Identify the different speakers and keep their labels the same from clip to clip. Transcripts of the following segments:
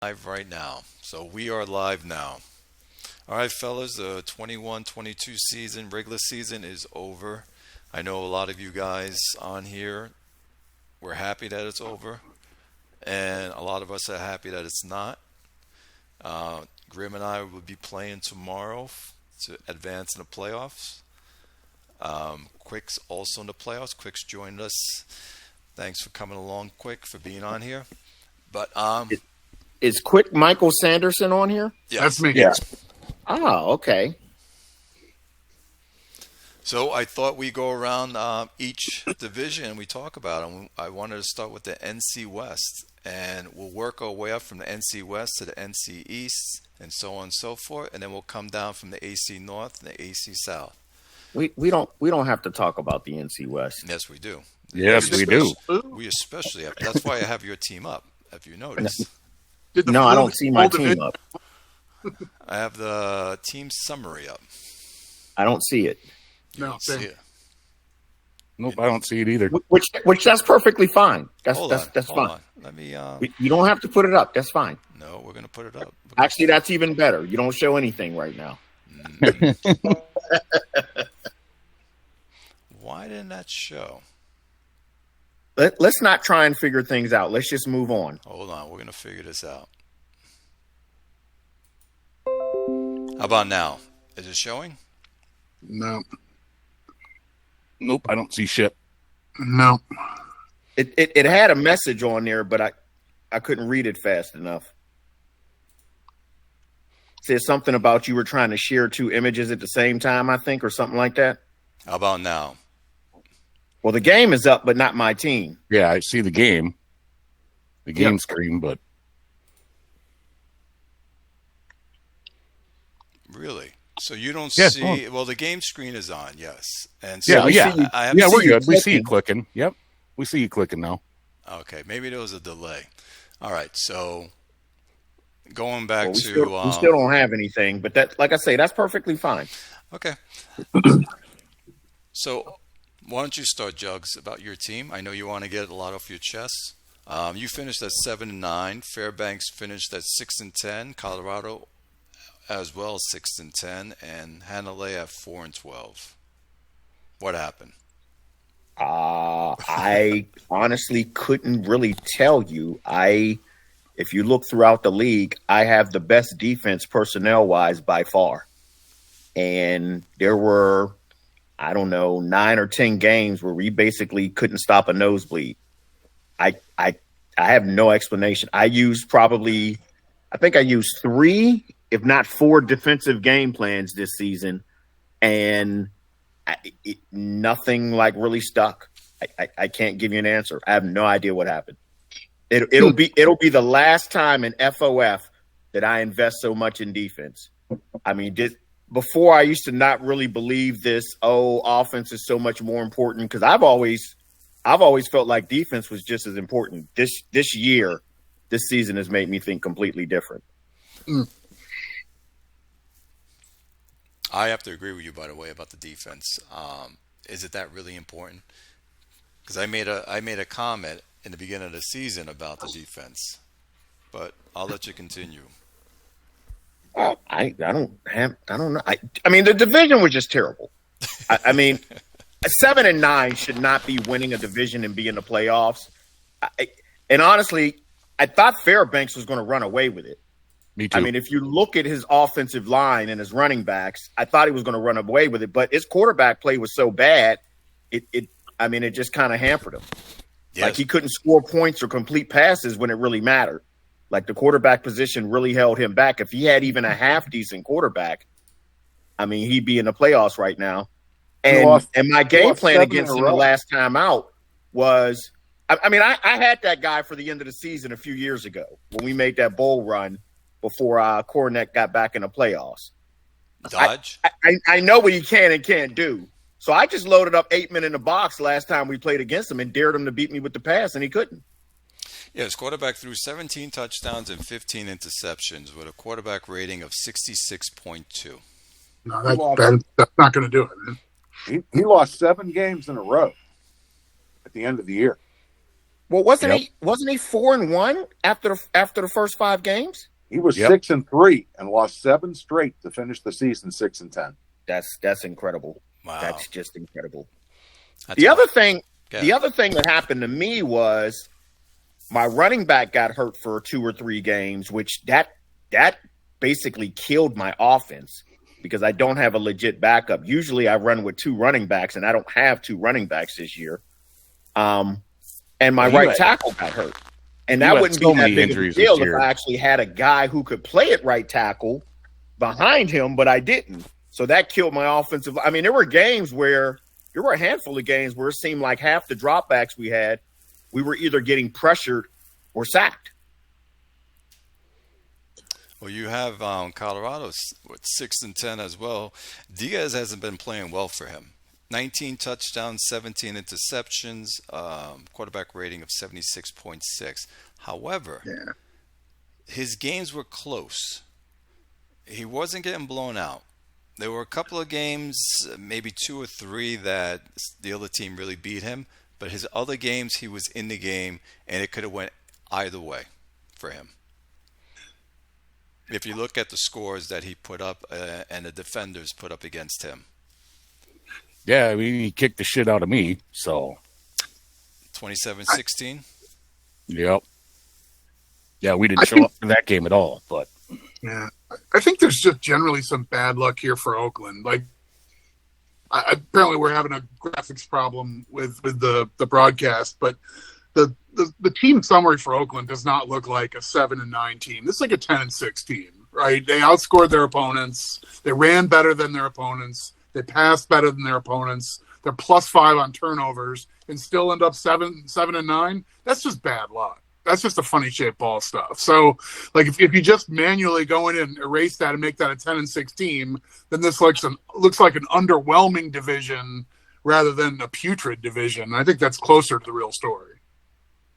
Speaker 1: Live right now. So we are live now. All right, fellas, the 21-22 season, regular season is over. I know a lot of you guys on here, we're happy that it's over, and a lot of us are happy that it's not. Grim and I will be playing tomorrow to advance in the playoffs. Quick's also in the playoffs. Quick's joined us. Thanks for coming along, Quick, for being on here. But
Speaker 2: Is Quick Michael Sanderson on here?
Speaker 1: yes.
Speaker 3: That's me.
Speaker 2: Yeah. Oh, okay.
Speaker 1: So I thought we go around each division and we talk about them. I wanted to start with the NC West, and we'll work our way up from the NC West to the NC East, and so on and so forth, and then we'll come down from the AC North and the AC South.
Speaker 2: We don't have to talk about the NC West.
Speaker 1: Yes, we do.
Speaker 4: Yes, we do.
Speaker 1: We especially have. That's why I have your team up. If you notice,
Speaker 2: No, I don't see my team up.
Speaker 1: I have the team summary up.
Speaker 2: I don't see it.
Speaker 1: You
Speaker 3: No,
Speaker 1: don't see
Speaker 3: same.
Speaker 1: it.
Speaker 4: Nope, I don't see it either.
Speaker 2: Which that's perfectly fine. That's
Speaker 1: Hold
Speaker 2: that's
Speaker 1: on,
Speaker 2: fine.
Speaker 1: hold on. Let me.
Speaker 2: You don't have to put it up. That's fine.
Speaker 1: No, we're gonna put it up.
Speaker 2: Actually, that's even better. You don't show anything right now.
Speaker 1: Why didn't that show?
Speaker 2: Let's not try and figure things out. Let's just move on.
Speaker 1: Hold on, we're gonna figure this out. How about now? Is it showing?
Speaker 3: No.
Speaker 4: Nope, I don't see shit.
Speaker 3: No.
Speaker 2: It had a message on there, but I couldn't read it fast enough. It says something about you were trying to share two images at the same time, I think, or something like that.
Speaker 1: How about now?
Speaker 2: Well, the game is up, but not my team.
Speaker 4: Yeah, I see the game
Speaker 2: Yep.
Speaker 4: screen, but
Speaker 1: Really? So you don't
Speaker 4: Yeah,
Speaker 1: see? Well, the game screen is on, yes. And so
Speaker 4: yeah,
Speaker 2: we
Speaker 4: yeah,
Speaker 2: see-
Speaker 1: I have
Speaker 4: yeah, we're
Speaker 2: see you
Speaker 4: good. We see you
Speaker 2: clicking.
Speaker 4: clicking. Yep, we see you clicking now.
Speaker 1: Okay, maybe there was a delay. All right, so going back
Speaker 2: Well,
Speaker 1: to
Speaker 2: we still don't have anything, but that, like I say, that's perfectly fine.
Speaker 1: okay. So why don't you start, Jugs, about your team? I know you want to get a lot off your chest. You finished at 7-9. Fairbanks finished at 6-10. Colorado as well 6-10, and Hanalei at 4-12. What happened?
Speaker 2: I honestly couldn't really tell you. If you look throughout the league, I have the best defense personnel wise by far. And there were, I don't know, 9 or 10 games where we basically couldn't stop a nosebleed. I have no explanation. I think I used 3, if not 4 defensive game plans this season, and nothing like really stuck. I can't give you an answer. I have no idea what happened. It'll be the last time in FOF that I invest so much in defense. I mean, before I used to not really believe this. Oh, offense is so much more important, because I've always felt like defense was just as important. This season has made me think completely different.
Speaker 1: I have to agree with you, by the way, about the defense. Is it that really important? Because I made a comment in the beginning of the season about the defense, but I'll let you continue.
Speaker 2: I don't know. I mean, the division was just terrible. I mean, 7-9 should not be winning a division and be in the playoffs. And honestly, I thought Fairbanks was going to run away with it.
Speaker 4: Me too.
Speaker 2: I mean, if you look at his offensive line and his running backs, I thought he was going to run away with it. But his quarterback play was so bad, it just kind of hampered him.
Speaker 1: Yes.
Speaker 2: Like he couldn't score points or complete passes when it really mattered. Like the quarterback position really held him back. If he had even a half decent quarterback, I mean, he'd be in the playoffs right now. And my game plan against him the last time out was, I had that guy for the end of the season a few years ago when we made that bowl run before Cornet got back in the playoffs.
Speaker 1: Dodge?
Speaker 2: I know what he can and can't do. So I just loaded up 8 men in the box last time we played against him and dared him to beat me with the pass, and he couldn't.
Speaker 1: Yeah, his quarterback threw 17 touchdowns and 15 interceptions with a quarterback rating of 66.2.
Speaker 3: No, that's not going to do it, man.
Speaker 5: He lost 7 games in a row at the end of the year.
Speaker 2: Well, wasn't
Speaker 4: Yep.
Speaker 2: he 4-1 after the first 5 games?
Speaker 5: He was
Speaker 4: Yep.
Speaker 5: 6-3 and lost 7 straight to finish the season 6-10.
Speaker 2: That's incredible.
Speaker 1: Wow.
Speaker 2: That's just incredible.
Speaker 1: That's
Speaker 2: The
Speaker 1: a-
Speaker 2: other thing
Speaker 1: Yeah.
Speaker 2: The other thing that happened to me was my running back got hurt for 2 or 3 games, which that basically killed my offense because I don't have a legit backup. Usually I run with 2 running backs, and I don't have 2 running backs this year. And my
Speaker 4: Well, you
Speaker 2: right
Speaker 4: had-
Speaker 2: tackle got hurt. And
Speaker 4: you
Speaker 2: that
Speaker 4: had
Speaker 2: wouldn't
Speaker 4: so
Speaker 2: be that
Speaker 4: many
Speaker 2: big of a
Speaker 4: injuries
Speaker 2: deal
Speaker 4: this
Speaker 2: if
Speaker 4: year.
Speaker 2: I actually had a guy who could play at right tackle behind him, but I didn't. So that killed my offensive. I mean, there were a handful of games where it seemed like half the dropbacks we had, we were either getting pressured or sacked.
Speaker 1: Well, you have Colorado with 6-10 as well. Diaz hasn't been playing well for him. 19 touchdowns, 17 interceptions, quarterback rating of 76.6. However, his games were close. He wasn't getting blown out. There were a couple of games, maybe 2 or 3, that the other team really beat him. But his other games, he was in the game, and it could have went either way for him. If you look at the scores that he put up and the defenders put up against him.
Speaker 4: Yeah, I mean, he kicked the shit out of me. So,
Speaker 1: 27-16.
Speaker 4: yep. Yeah, we didn't show up for that game at all. But
Speaker 3: Yeah, I think there's just generally some bad luck here for Oakland. Like, apparently we're having a graphics problem with the broadcast, but the team summary for Oakland does not look like a 7-9 team. This is like a 10-6 team, right? They outscored their opponents. They ran better than their opponents. They passed better than their opponents. They're +5 on turnovers and still end up 7-9. That's just bad luck. That's just a funny shaped ball stuff. So, like, if you just manually go in and erase that and make that a 10-6 team, then this looks like an underwhelming division rather than a putrid division. I think that's closer to the real story.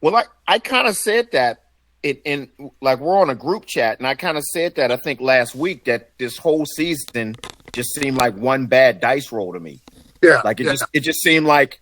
Speaker 2: Well, I kind of said that in like we're on a group chat, and I kind of said that I think last week that this whole season just seemed like one bad dice roll to me.
Speaker 3: Yeah,
Speaker 2: Like it just seemed like,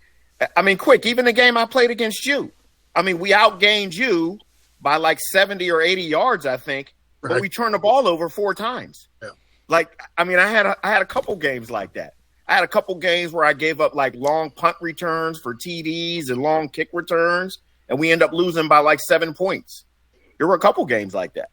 Speaker 2: I mean, quick, even the game I played against you, I mean, we outgained you by like 70 or 80 yards, I think, but
Speaker 3: Right.
Speaker 2: we turned the ball over 4 times.
Speaker 3: Yeah.
Speaker 2: Like, I mean, I had a couple games like that. I had a couple games where I gave up like long punt returns for TDs and long kick returns, and we end up losing by like 7 points. There were a couple games like that.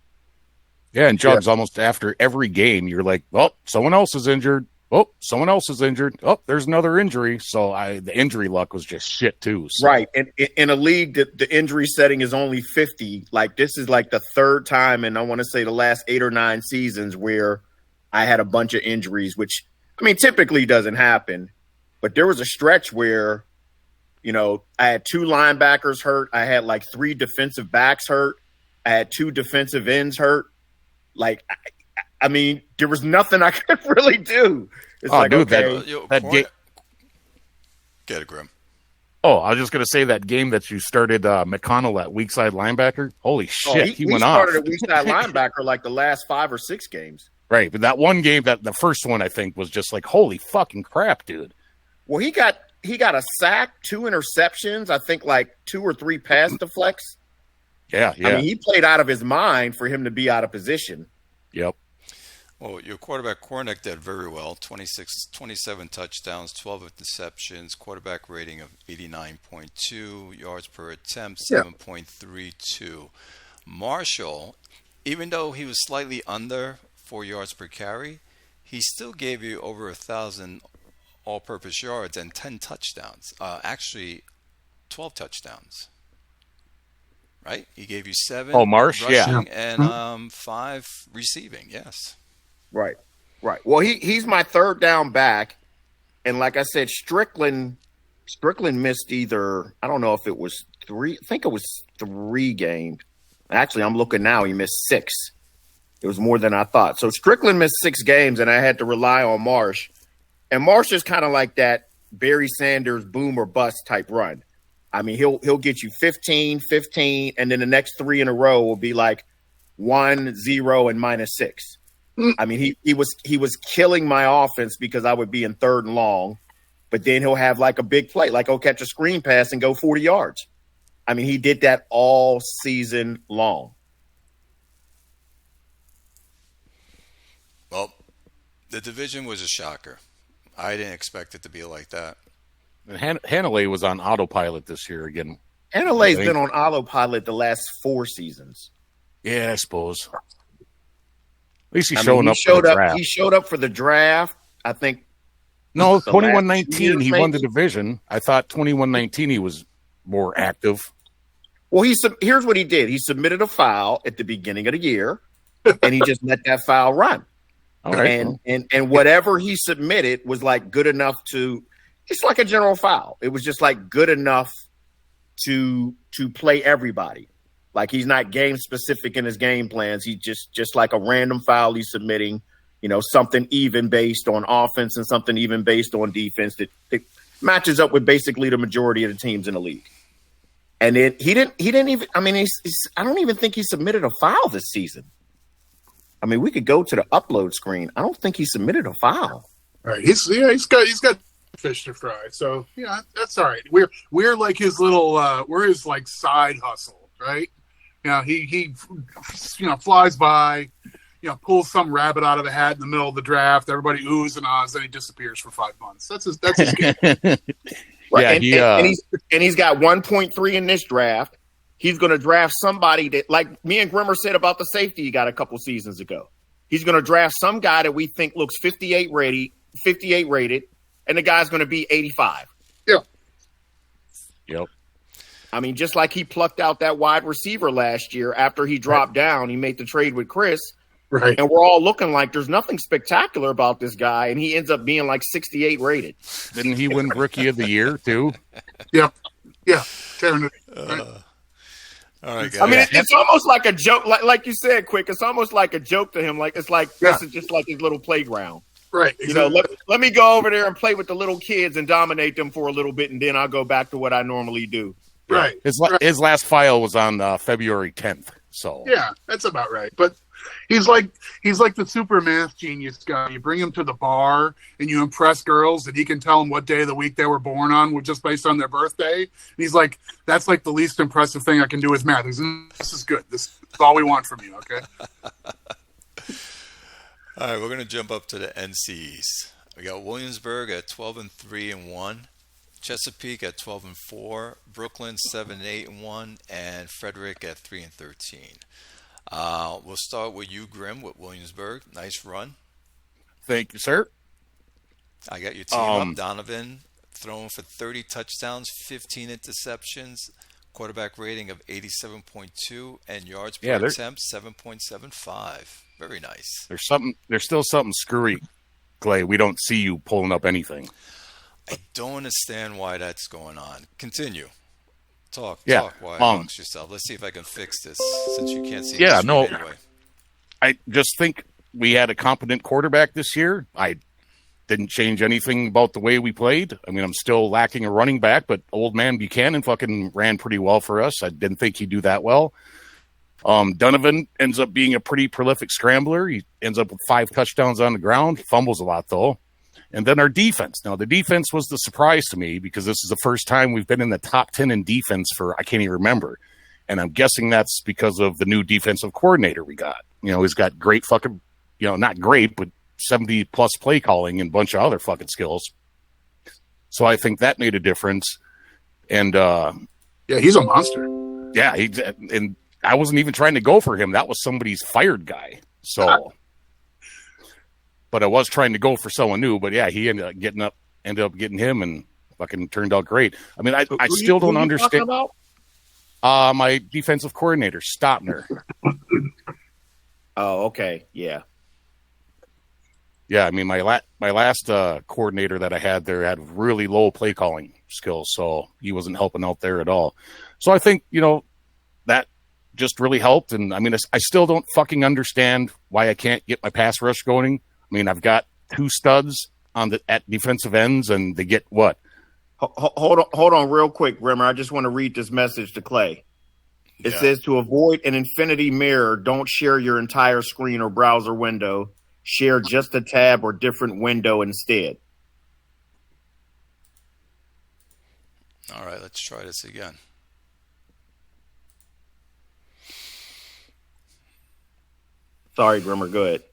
Speaker 4: yeah, and Jugs, almost after every game, you're like, oh, someone else is injured. Oh, someone else is injured. Oh, there's another injury. So the injury luck was just shit too. So.
Speaker 2: Right. And in a league that the injury setting is only 50, like this is like the 3rd time in, I want to say, the last 8 or 9 seasons where I had a bunch of injuries, which, I mean, typically doesn't happen. But there was a stretch where, you know, I had 2 linebackers hurt. I had like 3 defensive backs hurt. I had 2 defensive ends hurt. Like, I mean, there was nothing I could really do. It's
Speaker 4: Oh,
Speaker 2: like,
Speaker 4: dude,
Speaker 2: okay,
Speaker 4: that
Speaker 1: Corner-
Speaker 4: ga-
Speaker 1: Get it, Grim.
Speaker 4: Oh, I was just going to say that game that you started McConnell at weak side linebacker. Holy shit, he
Speaker 2: we
Speaker 4: went off.
Speaker 2: started at weak side linebacker like the last 5 or 6 games.
Speaker 4: Right, but that one game, that the first one, I think, was just like, holy fucking crap, dude.
Speaker 2: Well, he got a sack, 2 interceptions, I think like 2 or 3 pass deflects.
Speaker 4: Yeah.
Speaker 2: I mean, he played out of his mind for him to be out of position.
Speaker 4: Yep.
Speaker 1: Well, your quarterback Kornick did very well. 27 touchdowns, 12 interceptions, quarterback rating of 89.2, yards per attempt, 7.32. Marshall, even though he was slightly under 4 yards per carry, he still gave you over 1,000 all-purpose yards and 10 touchdowns. Actually, 12 touchdowns. Right? He gave you 7
Speaker 4: Oh, Marsh?
Speaker 1: rushing
Speaker 4: Yeah.
Speaker 1: and 5 receiving. Yes.
Speaker 2: Right. Well, he's my 3rd down back. And like I said, Strickland missed either, I don't know if it was 3, I think it was 3 games. Actually, I'm looking now, he missed 6. It was more than I thought. So Strickland missed 6 games, and I had to rely on Marsh. And Marsh is kind of like that Barry Sanders boom or bust type run. I mean, he'll get you 15, and then the next 3 in a row will be like 1, 0, and -6. I mean, he was killing my offense because I would be in 3rd and long, but then he'll have like a big play, like he'll catch a screen pass and go 40 yards. I mean, he did that all season long.
Speaker 1: Well, the division was a shocker. I didn't expect it to be like that.
Speaker 4: And Hanalei was on autopilot this year again.
Speaker 2: Analay's been on autopilot the last 4 seasons.
Speaker 4: Yeah, I suppose. At least he's
Speaker 2: I mean,
Speaker 4: showing
Speaker 2: he
Speaker 4: up
Speaker 2: showed
Speaker 4: for the
Speaker 2: up.
Speaker 4: draft.
Speaker 2: He showed up for the draft. I think.
Speaker 4: No,
Speaker 2: the last
Speaker 4: 21-19,
Speaker 2: year,
Speaker 4: he won the
Speaker 2: maybe?
Speaker 4: division. I thought 21-19 he was more active.
Speaker 2: Well, here's what he did. He submitted a file at the beginning of the year, and he just let that file run.
Speaker 4: All right.
Speaker 2: And whatever he submitted was like good enough to. It's like a general file. It was just like good enough to play everybody. Like he's not game specific in his game plans. He just like a random file he's submitting. You know, something even based on offense and something even based on defense that matches up with basically the majority of the teams in the league. And then he didn't even. I mean, I don't even think he submitted a file this season. I mean, we could go to the upload screen. I don't think he submitted a file.
Speaker 3: All right, he's got fish to fry. So yeah, that's all right. We're like his little we're his like side hustle, right? You know, he flies by, pulls some rabbit out of a hat in the middle of the draft. Everybody oohs and ahs, then he disappears for 5 months. That's his game.
Speaker 2: Right.
Speaker 4: Yeah,
Speaker 2: and he's got 1.3 in this draft. He's going to draft somebody that, like me and Grimmer said about the safety he got a couple seasons ago. He's going to draft some guy that we think looks 58 rated, and the guy's going to be 85.
Speaker 3: Yeah.
Speaker 4: Yep.
Speaker 2: I mean, just like he plucked out that wide receiver last year after he dropped down, he made the trade with Chris.
Speaker 3: Right.
Speaker 2: And we're all looking like there's nothing spectacular about this guy, and he ends up being like 68 rated.
Speaker 4: Didn't he win Rookie of the Year, too?
Speaker 3: Yeah. Tearing it.
Speaker 1: All right, guys.
Speaker 2: I mean, it's almost like a joke. Like you said, Quick, it's almost like a joke to him. Like, it's like, this is just like his little playground.
Speaker 3: Right. Exactly.
Speaker 2: Let me go over there and play with the little kids and dominate them for a little bit, and then I'll go back to what I normally do.
Speaker 3: Right.
Speaker 4: His last file was on February 10th. So
Speaker 3: yeah, that's about right. But he's like the super math genius guy. You bring him to the bar and you impress girls, and he can tell them what day of the week they were born on, just based on their birthday. And he's like, that's like the least impressive thing I can do with math. He's like, this is good. This is all we want from you. Okay.
Speaker 1: All right, we're going to jump up to the NCs. We got Williamsburg at 12-3-1, Chesapeake at 12-4, Brooklyn 7-8-1, and Frederick at 3-13. We'll start with you, Grim, with Williamsburg. Nice run.
Speaker 4: thank you, sir.
Speaker 1: I got your team up. Donovan throwing for 30 touchdowns, 15 interceptions, quarterback rating of 87.2, and yards per attempt 7.75. Very nice.
Speaker 4: There's still something screwy, Clay. We don't see you pulling up anything.
Speaker 1: I don't understand why that's going on. Continue. Talk why amongst yourself. Let's see if I can fix this since you can't see the screen anyway.
Speaker 4: I just think we had a competent quarterback this year. I didn't change anything about the way we played. I mean, I'm still lacking a running back, but old man Buchanan fucking ran pretty well for us. I didn't think he'd do that well. Donovan ends up being a pretty prolific scrambler. He ends up with 5 touchdowns on the ground. He fumbles a lot, though. And then our defense. Now, the defense was the surprise to me because this is the first time we've been in the top 10 in defense for I can't even remember. And I'm guessing that's because of the new defensive coordinator we got. He's got great fucking, not great, but 70-plus play calling and a bunch of other fucking skills. So I think that made a difference. And
Speaker 3: yeah, he's a monster.
Speaker 4: Yeah, and I wasn't even trying to go for him. That was somebody's fired guy. So, but I was trying to go for someone new. But yeah, he ended up getting him, and fucking turned out great. I mean, I still don't understand. My defensive coordinator, Stopner.
Speaker 2: Oh, okay, yeah.
Speaker 4: Yeah, I mean, my last coordinator that I had there had really low play calling skills, so he wasn't helping out there at all. So I think, that just really helped. And I mean, I still don't fucking understand why I can't get my pass rush going. I mean, I've got 2 studs at defensive ends, and they get what?
Speaker 2: Hold on real quick, Rimmer. I just want to read this message to Clay. It says, to avoid an infinity mirror, don't share your entire screen or browser window. Share just a tab or different window instead.
Speaker 1: All right, let's try this again.
Speaker 2: Sorry, Grimmer. Good.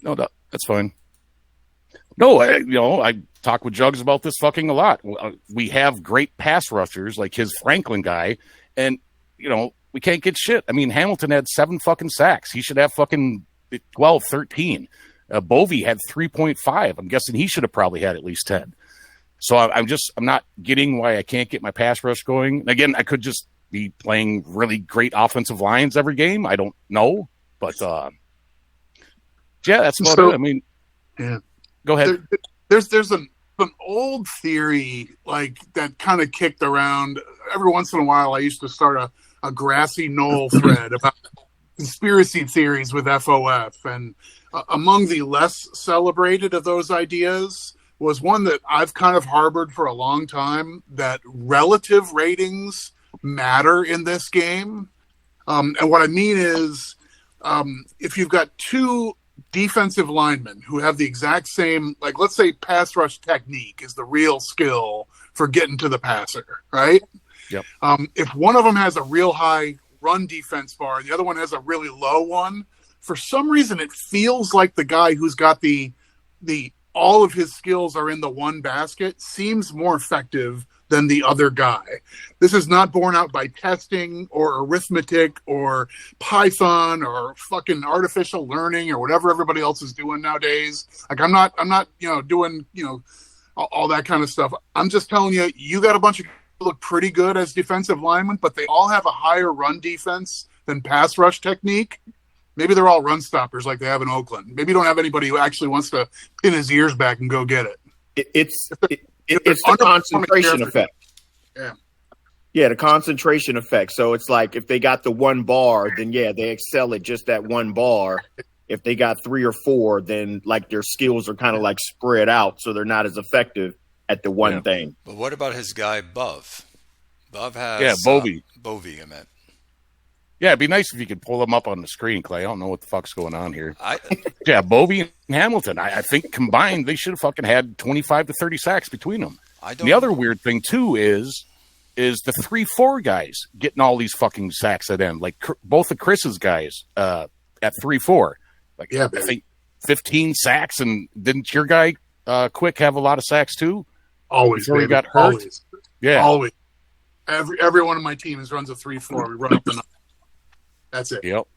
Speaker 4: No, that's fine. No, I talk with Jugs about this fucking a lot. We have great pass rushers like his Franklin guy, and we can't get shit. I mean, Hamilton had 7 fucking sacks. He should have fucking 12, 13. Bovey had 3.5. I'm guessing he should have probably had at least 10. So I'm not getting why I can't get my pass rush going. And again, I could just be playing really great offensive lines every game. I don't know, but yeah, that's about it. I mean,
Speaker 3: yeah.
Speaker 4: Go ahead.
Speaker 3: There's an old theory like that kind of kicked around every once in a while. I used to start a grassy knoll thread about conspiracy theories with FOF, and among the less celebrated of those ideas was one that I've kind of harbored for a long time, that relative ratings matter in this game. And what I mean is, if you've got 2 defensive linemen who have the exact same, like, let's say pass rush technique is the real skill for getting to the passer, right?
Speaker 4: Yep.
Speaker 3: If one of them has a real high run defense bar and the other one has a really low one, for some reason it feels like the guy who's got the all of his skills are in the one basket seems more effective than the other guy. This is not borne out by testing or arithmetic or Python or fucking artificial learning or whatever everybody else is doing nowadays. Like I'm not doing, all that kind of stuff. I'm just telling you, you got a bunch of people look pretty good as defensive linemen, but they all have a higher run defense than pass rush technique. Maybe they're all run stoppers like they have in Oakland. Maybe you don't have anybody who actually wants to pin his ears back and go get it.
Speaker 2: It's the concentration effect. Yeah, the concentration effect. So it's like if they got the one bar, then they excel at just that one bar. If they got 3 or 4, then like their skills are kind of like spread out, so they're not as effective at the one thing.
Speaker 1: But what about his guy Bov? Bov has
Speaker 4: Bovey.
Speaker 1: Bovey, I meant.
Speaker 4: Yeah, it'd be nice if you could pull them up on the screen, Clay. I don't know what the fuck's going on here. Bovey and Hamilton. I think combined they should have fucking had 25 to 30 sacks between them. The other weird thing too is the 3-4 guys getting all these fucking sacks at end. Like both of Chris's guys at 3-4. Like I think 15 sacks, and didn't your guy Quick have a lot of sacks too?
Speaker 3: Always
Speaker 4: before he got hurt.
Speaker 3: Always.
Speaker 4: Yeah,
Speaker 3: always. Every one of my teams runs a 3-4. We run up the number. That's it.
Speaker 4: Yep.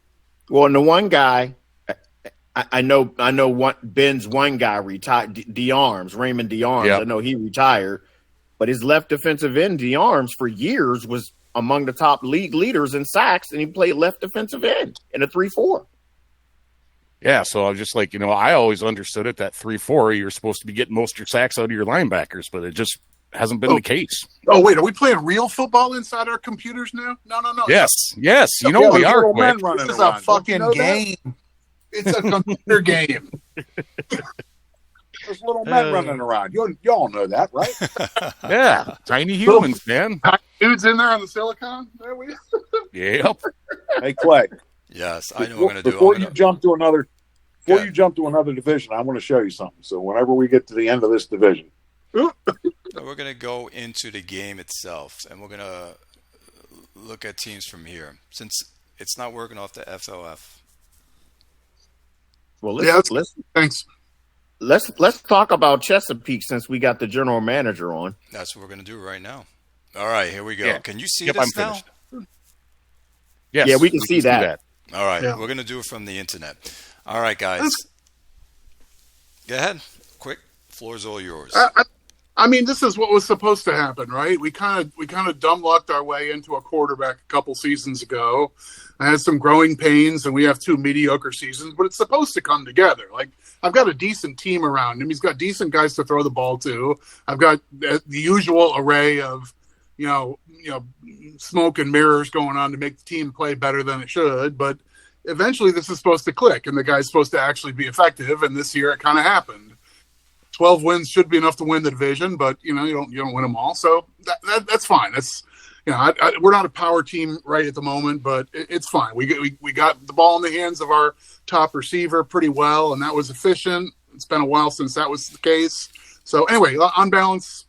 Speaker 2: Well, and the one guy, I know Ben's one guy retired, DeArms, Raymond DeArms.
Speaker 4: Yep.
Speaker 2: I know he retired, but his left defensive end, DeArms, for years was among the top league leaders in sacks, and he played left defensive end in a 3-4.
Speaker 4: Yeah, so I was just like, I always understood it that 3-4, you're supposed to be getting most of your sacks out of your linebackers, but it just hasn't been the case.
Speaker 3: Oh, wait, are we playing real football inside our computers now? No.
Speaker 4: Yes. We are. Quick.
Speaker 3: This is a fucking game. It's a computer game.
Speaker 5: There's little men running around. You all know that, right?
Speaker 4: Yeah, tiny humans, man.
Speaker 3: Dudes in there on the silicon. There we go.
Speaker 4: Yep.
Speaker 5: Hey, Clay.
Speaker 1: Yes, I know what I'm going to do.
Speaker 5: Before you jump to another division, I want to show you something. So whenever we get to the end of this division,
Speaker 1: So we're going to go into the game itself, and we're going to look at teams from here, since it's not working off the FLF.
Speaker 2: Well,
Speaker 3: thanks.
Speaker 2: Let's talk about Chesapeake since we got the general manager on.
Speaker 1: That's what we're going to do right now. All right, here we go.
Speaker 4: Yeah.
Speaker 1: Can you see
Speaker 4: Yep,
Speaker 1: this
Speaker 4: I'm
Speaker 1: now?
Speaker 4: finished. Yes,
Speaker 2: Yeah, we can see that.
Speaker 1: All right,
Speaker 3: Yeah.
Speaker 1: we're going to do it from the internet. All right, guys. Go ahead. Quick. Floor's all yours.
Speaker 3: I mean, this is what was supposed to happen, right? We kind of dumb lucked our way into a quarterback a couple seasons ago. I had some growing pains, and we have 2 mediocre seasons, but it's supposed to come together. Like, I've got a decent team around him. He's got decent guys to throw the ball to. I've got the usual array of, smoke and mirrors going on to make the team play better than it should. But eventually, this is supposed to click, and the guy's supposed to actually be effective. And this year, it kind of happened. 12 wins should be enough to win the division, but you don't win them all. So that's fine. That's we're not a power team right at the moment, but it's fine. We got the ball in the hands of our top receiver pretty well, and that was efficient. It's been a while since that was the case. So anyway, on balance,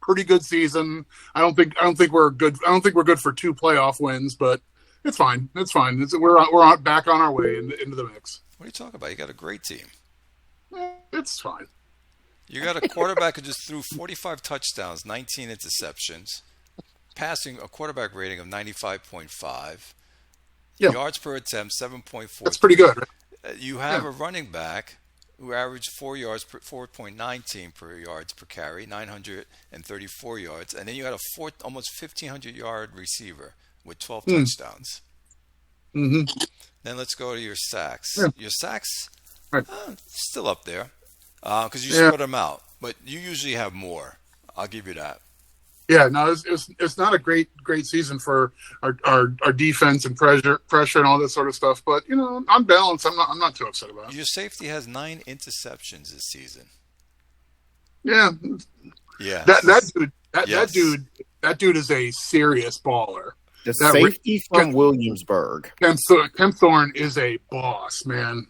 Speaker 3: pretty good season. I don't think we're good. I don't think we're good for 2 playoff wins, but It's fine. It's fine. We're back on our way into the mix.
Speaker 1: What are you talking about? You got a great team.
Speaker 3: It's fine.
Speaker 1: You got a quarterback who just threw 45 touchdowns, 19 interceptions, passing a quarterback rating of 95.5.
Speaker 3: Yeah.
Speaker 1: Yards per attempt, 7.4.
Speaker 3: That's pretty good, right?
Speaker 1: You have a running back who averaged 4.19 per yards per carry, 934 yards, and then you had almost 1,500-yard receiver with 12 touchdowns.
Speaker 3: Mm-hmm.
Speaker 1: Then let's go to your sacks.
Speaker 3: Yeah.
Speaker 1: Your sacks,
Speaker 3: Right.
Speaker 1: still up there because you spread them out, but you usually have more. I'll give you that.
Speaker 3: Yeah, no, it's not a great season for our defense and pressure and all this sort of stuff. But on balance, I'm not too upset about it.
Speaker 1: Your safety has 9 interceptions this season.
Speaker 3: Yeah,
Speaker 1: Yeah.
Speaker 3: That dude is a serious baller.
Speaker 2: The safety from Williamsburg.
Speaker 3: Ken Thorne is a boss, man.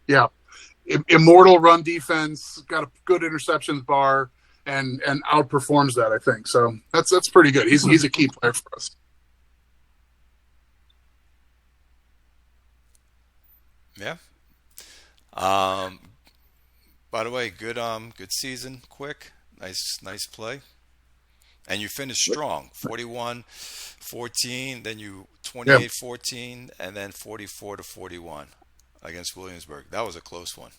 Speaker 3: Yeah, immortal run defense, got a good interceptions bar. And outperforms that, I think. So that's pretty good. He's a key player for us.
Speaker 1: Yeah. By the way, good season, quick, nice play, and you finished strong. 41-14, then you 28-14, and then 44-41 against Williamsburg. That was a close one.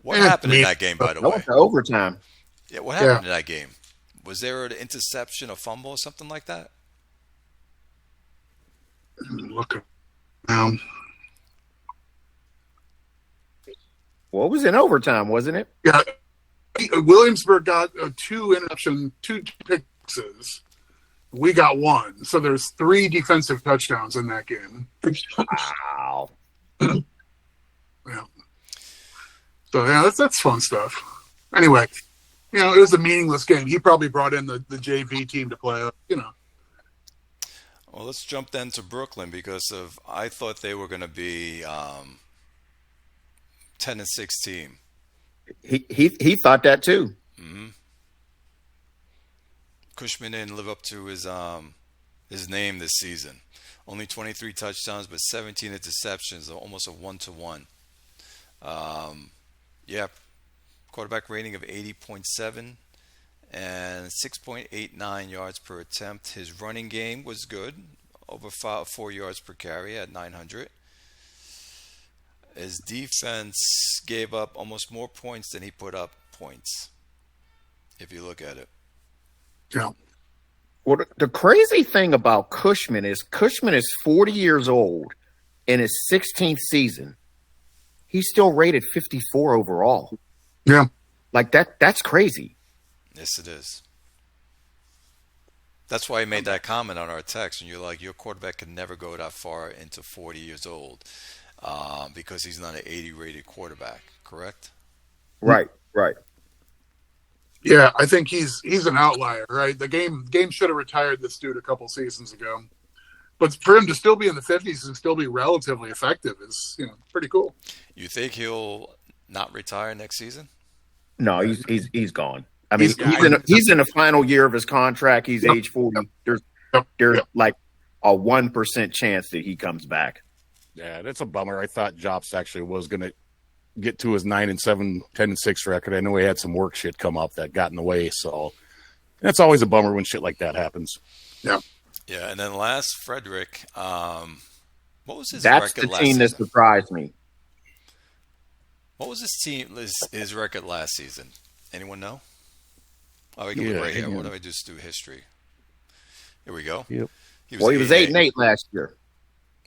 Speaker 1: What happened in that game, by the way?
Speaker 2: That was overtime.
Speaker 1: Yeah, what happened in that game? Was there an interception, a fumble, or something like that?
Speaker 3: Look,
Speaker 2: Well, it was in overtime, wasn't it?
Speaker 3: yeah, Williamsburg got two fixes. We got one, so there's 3 defensive touchdowns in that game.
Speaker 2: Wow.
Speaker 3: Yeah. So yeah, that's fun stuff. Anyway. It was a meaningless game. He probably brought in the JV team to play.
Speaker 1: Well, let's jump then to Brooklyn because I thought they were going to be 10-6 team.
Speaker 2: He thought that too.
Speaker 1: Mm-hmm. Cushman didn't live up to his name this season. Only 23 touchdowns, but 17 interceptions, almost a 1-to-1. Yeah. Quarterback rating of 80.7 and 6.89 yards per attempt. His running game was good, over 4 yards per carry at 900. His defense gave up almost more points than he put up points, if you look at it.
Speaker 3: Yeah.
Speaker 2: Well, the crazy thing about Cushman is 40 years old in his 16th season. He's still rated 54 overall.
Speaker 3: Yeah.
Speaker 2: Like that's crazy.
Speaker 1: Yes, it is. That's why I made that comment on our text, and you're like, your quarterback can never go that far into 40 years old because he's not an 80 rated quarterback, correct?
Speaker 2: Right.
Speaker 3: Yeah, I think he's an outlier, right? The game should have retired this dude a couple seasons ago. But for him to still be in the 50s and still be relatively effective is, pretty cool.
Speaker 1: You think he'll not retire next season?
Speaker 2: No, he's gone. I mean, he's in the final year of his contract. He's age 40. There's like a 1% chance that he comes back.
Speaker 4: Yeah, that's a bummer. I thought Jops actually was going to get to his 9-7, 10-6 record. I know he had some work shit come up that got in the way. So that's always a bummer when shit like that happens.
Speaker 3: Yeah.
Speaker 1: Yeah, and then last, Frederick, what was his
Speaker 2: That's
Speaker 1: record
Speaker 2: the
Speaker 1: last
Speaker 2: team
Speaker 1: season?
Speaker 2: that surprised me.
Speaker 1: What was his record last season? Anyone know? Oh, we can look right here. What do I just do? History. Here we go.
Speaker 4: Yep.
Speaker 1: He
Speaker 2: was 8-8 last year.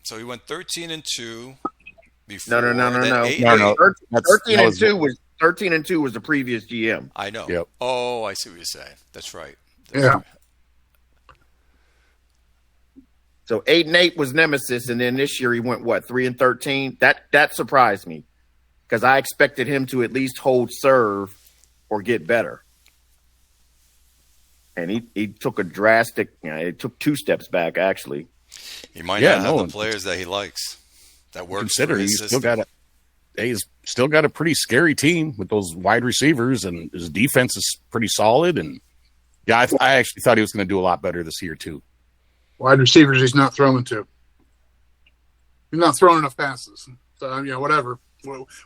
Speaker 1: So he went 13-2 before.
Speaker 2: No.
Speaker 4: No.
Speaker 2: 13-2 was the previous GM.
Speaker 1: I know.
Speaker 4: Yep.
Speaker 1: Oh, I see what you're saying. That's right.
Speaker 3: Yeah.
Speaker 1: Right.
Speaker 2: So 8-8 was Nemesis, and then this year he went 3-13. That surprised me because I expected him to at least hold serve or get better. And he took a drastic. It took 2 steps back actually.
Speaker 1: He might not have the players that he likes. That works.
Speaker 4: Consider he's still got a pretty scary team with those wide receivers, and his defense is pretty solid. And yeah, I actually thought he was going to do a lot better this year too.
Speaker 3: Wide receivers he's not throwing to. He's not throwing enough passes. So, whatever,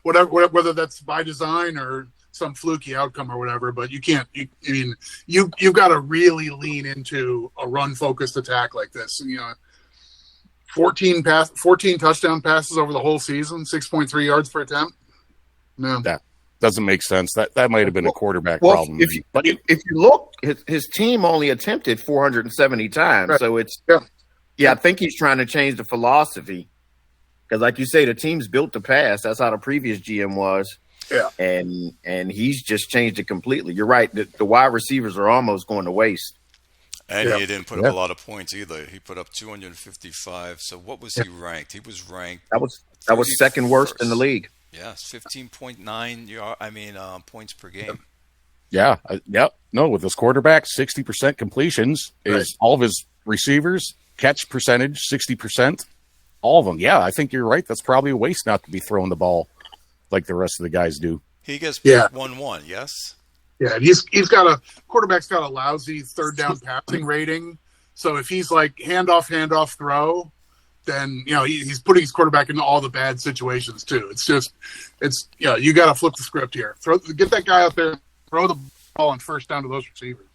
Speaker 3: whether that's by design or some fluky outcome or whatever, but you can't. You've got to really lean into a run-focused attack like this. 14 touchdown passes over the whole season, 6.3 yards per attempt. No,
Speaker 4: that doesn't make sense. That might have been a quarterback problem.
Speaker 2: If you look, his team only attempted 470 times,
Speaker 3: right.
Speaker 2: So it's
Speaker 3: yeah.
Speaker 2: I think he's trying to change the philosophy because, like you say, the team's built to pass. That's how the previous GM was.
Speaker 3: Yeah,
Speaker 2: and he's just changed it completely. You're right. The wide receivers are almost going to waste.
Speaker 1: And he didn't put up a lot of points either. He put up 255. So what was he ranked? He was ranked.
Speaker 2: That was second worst in the league.
Speaker 1: Yes, 15.9 points per game.
Speaker 4: Yeah, no, with his quarterback, 60% completions is all of his receivers, catch percentage, 60%, all of them. Yeah, I think you're right. That's probably a waste not to be throwing the ball like the rest of the guys do.
Speaker 1: He gets 1-1, yes?
Speaker 3: Yeah, and quarterback's got a lousy third down passing rating. So if he's like handoff, throw, then he's putting his quarterback into all the bad situations too. You got to flip the script here. Get that guy out there, throw the ball on first down to those receivers.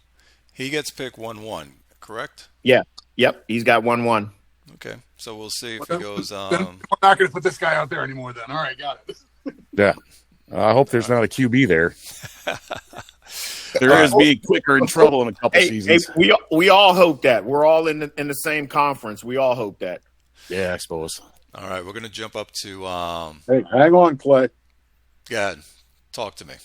Speaker 1: He gets pick 1-1, correct?
Speaker 2: Yeah. Yep. He's got 1-1.
Speaker 1: Okay, so we'll see if he goes.
Speaker 3: Then we're not going to put this guy out there anymore. Then all right, got it.
Speaker 4: Yeah, I hope there's not a QB there. There is me quicker in trouble in a couple seasons.
Speaker 2: Hey, we all hope that we're all in the same conference. We all hope that.
Speaker 4: Yeah, I suppose.
Speaker 1: All right, we're gonna jump up to.
Speaker 5: Hey, hang on, Clay.
Speaker 1: God, talk to me.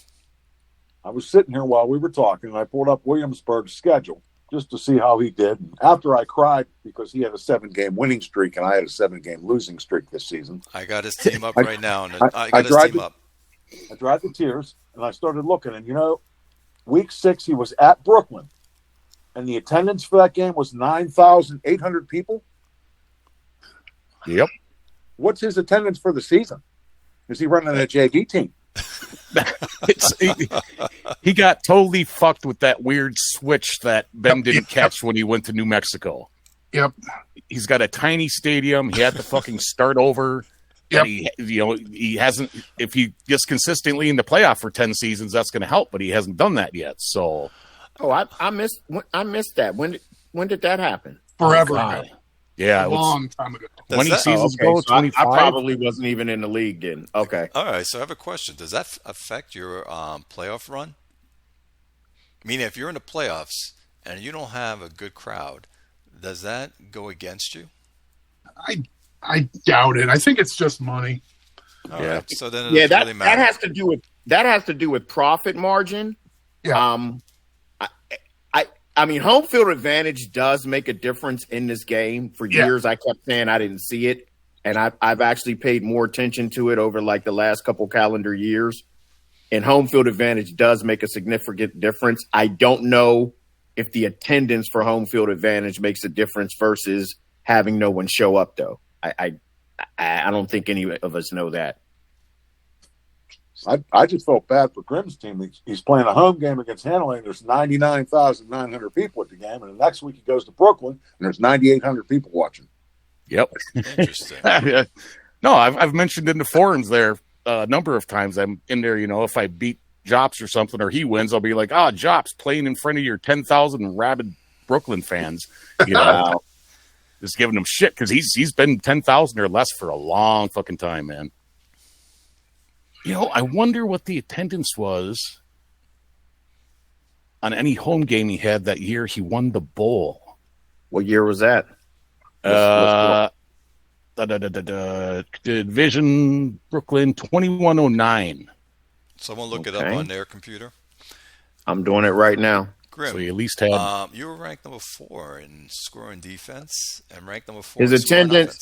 Speaker 5: I was sitting here while we were talking, and I pulled up Williamsburg's schedule just to see how he did. After I cried because he had a 7-game winning streak and I had a 7-game losing streak this season.
Speaker 1: I got his team up right now. I got his team up.
Speaker 5: I dried the tears, and I started looking. And, week 6, he was at Brooklyn, and the attendance for that game was 9,800 people.
Speaker 4: Yep.
Speaker 5: What's his attendance for the season? Is he running a JV team?
Speaker 4: He got totally fucked with that weird switch that Ben didn't catch when he went to New Mexico.
Speaker 3: Yep.
Speaker 4: He's got a tiny stadium. He had to fucking start over.
Speaker 3: Yep.
Speaker 4: He hasn't. If he gets consistently in the playoff for 10 seasons, that's going to help. But he hasn't done that yet. So,
Speaker 2: I missed that. When did that happen?
Speaker 3: Forever ago.
Speaker 4: Yeah,
Speaker 3: a long time ago.
Speaker 4: 20 seasons ago.
Speaker 2: So
Speaker 4: 25.
Speaker 2: I probably wasn't even in the league then. Okay.
Speaker 1: All right. So I have a question. Does that affect your playoff run? Meaning, if you're in the playoffs and you don't have a good crowd, does that go against you?
Speaker 3: I doubt it. I think it's just money.
Speaker 1: All right. So then it doesn't really matter.
Speaker 2: that has to do with profit margin.
Speaker 3: Yeah.
Speaker 2: I mean, home field advantage does make a difference in this game. For years, I kept saying I didn't see it, and I've actually paid more attention to it over like the last couple calendar years. And home field advantage does make a significant difference. I don't know if the attendance for home field advantage makes a difference versus having no one show up, though. I don't think any of us know that.
Speaker 5: I just felt bad for Grimm's team. He's playing a home game against Hanley, and there's 99,900 people at the game. And the next week he goes to Brooklyn, and there's 9,800 people watching.
Speaker 4: Yep.
Speaker 1: Interesting.
Speaker 4: No, I've mentioned in the forums there a number of times. I'm in there, if I beat Jops or something, or he wins, I'll be like, Jops playing in front of your 10,000 rabid Brooklyn fans. Just giving him shit because he's been 10,000 or less for a long fucking time, man. I wonder what the attendance was on any home game he had that year he won the bowl.
Speaker 2: What year was that?
Speaker 4: Division Brooklyn 2109.
Speaker 1: Someone look it up on their computer.
Speaker 2: I'm doing it right now.
Speaker 1: Grim,
Speaker 4: so you at least had.
Speaker 1: You were ranked number 4 in scoring defense and ranked number 4.
Speaker 2: His attendance.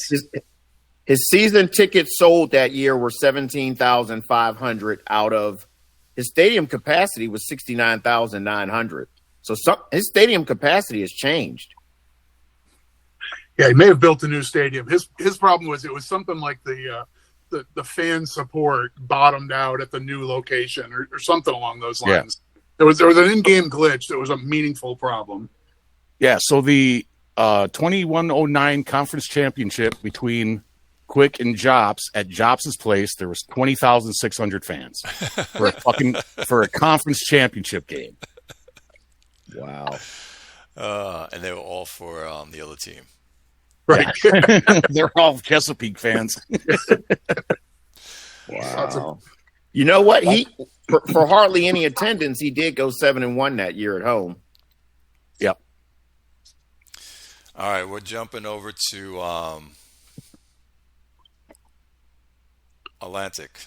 Speaker 2: His season tickets sold that year were 17,500 out of his stadium capacity was 69,900. So his stadium capacity has changed.
Speaker 3: Yeah, he may have built a new stadium. His problem was it was something like the fan support bottomed out at the new location or something along those lines. Yeah. There was an in-game glitch that was a meaningful problem.
Speaker 4: Yeah, so the 2109 conference championship between Quick and Jops at Jops's place. There was 20,600 fans for a conference championship game.
Speaker 2: Wow.
Speaker 1: And they were all for the other team.
Speaker 3: Right.
Speaker 4: Yeah. They're all Chesapeake fans.
Speaker 2: Wow. You know what? He for hardly any attendance, he did go 7-1 that year at home.
Speaker 4: Yep.
Speaker 1: All right, we're jumping over to Atlantic.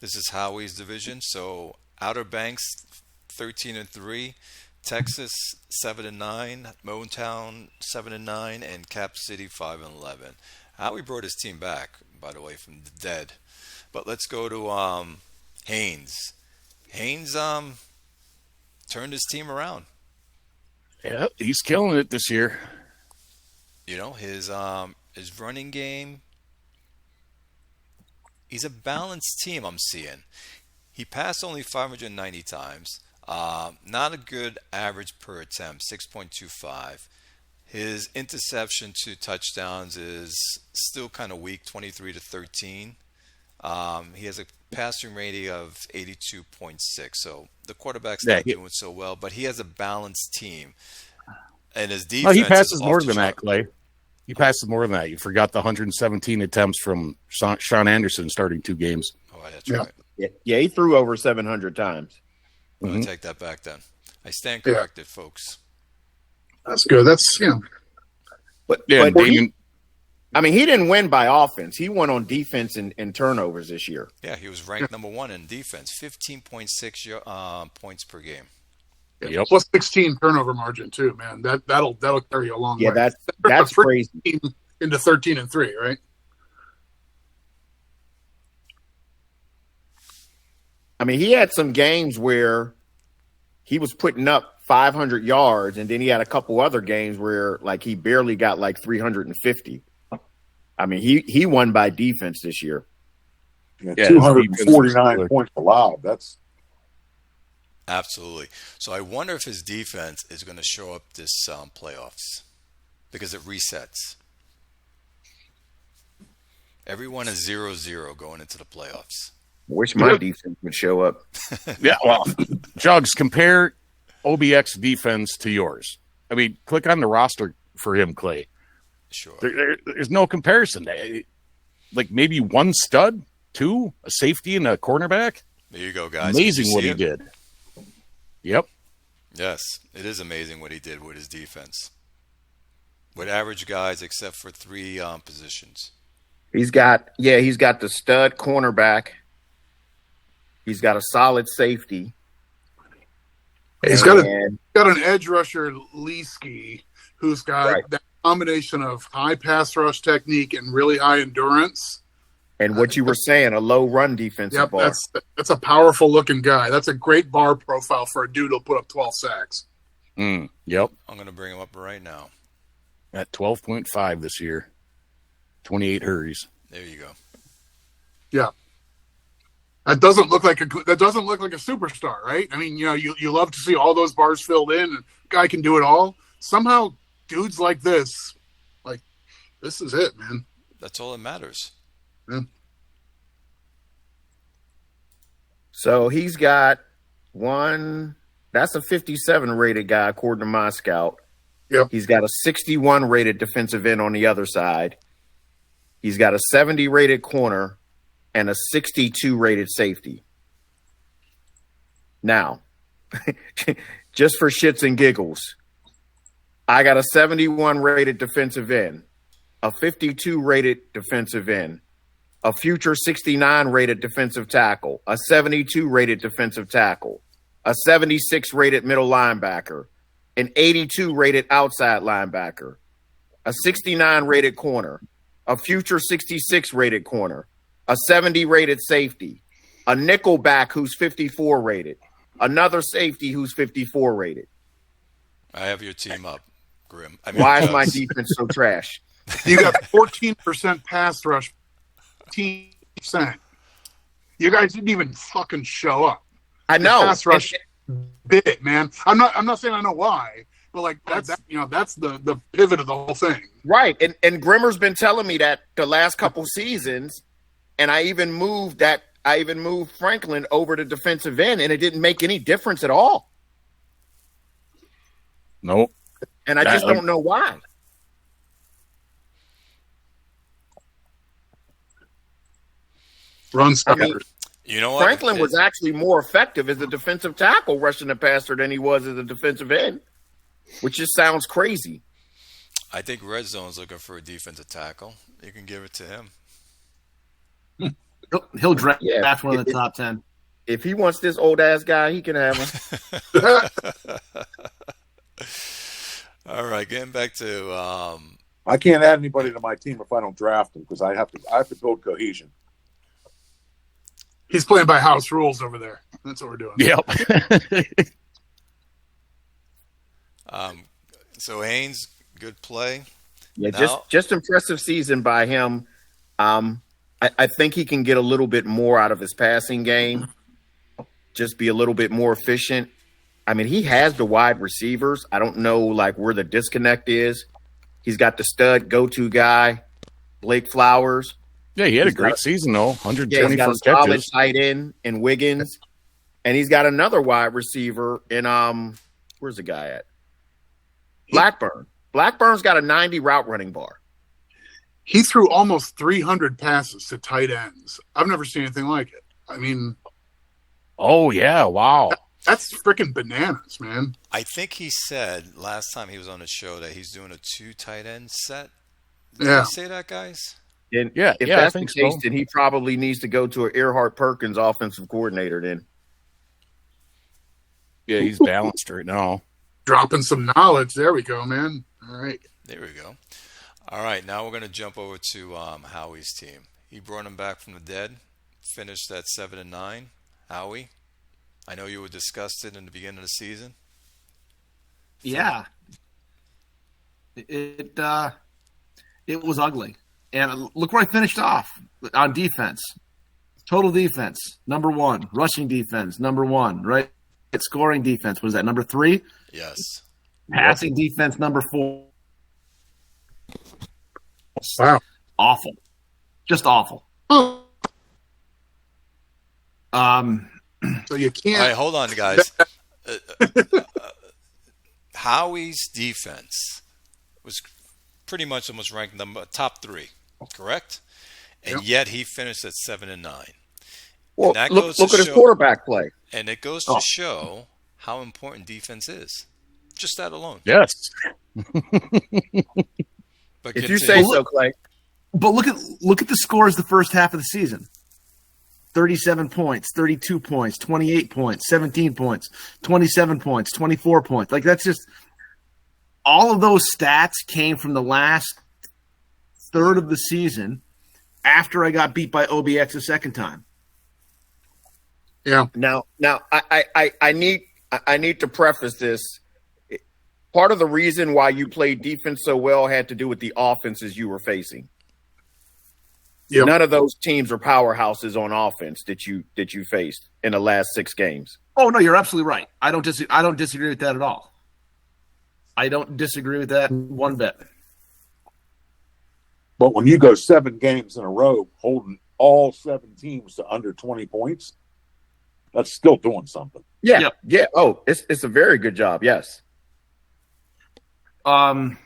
Speaker 1: This is Howie's division. So Outer Banks 13-3, Texas 7-9, Motown 7-9, and Cap City 5-11. Howie brought his team back, by the way, from the dead. But let's go to Haynes. Haynes turned his team around.
Speaker 4: Yeah, he's killing it this year.
Speaker 1: You know, his running game. He's a balanced team, I'm seeing. He passed only 590 times. Not a good average per attempt, 6.25. His interception to touchdowns is still kind of weak, 23-13. He has a passing rating of 82.6. So the quarterback's not doing so well, but he has a balanced team. And his defense.
Speaker 4: He passes
Speaker 1: is
Speaker 4: more
Speaker 1: off
Speaker 4: than
Speaker 1: the
Speaker 4: that,
Speaker 1: chart.
Speaker 4: Clay. He passes more than that. You forgot the 117 attempts from Sean Anderson starting 2 games.
Speaker 1: Oh, that's right.
Speaker 2: Yeah, he threw over 700 times.
Speaker 1: I'm going to take that back then. I stand corrected, folks.
Speaker 3: That's good. That's,
Speaker 2: But
Speaker 4: Damien,
Speaker 2: he didn't win by offense. He won on defense and turnovers this year.
Speaker 1: Yeah, he was ranked number 1 in defense, 15.6 points per game.
Speaker 4: Yep.
Speaker 3: Plus 16 turnover margin too, man. That'll carry you a long way.
Speaker 2: Yeah, that's crazy.
Speaker 3: Into 13-3, right?
Speaker 2: I mean, he had some games where he was putting up 500 yards, and then he had a couple other games where he barely got 350. I mean, he won by defense this year.
Speaker 5: Yeah, 249 points allowed. That's
Speaker 1: absolutely. So I wonder if his defense is going to show up this playoffs because it resets. Everyone is 0-0 going into the playoffs.
Speaker 2: Wish my defense would show up.
Speaker 4: Yeah, well, Jugs, compare OBX defense to yours. I mean, click on the roster for him, Clay.
Speaker 1: Sure.
Speaker 4: There's no comparison. Maybe one stud, 2, a safety, and a cornerback.
Speaker 1: There you go, guys.
Speaker 4: Amazing what he did. Yep.
Speaker 1: Yes, it is amazing what he did with his defense. With average guys except for 3 positions.
Speaker 2: He's got the stud cornerback. He's got a solid safety.
Speaker 3: He's got an edge rusher, Leesky, who's got that combination of high pass rush technique and really high endurance.
Speaker 2: And what you were saying, a low run defensive bar.
Speaker 3: That's a powerful looking guy. That's a great bar profile for a dude who'll put up 12 sacks.
Speaker 4: Yep.
Speaker 1: I'm going to bring him up right now.
Speaker 4: At 12.5 this year. 28 hurries.
Speaker 1: There you go.
Speaker 3: Yeah. That doesn't look like a superstar, right? I mean, you love to see all those bars filled in, and guy can do it all. Somehow, dudes like this is it, man.
Speaker 1: That's all that matters.
Speaker 3: Yeah.
Speaker 2: So he's got that's a 57 rated guy according to my scout.
Speaker 3: Yep.
Speaker 2: He's got a 61 rated defensive end on the other side. He's got a 70 rated corner and a 62 rated safety. Now, just for shits and giggles, I got a 71 rated defensive end, a 52 rated defensive end, a future 69 rated defensive tackle, a 72 rated defensive tackle, a 76 rated middle linebacker, an 82 rated outside linebacker, a 69 rated corner, a future 66 rated corner, a 70 rated safety, a nickel back who's 54 rated, another safety who's 54 rated.
Speaker 1: I have your team up, Grim.
Speaker 2: Why is my defense so trash?
Speaker 3: You got 14% pass rush, 15%. You guys didn't even fucking show up.
Speaker 2: I know.
Speaker 3: The pass rush bit, man. I'm not saying I know why, Well, like that's the pivot of the whole thing.
Speaker 2: Right. And Grimmer's been telling me that the last couple seasons, and I even moved Franklin over to defensive end, and it didn't make any difference at all.
Speaker 4: Nope.
Speaker 2: And I just don't know why.
Speaker 3: Run
Speaker 2: I mean,
Speaker 1: You know what?
Speaker 2: Franklin was actually more effective as a defensive tackle rushing the passer than he was as a defensive end, which just sounds crazy.
Speaker 1: I think Red Zone's looking for a defensive tackle. You can give it to him.
Speaker 6: He'll draft
Speaker 2: Yeah,
Speaker 6: one of the top 10.
Speaker 2: If he wants this old ass guy, he can have him.
Speaker 1: All right, getting back to
Speaker 5: I can't add anybody to my team if I don't draft them because I have to build cohesion.
Speaker 3: He's playing by house rules over there. That's what we're doing.
Speaker 4: Yep.
Speaker 1: so Haynes, good play.
Speaker 2: Yeah,
Speaker 1: Now-
Speaker 2: just impressive season by him. I think he can get a little bit more out of his passing game. Just be a little bit more efficient. I mean, he has the wide receivers. I don't know like where the disconnect is. He's got the stud go-to guy, Blake Flowers.
Speaker 4: Yeah, he had a
Speaker 2: He's
Speaker 4: great
Speaker 2: got-
Speaker 4: season though.
Speaker 2: Yeah, he's
Speaker 4: 124
Speaker 2: got a solid
Speaker 4: catches.
Speaker 2: tight end in Wiggins, and he's got another wide receiver in where's the guy at? Blackburn. Blackburn's got a 90 route running bar.
Speaker 3: He threw almost 300 passes to tight ends. I've never seen anything like it. I mean,
Speaker 4: Oh yeah, wow.
Speaker 3: that's freaking bananas, man.
Speaker 1: I think he said last time he was on the show that he's doing a 2 tight end set. Did
Speaker 3: Yeah.
Speaker 1: he say that, guys?
Speaker 2: And
Speaker 4: Yeah,
Speaker 2: if
Speaker 4: yeah, I
Speaker 2: that's
Speaker 4: think
Speaker 2: the case,
Speaker 4: so.
Speaker 2: then he probably needs to go to an Earhart Perkins offensive coordinator then.
Speaker 4: Yeah, he's balanced right now.
Speaker 3: Dropping some knowledge. There we go, man. All right.
Speaker 1: There we go. All right, now we're going to jump over to Howie's team. He brought him back from the dead, finished at 7-9. Howie, I know you were disgusted in the beginning of the season.
Speaker 6: Yeah. It was ugly. And look where I finished off on defense. Total defense, number 1. Rushing defense, number 1. Right? Scoring defense, was that number 3?
Speaker 1: Yes.
Speaker 6: Passing defense, number 4.
Speaker 3: Wow.
Speaker 6: Awful. Just awful.
Speaker 3: Oh, so you
Speaker 1: All right,
Speaker 3: can't.
Speaker 1: hold on, guys. Howie's defense was pretty much almost ranked top 3, correct? And
Speaker 3: Yep.
Speaker 1: yet he finished at 7-9.
Speaker 2: Well,
Speaker 1: that
Speaker 2: look
Speaker 1: goes to
Speaker 2: at his
Speaker 1: show-
Speaker 2: quarterback play.
Speaker 1: And it goes to show how important defense is. Just that alone.
Speaker 4: Yes.
Speaker 1: But
Speaker 2: If you
Speaker 1: continue.
Speaker 2: say so, Clay.
Speaker 6: But look at the scores the first half of the season. 37 points, 32 points, 28 points, 17 points, 27 points, 24 points. Like that's just all of those stats came from the last third of the season after I got beat by OBX the second time.
Speaker 3: Yeah.
Speaker 2: Now, I need to preface this. Part of the reason why you played defense so well had to do with the offenses you were facing.
Speaker 3: Yep.
Speaker 2: None of those teams are powerhouses on offense that you faced in the last 6 games.
Speaker 6: Oh no, you're absolutely right. I don't disagree with that at all. I don't disagree with that one bit.
Speaker 5: But when you go 7 games in a row holding all 7 teams to under 20 points, that's still doing something.
Speaker 2: Yeah,
Speaker 6: Yep.
Speaker 2: yeah. Oh, it's a very good job. Yes.
Speaker 6: Kind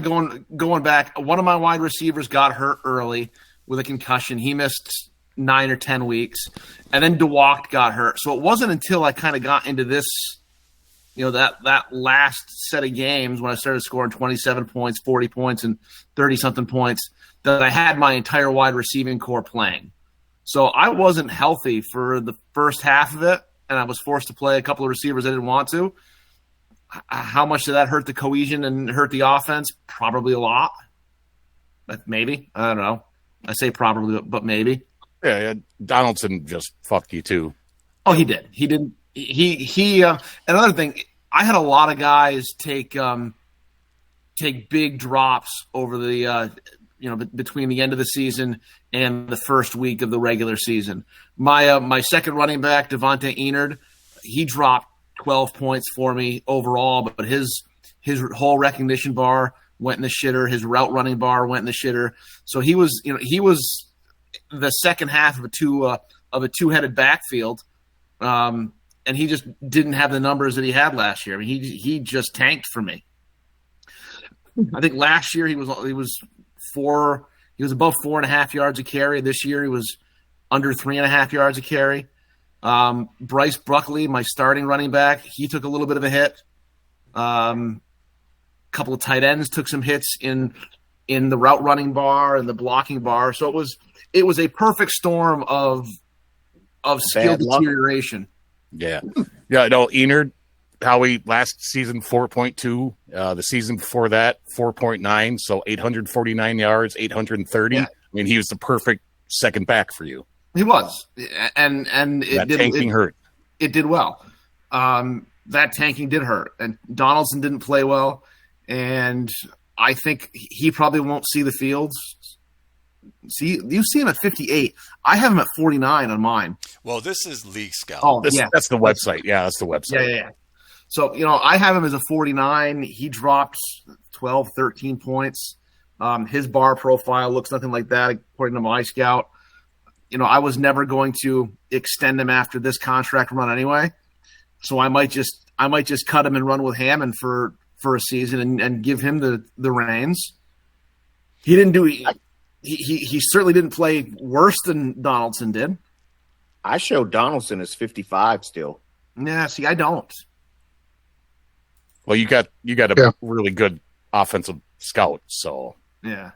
Speaker 6: of going back, one of my wide receivers got hurt early with a concussion. He missed 9 or 10 weeks, and then DeWalk got hurt. So it wasn't until I kind of got into this, that last set of games when I started scoring 27 points, 40 points, and 30-something points that I had my entire wide receiving core playing. So I wasn't healthy for the first half of it, and I was forced to play a couple of receivers I didn't want to. How much did that hurt the cohesion and hurt the offense? Probably a lot. But maybe. I don't know. I say probably, but maybe.
Speaker 4: Yeah, Donaldson just fucked you too.
Speaker 6: Oh, he did. He didn't. He. Another thing, I had a lot of guys take big drops over the between the end of the season and the first week of the regular season. My second running back, Devontae Enard, he dropped 12 points for me overall, but his His whole recognition bar went in the shitter. His route running bar went in the shitter. So he was the second half of a two-headed backfield, and he just didn't have the numbers that he had last year. I mean, he just tanked for me. I think last year he was above 4.5 yards a carry. This year he was under 3.5 yards a carry. Bryce Buckley, my starting running back, he took a little bit of a hit. Couple of tight ends took some hits in the route running bar and the blocking bar. So it was a perfect storm of skill deterioration.
Speaker 4: Yeah. Yeah, no, Enard, Howie, last season 4.2. The season before that, 4.9. So 849 yards, 830. Yeah. I mean, he was the perfect second back for you.
Speaker 6: He was. And
Speaker 4: tanking hurt.
Speaker 6: It did well. That tanking did hurt. And Donaldson didn't play well. And I think he probably won't see the field. See, you see him at 58. I have him at 49 on mine.
Speaker 1: Well, this is League Scout.
Speaker 6: Oh,
Speaker 4: that's the website. Yeah, that's the website.
Speaker 6: Yeah. So, I have him as a 49. He dropped 12, 13 points. His bar profile looks nothing like that, according to my scout. I was never going to extend him after this contract run anyway. So I might just cut him and run with Hammond for a season and give him the reins. He didn't do he certainly didn't play worse than Donaldson did.
Speaker 2: I show Donaldson as 55 still.
Speaker 6: Yeah, see, I don't.
Speaker 4: Well, you got a really good offensive scout, so
Speaker 6: yeah.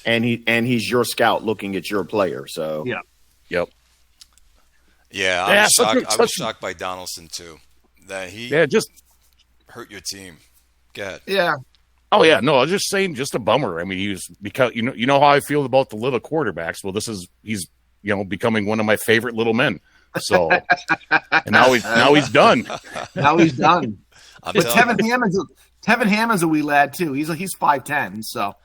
Speaker 2: And he's your scout looking at your player, so
Speaker 6: yeah.
Speaker 4: Yep.
Speaker 1: Yeah, I was shocked by Donaldson too. That he
Speaker 4: just
Speaker 1: hurt your team. Go ahead.
Speaker 6: Yeah.
Speaker 4: Oh yeah, no, I was just saying, just a bummer. I mean, because you know how I feel about the little quarterbacks. Well, he's becoming one of my favorite little men. So, and now he's done.
Speaker 6: Now he's done. But Tevin Hammond's a wee lad too. He's 5'10", so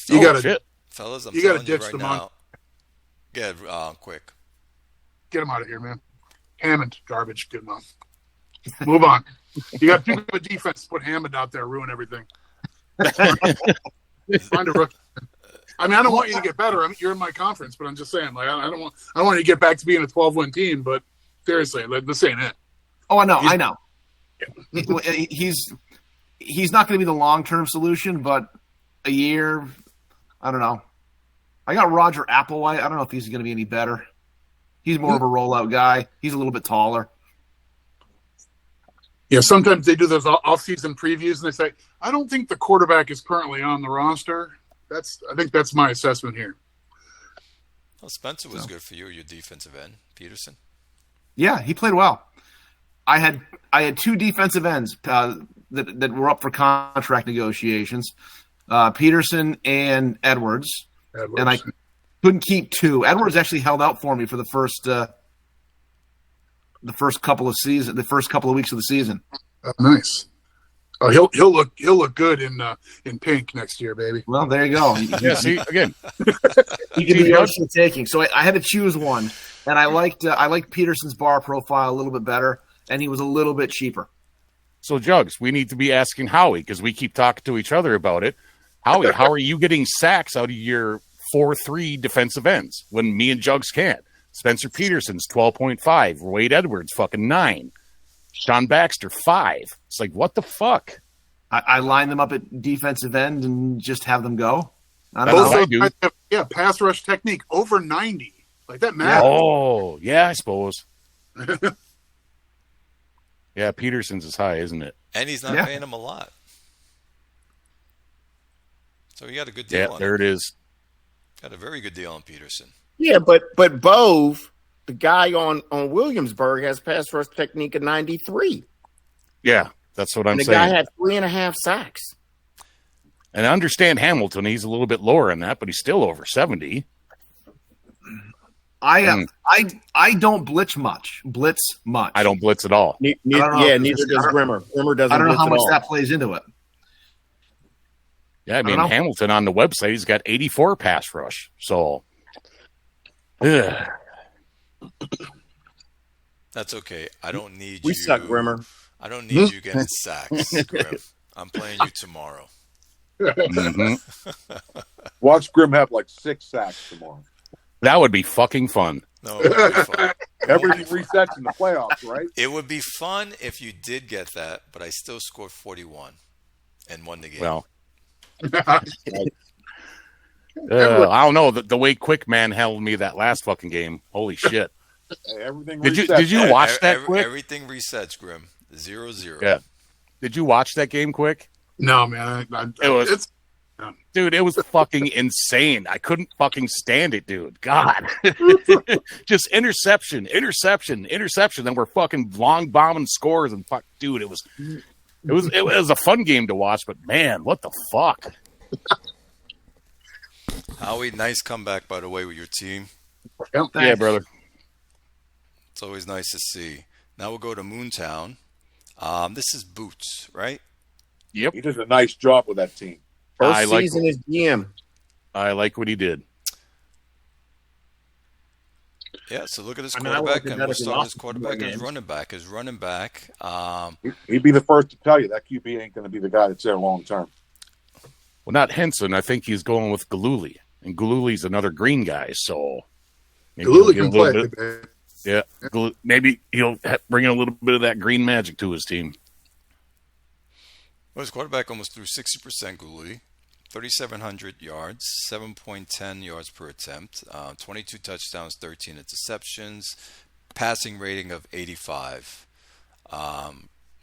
Speaker 3: you got to
Speaker 1: fellas.
Speaker 3: You got to ditch the money.
Speaker 1: Get quick.
Speaker 3: Get him out of here, man. Hammond, garbage. Get him out. Move on. You got too good of a defense. Put Hammond out there, ruin everything. Find a rookie. I mean, I don't want you to get better. You're in my conference, but I'm just saying, like, I don't want you to get back to being a 12-win team. But seriously, this ain't it.
Speaker 6: Oh, I know. Yeah. He's not going to be the long-term solution, but a year, I don't know. I got Roger Applewhite. I don't know if he's going to be any better. He's more of a rollout guy. He's a little bit taller.
Speaker 3: Yeah, sometimes they do those off-season previews, and they say, I don't think the quarterback is currently on the roster. I think that's my assessment here.
Speaker 1: Well, Spencer was good for you, your defensive end, Peterson.
Speaker 6: Yeah, he played well. I had two defensive ends that were up for contract negotiations, Peterson and Edwards. And I couldn't keep two. Edwards actually held out for me for the first couple of weeks of the season.
Speaker 3: Nice. Oh, he'll look good in pink next year, baby.
Speaker 6: Well, there you go.
Speaker 4: Yeah, see again.
Speaker 6: He can be yours for the taking. So I had to choose one, and I liked Peterson's bar profile a little bit better, and he was a little bit cheaper.
Speaker 4: So, Jugs, we need to be asking Howie because we keep talking to each other about it. Howie, how are you getting sacks out of your 4-3 defensive ends when me and Jugs can't? Spencer Peterson's 12.5. Wade Edwards, fucking 9. Sean Baxter, 5. It's like, what the fuck?
Speaker 6: I line them up at defensive end and just have them go. I don't
Speaker 4: That's
Speaker 6: know.
Speaker 4: what I do.
Speaker 3: Yeah, pass rush technique over 90. Like that matters.
Speaker 4: Oh, yeah, I suppose. Yeah, Peterson's is high, isn't it?
Speaker 1: And he's not paying him a lot. So he got a good deal on him.
Speaker 4: There it is.
Speaker 1: Got a very good deal on Peterson.
Speaker 2: Yeah, but Bove, the guy on Williamsburg, has pass rush technique of 93.
Speaker 4: Yeah, that's what I'm
Speaker 2: and
Speaker 4: saying.
Speaker 2: The guy had 3.5 sacks.
Speaker 4: And I understand Hamilton; he's a little bit lower in that, but he's still over 70.
Speaker 6: I don't blitz much.
Speaker 4: I don't blitz at all.
Speaker 2: Neither does Grimmer. Grimmer doesn't.
Speaker 6: I don't know how much
Speaker 2: all.
Speaker 6: that plays into it.
Speaker 4: Yeah, I mean Hamilton on the website, he's got 84 pass rush. So. Ugh.
Speaker 1: That's okay. I don't need
Speaker 2: we suck, Grimmer.
Speaker 1: I don't need you getting sacks, Grim. I'm playing you tomorrow.
Speaker 4: Mhm.
Speaker 5: Watch Grim have like 6 sacks tomorrow.
Speaker 4: That would be fucking fun.
Speaker 1: No, it would be fun.
Speaker 5: Everything resets in the playoffs, right?
Speaker 1: It would be fun if you did get that, but I still scored 41 and won the game.
Speaker 4: Well, I don't know the way Quick Man held me that last fucking game. Holy shit!
Speaker 5: Hey, everything
Speaker 4: Did
Speaker 5: resets.
Speaker 4: you watch that Quick?
Speaker 1: Everything resets, Grim. 0-0.
Speaker 4: Yeah. Did you watch that game, Quick?
Speaker 3: No, man.
Speaker 4: It was fucking insane. I couldn't fucking stand it, dude. God. Just interception. Then we're fucking long bombing scores and fuck, dude. It was a fun game to watch, but man, what the fuck?
Speaker 1: Howie, nice comeback, by the way, with your team.
Speaker 4: Yeah, brother.
Speaker 1: It's always nice to see. Now we'll go to Moontown. This is Boots, right?
Speaker 4: Yep.
Speaker 5: He did a nice job with that team.
Speaker 2: First season as GM.
Speaker 4: I like what he did.
Speaker 1: Yeah, so look at his
Speaker 6: I
Speaker 1: quarterback,
Speaker 6: would've
Speaker 1: and
Speaker 6: done
Speaker 1: we'll
Speaker 6: it if he
Speaker 1: start
Speaker 6: lost
Speaker 1: his quarterback
Speaker 6: two
Speaker 1: as
Speaker 6: games.
Speaker 1: running back. His running back,
Speaker 5: He'd be the first to tell you that QB ain't going to be the guy that's there long term.
Speaker 4: Well, not Henson. I think he's going with Galuli. And Galuli's another green guy, so maybe
Speaker 3: Galooly
Speaker 4: he'll
Speaker 3: can
Speaker 4: give a
Speaker 3: play.
Speaker 4: little bit- Yeah, maybe he'll bring a little bit of that green magic to his team.
Speaker 1: well, his quarterback almost threw 60% Gulli, 3,700 yards, 7.10 yards per attempt, 22 touchdowns, 13 interceptions, passing rating of 85.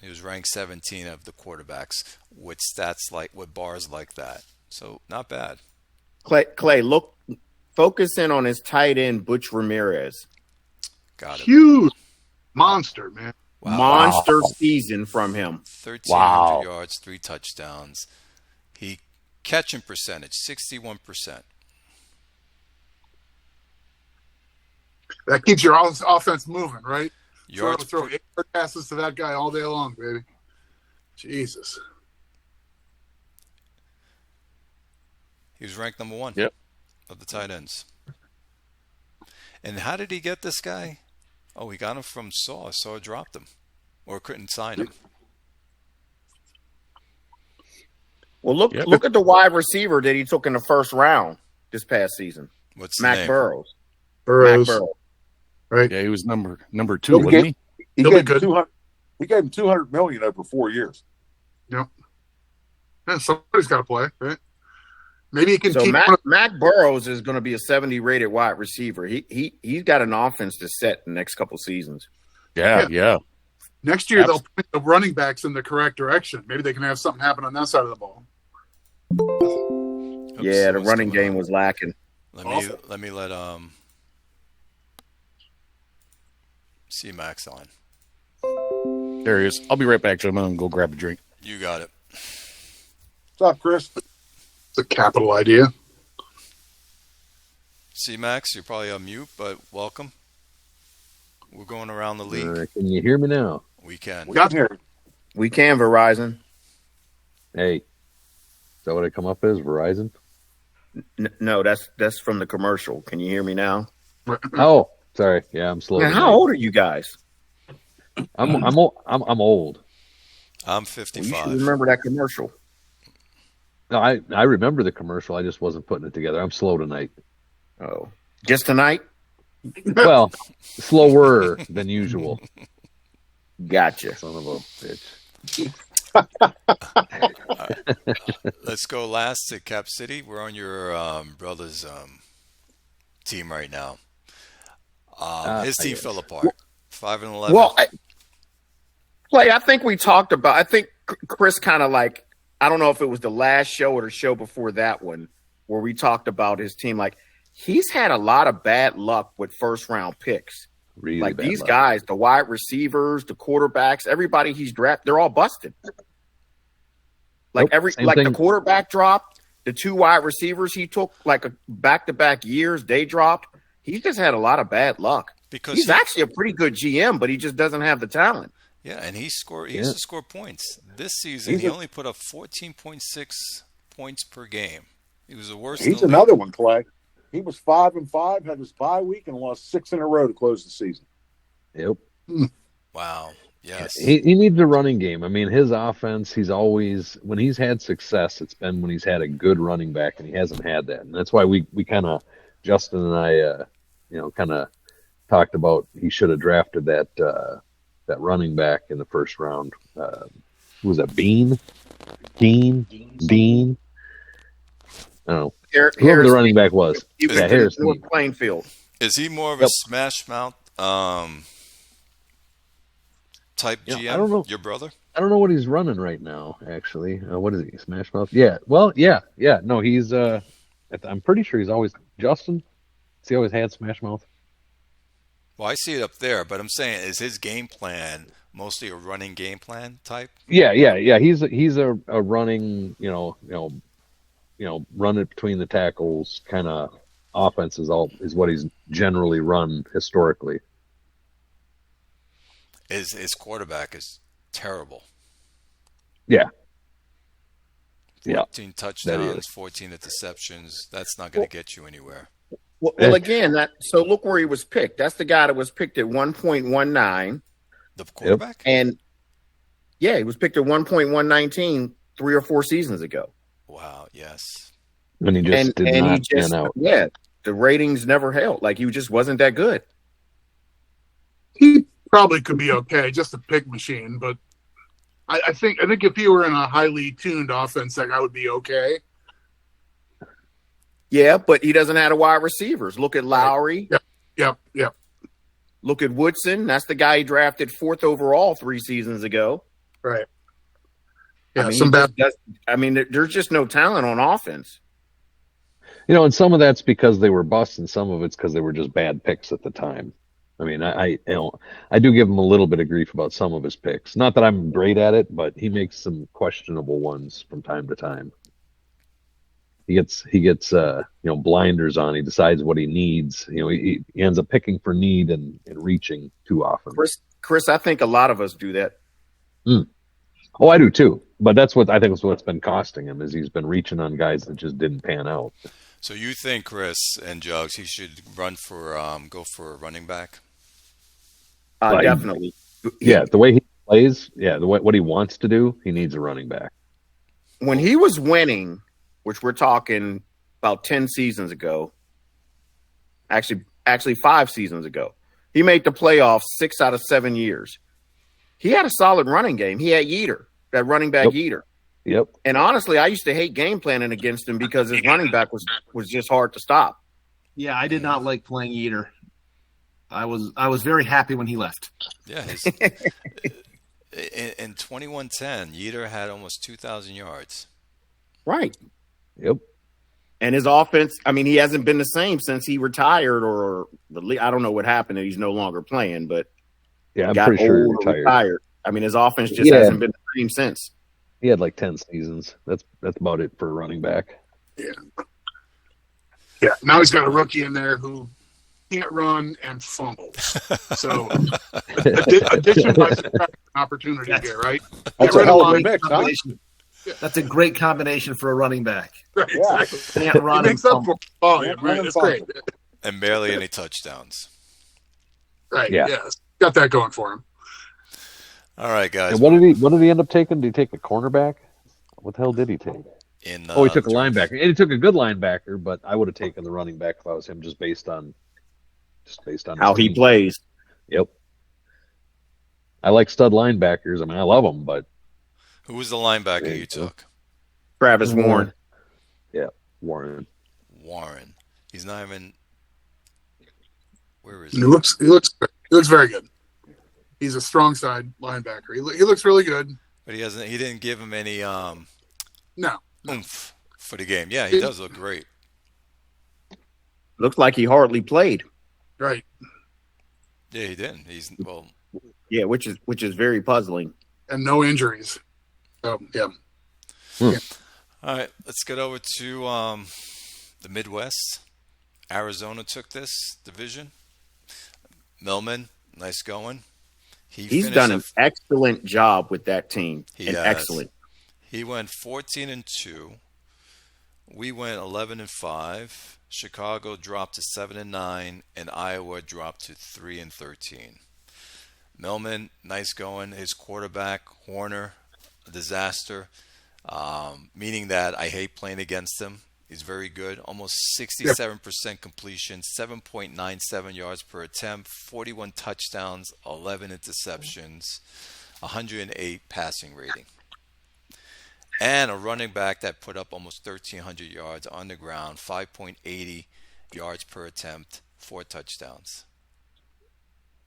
Speaker 1: He was ranked 17 of the quarterbacks with bars like that. So not bad.
Speaker 2: Clay, look, focus in on his tight end, Butch Ramirez.
Speaker 1: Got it.
Speaker 3: Huge monster, man.
Speaker 1: Wow.
Speaker 2: Monster season from him.
Speaker 1: 1,300 yards, 3 touchdowns. He catching percentage, 61%.
Speaker 3: That keeps your offense moving, right?
Speaker 1: Yards
Speaker 3: Throw
Speaker 1: per,
Speaker 3: 8 passes to that guy all day long, baby. Jesus.
Speaker 1: he was ranked number 1
Speaker 4: Yep.
Speaker 1: of the tight ends. And how did he get this guy? Oh, he got him from Saw. Saw dropped him or couldn't sign him.
Speaker 2: Well, look at the wide receiver that he took in the first round this past season.
Speaker 1: What's the
Speaker 2: Mac
Speaker 1: name?
Speaker 2: Burrows.
Speaker 3: Burrows.
Speaker 2: Mac Burrows.
Speaker 3: Right?
Speaker 4: Yeah, he was number 2,
Speaker 5: He'll be
Speaker 4: wasn't he?
Speaker 5: He
Speaker 3: He'll
Speaker 5: gave
Speaker 3: be
Speaker 5: him
Speaker 3: good.
Speaker 5: 200. He gave him $200 million over 4 years.
Speaker 3: Yep. And somebody's got to play, right? Maybe he can
Speaker 2: So
Speaker 3: keep
Speaker 2: Mac Burrows is going to be a 70 rated wide receiver. He's got an offense to set the next couple seasons.
Speaker 4: Yeah.
Speaker 3: next year. They'll put the running backs in the correct direction. Maybe they can have something happen on that side of the ball.
Speaker 1: Oops,
Speaker 2: Yeah, the
Speaker 1: what's
Speaker 2: running
Speaker 1: going
Speaker 2: game
Speaker 1: on?
Speaker 2: was lacking.
Speaker 1: Let me let C Max on.
Speaker 4: There he is. I'll be right back, gentlemen. I'm going to go grab a drink.
Speaker 1: You got it.
Speaker 5: What's up, Chris?
Speaker 3: It's a capital idea.
Speaker 1: C Max, you're probably on mute, but welcome. We're going around the league.
Speaker 7: Can you hear me now?
Speaker 1: We can.
Speaker 5: We got here.
Speaker 2: We can, Verizon.
Speaker 7: Hey, is that what I come up as? Verizon?
Speaker 2: No, that's from the commercial. Can you hear me now?
Speaker 7: Oh, sorry. Yeah, I'm slow.
Speaker 2: Man, how old are you guys?
Speaker 7: I'm old.
Speaker 1: I'm
Speaker 2: You
Speaker 1: 55.
Speaker 2: should remember that commercial.
Speaker 7: No, I remember the commercial. I just wasn't putting it together. I'm slow tonight.
Speaker 2: Oh, just tonight?
Speaker 7: Well, slower than usual.
Speaker 2: Gotcha.
Speaker 7: Son of a bitch.
Speaker 1: Let's go last to Cap City. We're on your brother's team right now. His team
Speaker 7: yes.
Speaker 1: fell apart. 5-11.
Speaker 2: Well, Clay, I think we talked about. I think Chris kind of like. I don't know if it was the last show or the show before that one where we talked about his team. Like he's had a lot of bad luck with first round picks.
Speaker 7: Really
Speaker 2: Like
Speaker 7: bad
Speaker 2: these
Speaker 7: luck.
Speaker 2: guys, the wide receivers, the quarterbacks, everybody he's drafted, they're all busted. Like
Speaker 7: Nope, same
Speaker 2: the
Speaker 7: thing.
Speaker 2: quarterback dropped, the 2 wide receivers he took like a back-to-back years, they dropped. He's just had a lot of bad luck.
Speaker 1: because
Speaker 2: He's actually a pretty good GM, but he just doesn't have the talent.
Speaker 1: yeah, and he used to score points. This season,
Speaker 5: He's
Speaker 1: he
Speaker 5: a-
Speaker 1: only put up 14.6 points per game. He was the worst.
Speaker 5: He's
Speaker 1: in the
Speaker 5: another
Speaker 1: league.
Speaker 5: one, Clay. He was 5-5, had his bye week, and lost 6 in a row to close the season.
Speaker 7: Yep.
Speaker 1: Wow. Yes.
Speaker 7: He needs a running game. I mean, his offense, he's always, when he's had success, it's been when he's had a good running back, and he hasn't had that. And that's why we kind of, Justin and I, kind of talked about he should have drafted that running back in the first round. Who was that? Dean? I don't know. Whoever the running back was. Harris Dean.
Speaker 2: Plainfield.
Speaker 1: Is he more of a smash mouth type GM?
Speaker 7: I don't know.
Speaker 1: Your brother?
Speaker 7: I don't know what he's running right now, actually. What is he? Smash Mouth? Yeah. Well, yeah. No, he's, I'm pretty sure he's always, Justin, has he always had Smash Mouth?
Speaker 1: Well, I see it up there, but I'm saying, is his game plan mostly a running game plan type?
Speaker 7: Yeah. He's a running, run it between the tackles kind of offense is what he's generally run historically.
Speaker 1: His quarterback is terrible.
Speaker 7: Yeah.
Speaker 1: 14 touchdowns, 14 interceptions. That's not going to get you anywhere.
Speaker 2: Well, again, so look where he was picked. That's the guy that was picked at 1.19.
Speaker 1: The quarterback?
Speaker 2: And yeah, he was picked at 1.119 3 or 4 seasons ago.
Speaker 1: Wow, yes.
Speaker 7: And he just did not pan out.
Speaker 2: Yeah, the ratings never held. Like, he just wasn't that good.
Speaker 3: He probably could be okay, just a pick machine, but I think if he were in a highly tuned offense, that guy would be okay.
Speaker 2: Yeah, but he doesn't have a wide receivers. Look at Lowry.
Speaker 3: Yep.
Speaker 2: Look at Woodson. That's the guy he drafted 4th overall 3 seasons ago.
Speaker 3: Right. Yeah,
Speaker 2: there's just no talent on offense.
Speaker 7: And some of that's because they were busts, and some of it's because they were just bad picks at the time. I mean, I do give him a little bit of grief about some of his picks. Not that I'm great at it, but he makes some questionable ones from time to time. He gets blinders on. He decides what he needs. He ends up picking for need and reaching too often.
Speaker 2: Chris, I think a lot of us do that.
Speaker 7: Oh, I do too. But that's what I think is what's been costing him, is he's been reaching on guys that just didn't pan out.
Speaker 1: So you think, Chris and Jugs, he should go for a running back?
Speaker 2: Definitely.
Speaker 7: Yeah, the way he plays, what he wants to do, he needs a running back.
Speaker 2: When he was winning, which we're talking about 10 seasons ago, actually 5 seasons ago, he made the playoffs 6 out of 7 years. He had a solid running game. He had Yeater, that running back Yeater.
Speaker 7: Yep.
Speaker 2: And honestly, I used to hate game planning against him because his running back was just hard to stop.
Speaker 6: Yeah, I did not like playing Yeater. I was very happy when he left.
Speaker 1: Yeah, in 2110, Yeater had almost 2,000 yards.
Speaker 2: Right.
Speaker 7: Yep.
Speaker 2: And his offense, I mean, he hasn't been the same since he retired, or I don't know what happened that he's no longer playing, but
Speaker 7: yeah, I'm pretty sure he retired.
Speaker 2: I mean, his offense just hasn't been the same since.
Speaker 7: He had like 10 seasons. That's about it for a running back.
Speaker 3: Yeah. Now he's got a rookie in there who can't run and fumbles. So addition by subtraction opportunity here, right?
Speaker 5: That's a hell of a mix, huh?
Speaker 6: That's a great combination for a running back.
Speaker 3: Right,
Speaker 5: Yeah.
Speaker 3: exactly.
Speaker 6: Can't run
Speaker 3: He
Speaker 6: and
Speaker 3: makes up
Speaker 6: fumble.
Speaker 3: for volume, right? It's great.
Speaker 1: And barely any touchdowns.
Speaker 3: Right,
Speaker 7: Yeah.
Speaker 3: yes. Got that going for him.
Speaker 1: All right, guys.
Speaker 7: And what did he end up taking? Did he take a cornerback? What the hell did he take?
Speaker 1: He
Speaker 7: took a linebacker. And he took a good linebacker, but I would have taken the running back if I was him, just based on
Speaker 2: how he plays.
Speaker 7: Yep. I like stud linebackers. I mean, I love them, but
Speaker 1: Who was the linebacker you took?
Speaker 2: Travis Warren.
Speaker 7: Yeah, Warren.
Speaker 1: He's not even. Where is
Speaker 3: He
Speaker 1: he?
Speaker 3: looks very good. He's a strong side linebacker. He looks really good.
Speaker 1: But he didn't give him any
Speaker 3: No.
Speaker 1: oomph for the game. Yeah, he does look great.
Speaker 2: Looks like he hardly played.
Speaker 3: Right.
Speaker 1: Yeah, he didn't.
Speaker 2: Yeah, which is very puzzling.
Speaker 3: And no injuries. So, yeah.
Speaker 1: All right, let's get over to the Midwest. Arizona took this division. Millman, nice going.
Speaker 2: He's done an excellent job with that team. Excellent.
Speaker 1: He went 14-2. We went 11-5. Chicago dropped to 7-9, and Iowa dropped to 3-13. Millman, nice going. His quarterback, Horner, a disaster. Meaning that I hate playing against him. He's very good. Almost 67% completion, 7.97 yards per attempt, 41 touchdowns, 11 interceptions, 108 passing rating. And a running back that put up almost 1,300 yards on the ground, 5.80 yards per attempt, 4 touchdowns.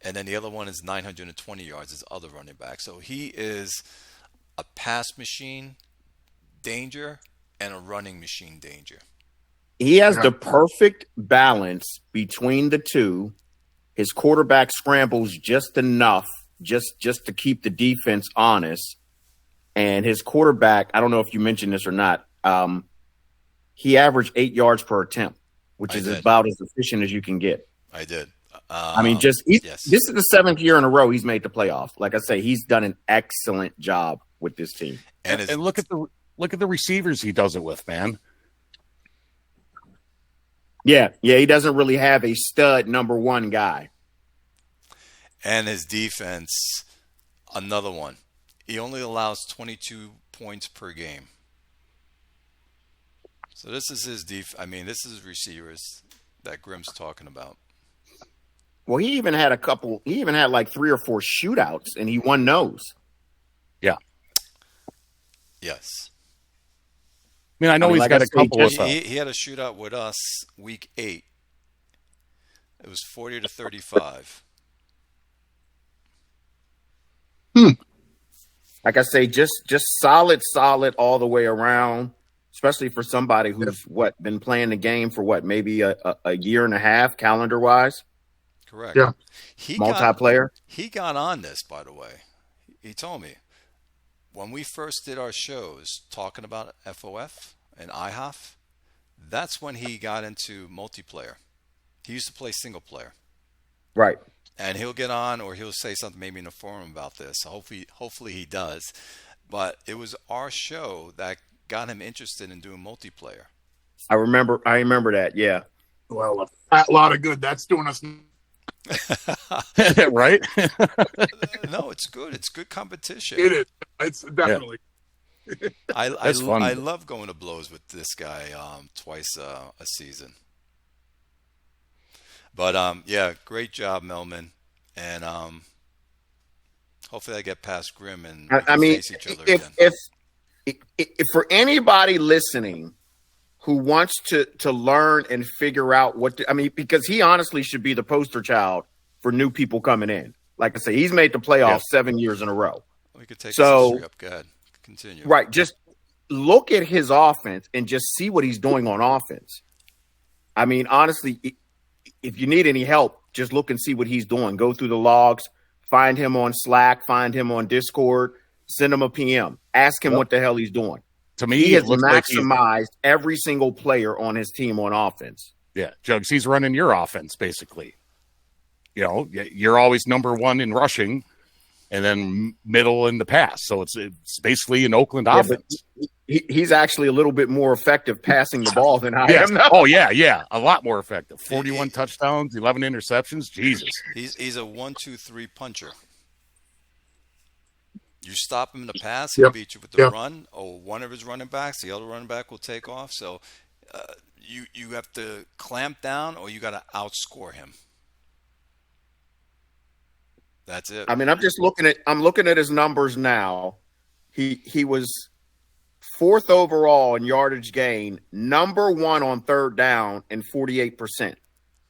Speaker 1: And then the other one is 920 yards, his other running back. So he is a pass machine danger and a running machine danger.
Speaker 2: He has the perfect balance between the two. His quarterback scrambles just enough, just to keep the defense honest. And his quarterback, I don't know if you mentioned this or not, he averaged 8 yards per attempt, which is about as efficient as you can get.
Speaker 1: I did.
Speaker 2: I mean, this is the 7th year in a row he's made the playoffs. Like I say, he's done an excellent job with this team.
Speaker 4: And look at the receivers he does it with, man.
Speaker 2: Yeah, he doesn't really have a stud number one guy.
Speaker 1: And his defense, another one. He only allows 22 points per game. So this is his this is his receivers that Grimm's talking about.
Speaker 2: Well, he even had like 3 or 4 shootouts, and he won those.
Speaker 4: Yeah.
Speaker 1: Yes.
Speaker 4: I mean, I know he's got a couple of.
Speaker 1: He had a shootout with us week 8. It was 40-35.
Speaker 2: Like I say, just solid all the way around, especially for somebody who's been playing the game for maybe a year and a half calendar wise.
Speaker 1: Correct.
Speaker 3: Yeah.
Speaker 2: Multiplayer.
Speaker 1: He got on this, by the way. He told me when we first did our shows talking about FOF and IHOF, that's when he got into multiplayer. He used to play single player.
Speaker 2: Right.
Speaker 1: And he'll get on or he'll say something maybe in a forum about this. Hopefully he does. But it was our show that got him interested in doing multiplayer.
Speaker 2: I remember that, yeah.
Speaker 3: Well, a lot of good. That's doing us.
Speaker 4: Right?
Speaker 1: No, it's good. It's good competition.
Speaker 3: It is. It's definitely.
Speaker 1: Yeah. I love going to blows with this guy twice a season. But yeah, great job, Melman, and hopefully I get past Grimm and face each other again.
Speaker 2: If for anybody listening who wants to learn and figure out because he honestly should be the poster child for new people coming in. Like I say, he's made the playoffs 7 years in a row.
Speaker 1: We could take this history up. Go ahead. Continue.
Speaker 2: Right. Just look at his offense and just see what he's doing on offense. I mean, honestly, if you need any help, just look and see what he's doing. Go through the logs, find him on Slack, find him on Discord, send him a PM. Ask him what the hell he's doing.
Speaker 4: To me,
Speaker 2: he has maximized every single player on his team on offense.
Speaker 4: Yeah, Jugs, he's running your offense, basically. You know, you're always number one in rushing and then middle in the pass. So it's basically an Oakland offense.
Speaker 2: He's actually a little bit more effective passing the ball than I am.
Speaker 4: Oh, yeah. A lot more effective. 41 touchdowns, 11 interceptions. Jesus.
Speaker 1: He's a 1-2-3 puncher. You stop him in the pass, he'll beat you with the run. Or one of his running backs, the other running back will take off. So you have to clamp down or you got to outscore him. That's it.
Speaker 2: I mean, I'm looking at his numbers now. He was 4th overall in yardage gain, number 1 on 3rd down, and 48%.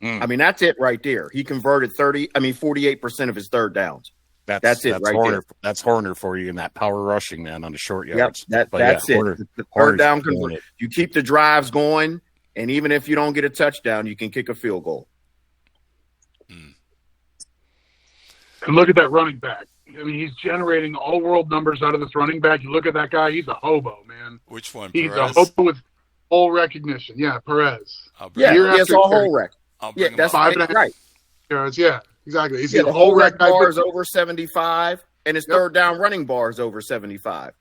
Speaker 2: I mean, that's it right there. He converted 48% of his 3rd downs. That's it right
Speaker 4: Horner,
Speaker 2: there.
Speaker 4: That's Horner for you in that power rushing, man, on the short yards.
Speaker 2: Yep, that's it.
Speaker 4: Horner,
Speaker 2: the 3rd down conversion. You keep the drives going, and even if you don't get a touchdown, you can kick a field goal.
Speaker 3: And look at that running back. I mean, he's generating all-world numbers out of this running back. You look at that guy, he's a hobo, man.
Speaker 1: Which one,
Speaker 3: He's
Speaker 1: Perez?
Speaker 3: a hobo with full recognition. Yeah, Perez.
Speaker 2: It's all whole wreck. That's
Speaker 3: 5.5
Speaker 2: right.
Speaker 3: yards. Yeah, exactly. He's
Speaker 2: the
Speaker 3: a
Speaker 2: whole
Speaker 3: whole
Speaker 2: wreck
Speaker 3: wreck
Speaker 2: bar is over 75, and his 3rd down running bar is over 75.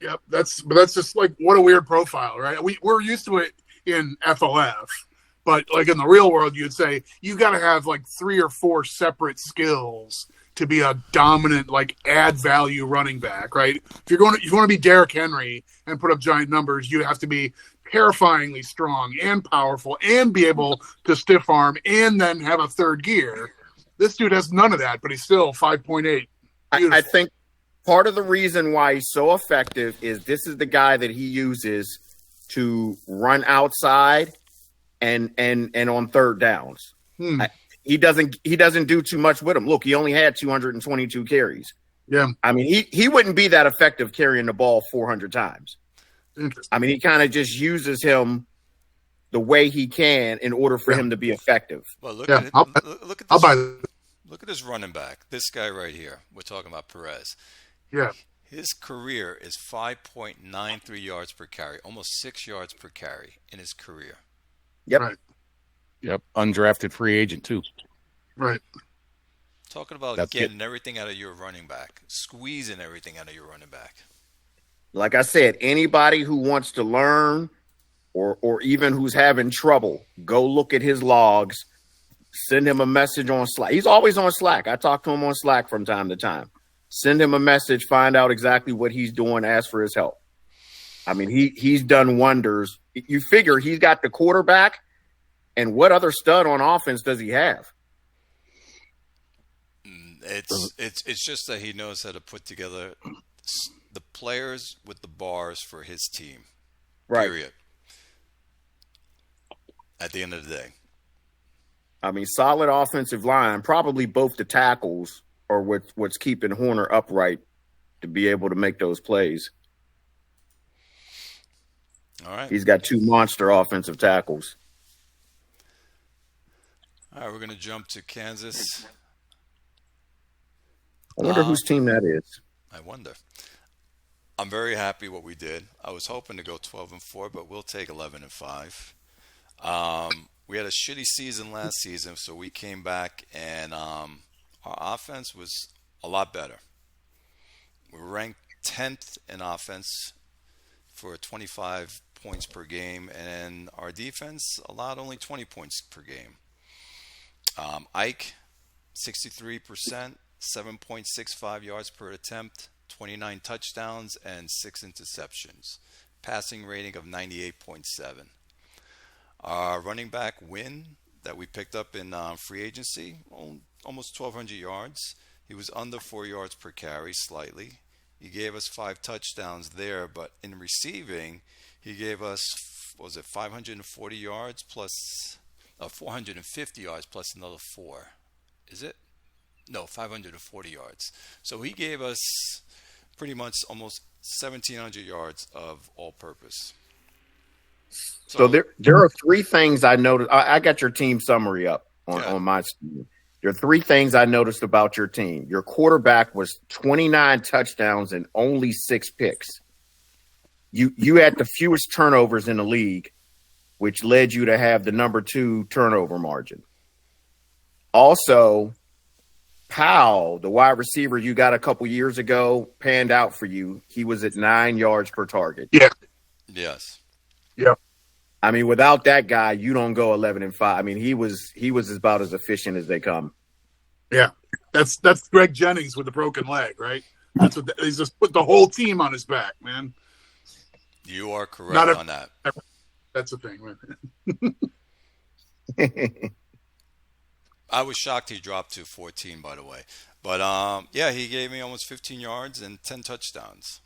Speaker 3: Yep, that's just like what a weird profile, right? We're used to it in FOF, but like in the real world, you'd say you got to have like 3 or 4 separate skills to be a dominant, like add value running back, right? If you want to be Derrick Henry and put up giant numbers, you have to be terrifyingly strong and powerful and be able to stiff arm and then have a third gear. This dude has none of that, but he's still 5.8.
Speaker 2: I think part of the reason why he's so effective is this is the guy that he uses to run outside and on third downs. He doesn't do too much with him. Look, he only had 222 carries.
Speaker 3: Yeah.
Speaker 2: I mean, he wouldn't be that effective carrying the ball 400 times. I mean, he kind of just uses him the way he can in order for him to be effective.
Speaker 1: Well, look
Speaker 3: Yeah,
Speaker 1: at
Speaker 3: I'll
Speaker 1: this.
Speaker 3: buy that.
Speaker 1: Look at this running back. This guy right here. We're talking about Perez.
Speaker 3: Yeah.
Speaker 1: His career is 5.93 yards per carry, almost 6 yards per carry in his career.
Speaker 2: Yep.
Speaker 3: Right.
Speaker 4: Yep. Undrafted free agent, too.
Speaker 3: Right.
Speaker 1: Talking about
Speaker 4: That's
Speaker 1: getting everything out of your running back, squeezing everything out of your running back.
Speaker 2: Like I said, anybody who wants to learn or even who's having trouble, go look at his logs, send him a message on Slack. He's always on Slack. I talk to him on Slack from time to time. Send him a message, find out exactly what he's doing, ask for his help. I mean, he's done wonders. You figure he's got the quarterback, and what other stud on offense does he have?
Speaker 1: It's just that he knows how to put together the players with the bars for his team.
Speaker 2: Right.
Speaker 1: Period. At the end of the day.
Speaker 2: I mean, solid offensive line. Probably both the tackles are what's keeping Horner upright to be able to make those plays.
Speaker 1: All right.
Speaker 2: He's got two monster offensive tackles.
Speaker 1: All right, we're going to jump to Kansas.
Speaker 2: I wonder whose team that is.
Speaker 1: I wonder. I'm very happy what we did. I was hoping to go 12-4, but we'll take 11-5. We had a shitty season last season, so we came back and our offense was a lot better. We were ranked 10th in offense for 25 points per game, and our defense allowed only 20 points per game. Ike, 63%, 7.65 yards per attempt, 29 touchdowns, and 6 interceptions. Passing rating of 98.7. Our running back Wynn that we picked up in free agency, almost 1,200 yards. He was under 4 yards per carry slightly. He gave us 5 touchdowns there, but in receiving, he gave us, 540 yards plus 450 yards plus another 4. Is it? No, 540 yards. So he gave us pretty much almost 1,700 yards of all-purpose.
Speaker 2: So there are 3 things I noticed. I got your team summary up on my screen. There are 3 things I noticed about your team. Your quarterback was 29 touchdowns and only 6 picks. You had the fewest turnovers in the league, which led you to have the number 2 turnover margin. Also, Powell, the wide receiver you got a couple years ago, panned out for you. He was at 9 yards per target.
Speaker 3: Yeah.
Speaker 1: Yes.
Speaker 3: Yeah.
Speaker 2: I mean, without that guy, you don't go 11-5. I mean, he was about as efficient as they come.
Speaker 3: Yeah. That's Greg Jennings with the broken leg, right? That's what he's just put the whole team on his back, man.
Speaker 1: You are correct on that.
Speaker 3: That's the thing, man.
Speaker 1: I was shocked he dropped to 14, by the way. But, yeah, he gave me almost 15 yards and 10 touchdowns.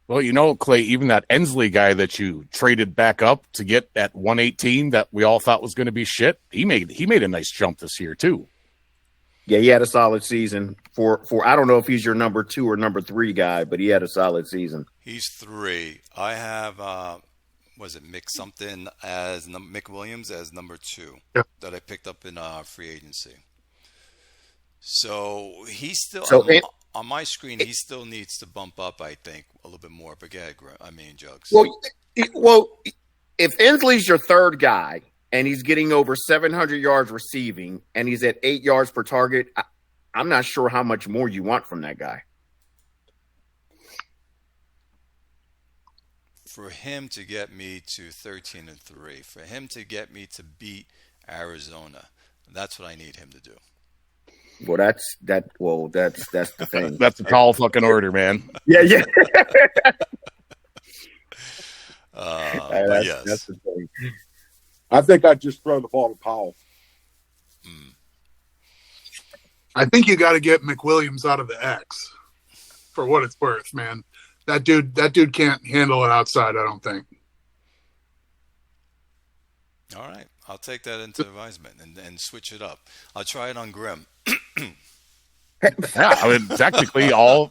Speaker 4: Well, you know, Clay, even that Ensley guy that you traded back up to get at 118 that we all thought was going to be shit, he made a nice jump this year, too.
Speaker 2: Yeah, he had a solid season. For I don't know if he's your number 2 or number 3 guy, but he had a solid season.
Speaker 1: He's 3. I have, Mick something as Mick Williams as number 2 that I picked up in free agency. So he's still on my screen. He still needs to bump up, I think, a little bit more. But go ahead, Jugs.
Speaker 2: Well, if Ensley's your 3rd guy and he's getting over 700 yards receiving and he's at 8 yards per target, I'm not sure how much more you want from that guy.
Speaker 1: For him to get me to 13-3, for him to get me to beat Arizona, that's what I need him to do.
Speaker 2: Well, that's the thing.
Speaker 4: That's a tall fucking order, man.
Speaker 2: Yeah.
Speaker 1: But yes.
Speaker 2: That's the thing.
Speaker 5: I think I'd just throw the ball to Powell.
Speaker 3: I think you got to get McWilliams out of the X for what it's worth, man. That dude can't handle it outside, I don't think.
Speaker 1: All right. I'll take that into advisement and switch it up. I'll try it on Grim.
Speaker 4: Yeah, I mean, technically, all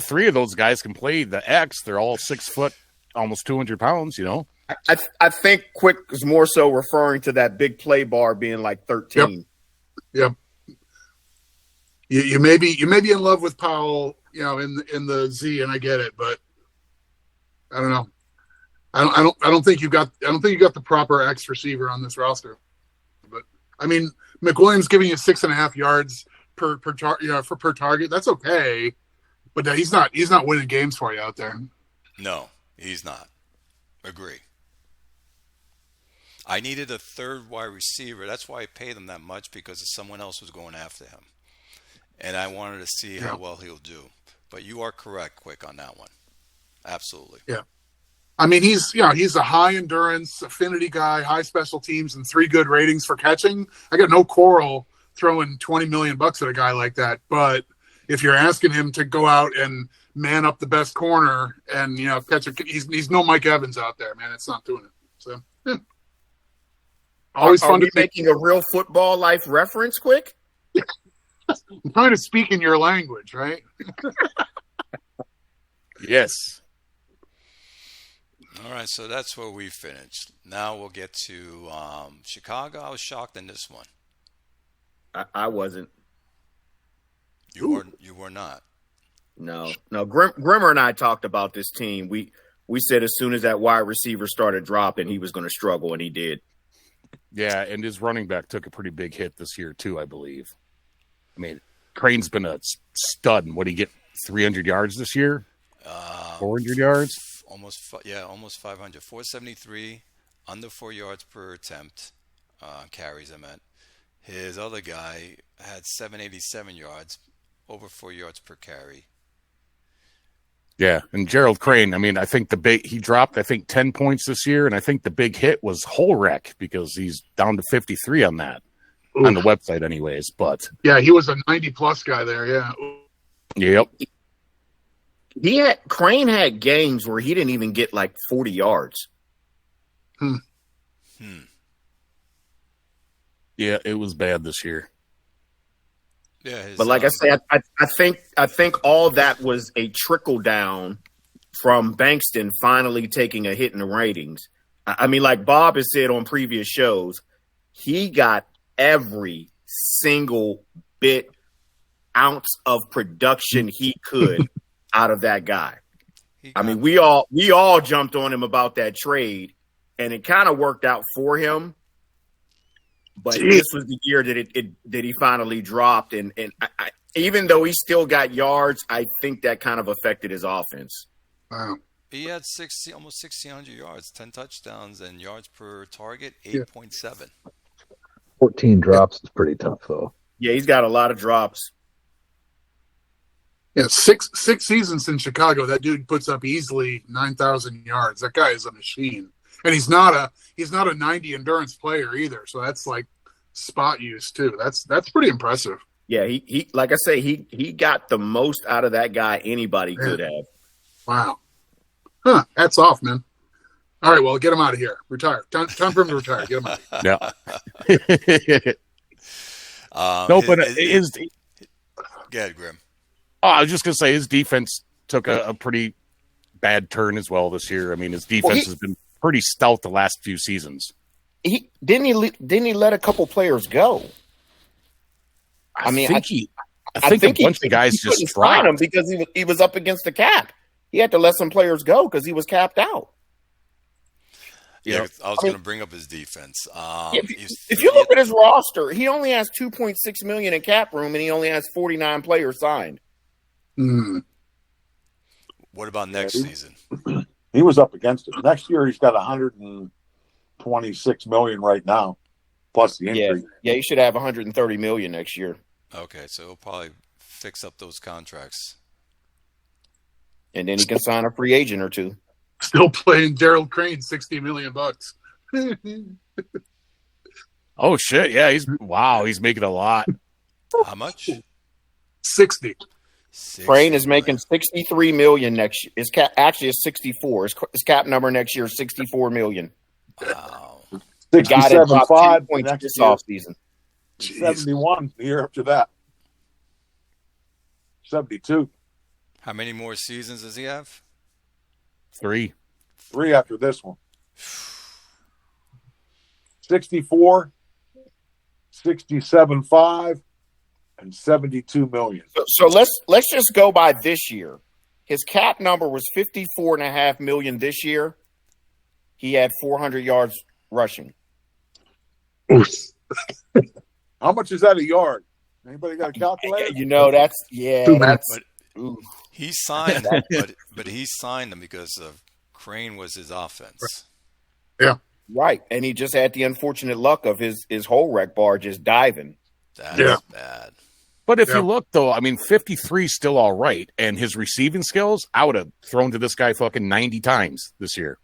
Speaker 4: three of those guys can play the X. They're all 6 foot, almost 200 pounds. You know.
Speaker 2: I think Quick is more so referring to that big play bar being like 13.
Speaker 3: Yep. You may be in love with Powell, you know, in the Z, and I get it, but I don't know. I don't think you got the proper X receiver on this roster. But I mean, McWilliams giving you 6.5 yards per target. That's okay, but he's not winning games for you out there.
Speaker 1: No, he's not. Agree. I needed a third wide receiver. That's why I paid him that much, because someone else was going after him. And I wanted to see how well he'll do. But you are correct, Quick, on that one. Absolutely.
Speaker 3: Yeah. I mean, he's a high endurance affinity guy, high special teams, and 3 good ratings for catching. I got no quarrel throwing $20 million at a guy like that. But if you're asking him to go out and man up the best corner and, you know, catch he's no Mike Evans out there, man. It's not doing it. So, yeah. Always
Speaker 2: Are
Speaker 3: fun
Speaker 2: we
Speaker 3: to think.
Speaker 2: making a real football life reference, Quick?
Speaker 3: I'm trying to speak in your language, right?
Speaker 4: Yes.
Speaker 1: All right, so that's where we finished. Now we'll get to Chicago. I was shocked in this one.
Speaker 2: I wasn't.
Speaker 1: You were not.
Speaker 2: No. Grimmer and I talked about this team. We said as soon as that wide receiver started dropping, he was going to struggle, and he did.
Speaker 4: Yeah, and his running back took a pretty big hit this year too, I believe. I mean, Crane's been a stud. What did he get? 300 yards this year? 400 yards?
Speaker 1: Almost 500. 473, under 4 yards per attempt. Carries, I meant. His other guy had 787 yards, over 4 yards per carry.
Speaker 4: Yeah, and Gerald Crane, I mean, I think he dropped, 10 points this year, and I think the big hit was whole wreck, because he's down to 53 on that. Oof. On the website anyways, but.
Speaker 3: Yeah, he was a 90-plus guy there, yeah.
Speaker 4: Yep.
Speaker 2: Crane had games where he didn't even get like 40 yards.
Speaker 4: Yeah, it was bad this year.
Speaker 1: Yeah,
Speaker 2: but like I say, I think all that was a trickle down from Bankston finally taking a hit in the ratings. I mean, like Bob has said on previous shows, he got every single ounce of production he could out of that guy. I mean, we all jumped on him about that trade, and it kind of worked out for him. But this was the year that he finally dropped, and I, even though he still got yards, I think that kind of affected his offense.
Speaker 3: Wow.
Speaker 1: He had almost 1,600 yards, 10 touchdowns, and yards per target, 8.7.
Speaker 7: 14 drops is pretty tough, though.
Speaker 2: Yeah, he's got a lot of drops.
Speaker 3: Yeah, six seasons in Chicago, that dude puts up easily 9,000 yards. That guy is a machine. And he's not a 90 endurance player either. So that's like spot use too. That's pretty impressive.
Speaker 2: Yeah, he like I say, he got the most out of that guy anybody could have.
Speaker 3: Wow. Huh. Hats off, man. All right, well, get him out of here. Retire. Time for him to retire. Get him out of
Speaker 4: here. Yeah. No, but
Speaker 1: Go ahead, Grim.
Speaker 4: Oh, I was just gonna say his defense took a pretty bad turn as well this year. I mean, his defense has been pretty stout the last few seasons.
Speaker 2: He didn't he let a couple players go?
Speaker 4: I think a bunch of guys just dropped
Speaker 2: him because he was up against the cap. He had to let some players go because he was capped out.
Speaker 1: Yeah, I was going to bring up his defense.
Speaker 2: If you look at his roster, he only has $2.6 million in cap room, and he only has 49 players signed.
Speaker 1: What about next season?
Speaker 5: He was up against it. Next year, he's got $126 million right now, plus the increase.
Speaker 2: Yeah, he should have $130 million next year.
Speaker 1: Okay, so he'll probably fix up those contracts.
Speaker 2: And then he can sign a free agent or two.
Speaker 3: Still playing Gerald Crane $60 million.
Speaker 4: Oh shit! Yeah, he's making a lot.
Speaker 1: How much?
Speaker 3: 60.
Speaker 2: Crane is making $63 million next year. His cap actually is 64. His cap number next year is $64 million.
Speaker 1: Wow.
Speaker 2: The guy that dropped
Speaker 5: 67.5
Speaker 2: 10 points
Speaker 5: next
Speaker 2: this
Speaker 5: year.
Speaker 2: offseason.
Speaker 5: 71 the year after that. 72.
Speaker 1: How many more seasons does he have?
Speaker 4: 3.
Speaker 5: 3 after this one. 64, 67.5, and 72 million.
Speaker 2: So let's just go by this year. His cap number was $54.5 million this year. He had 400 yards rushing.
Speaker 5: How much is that a yard? Anybody got a calculator?
Speaker 2: You know, that's ooh.
Speaker 1: He signed, but he signed them because of Crane was his offense.
Speaker 2: Right. And he just had the unfortunate luck of his whole wreck bar just diving.
Speaker 1: That's bad.
Speaker 4: But if you look, though, I mean, 53 is still all right. And his receiving skills, I would have thrown to this guy fucking 90 times this year.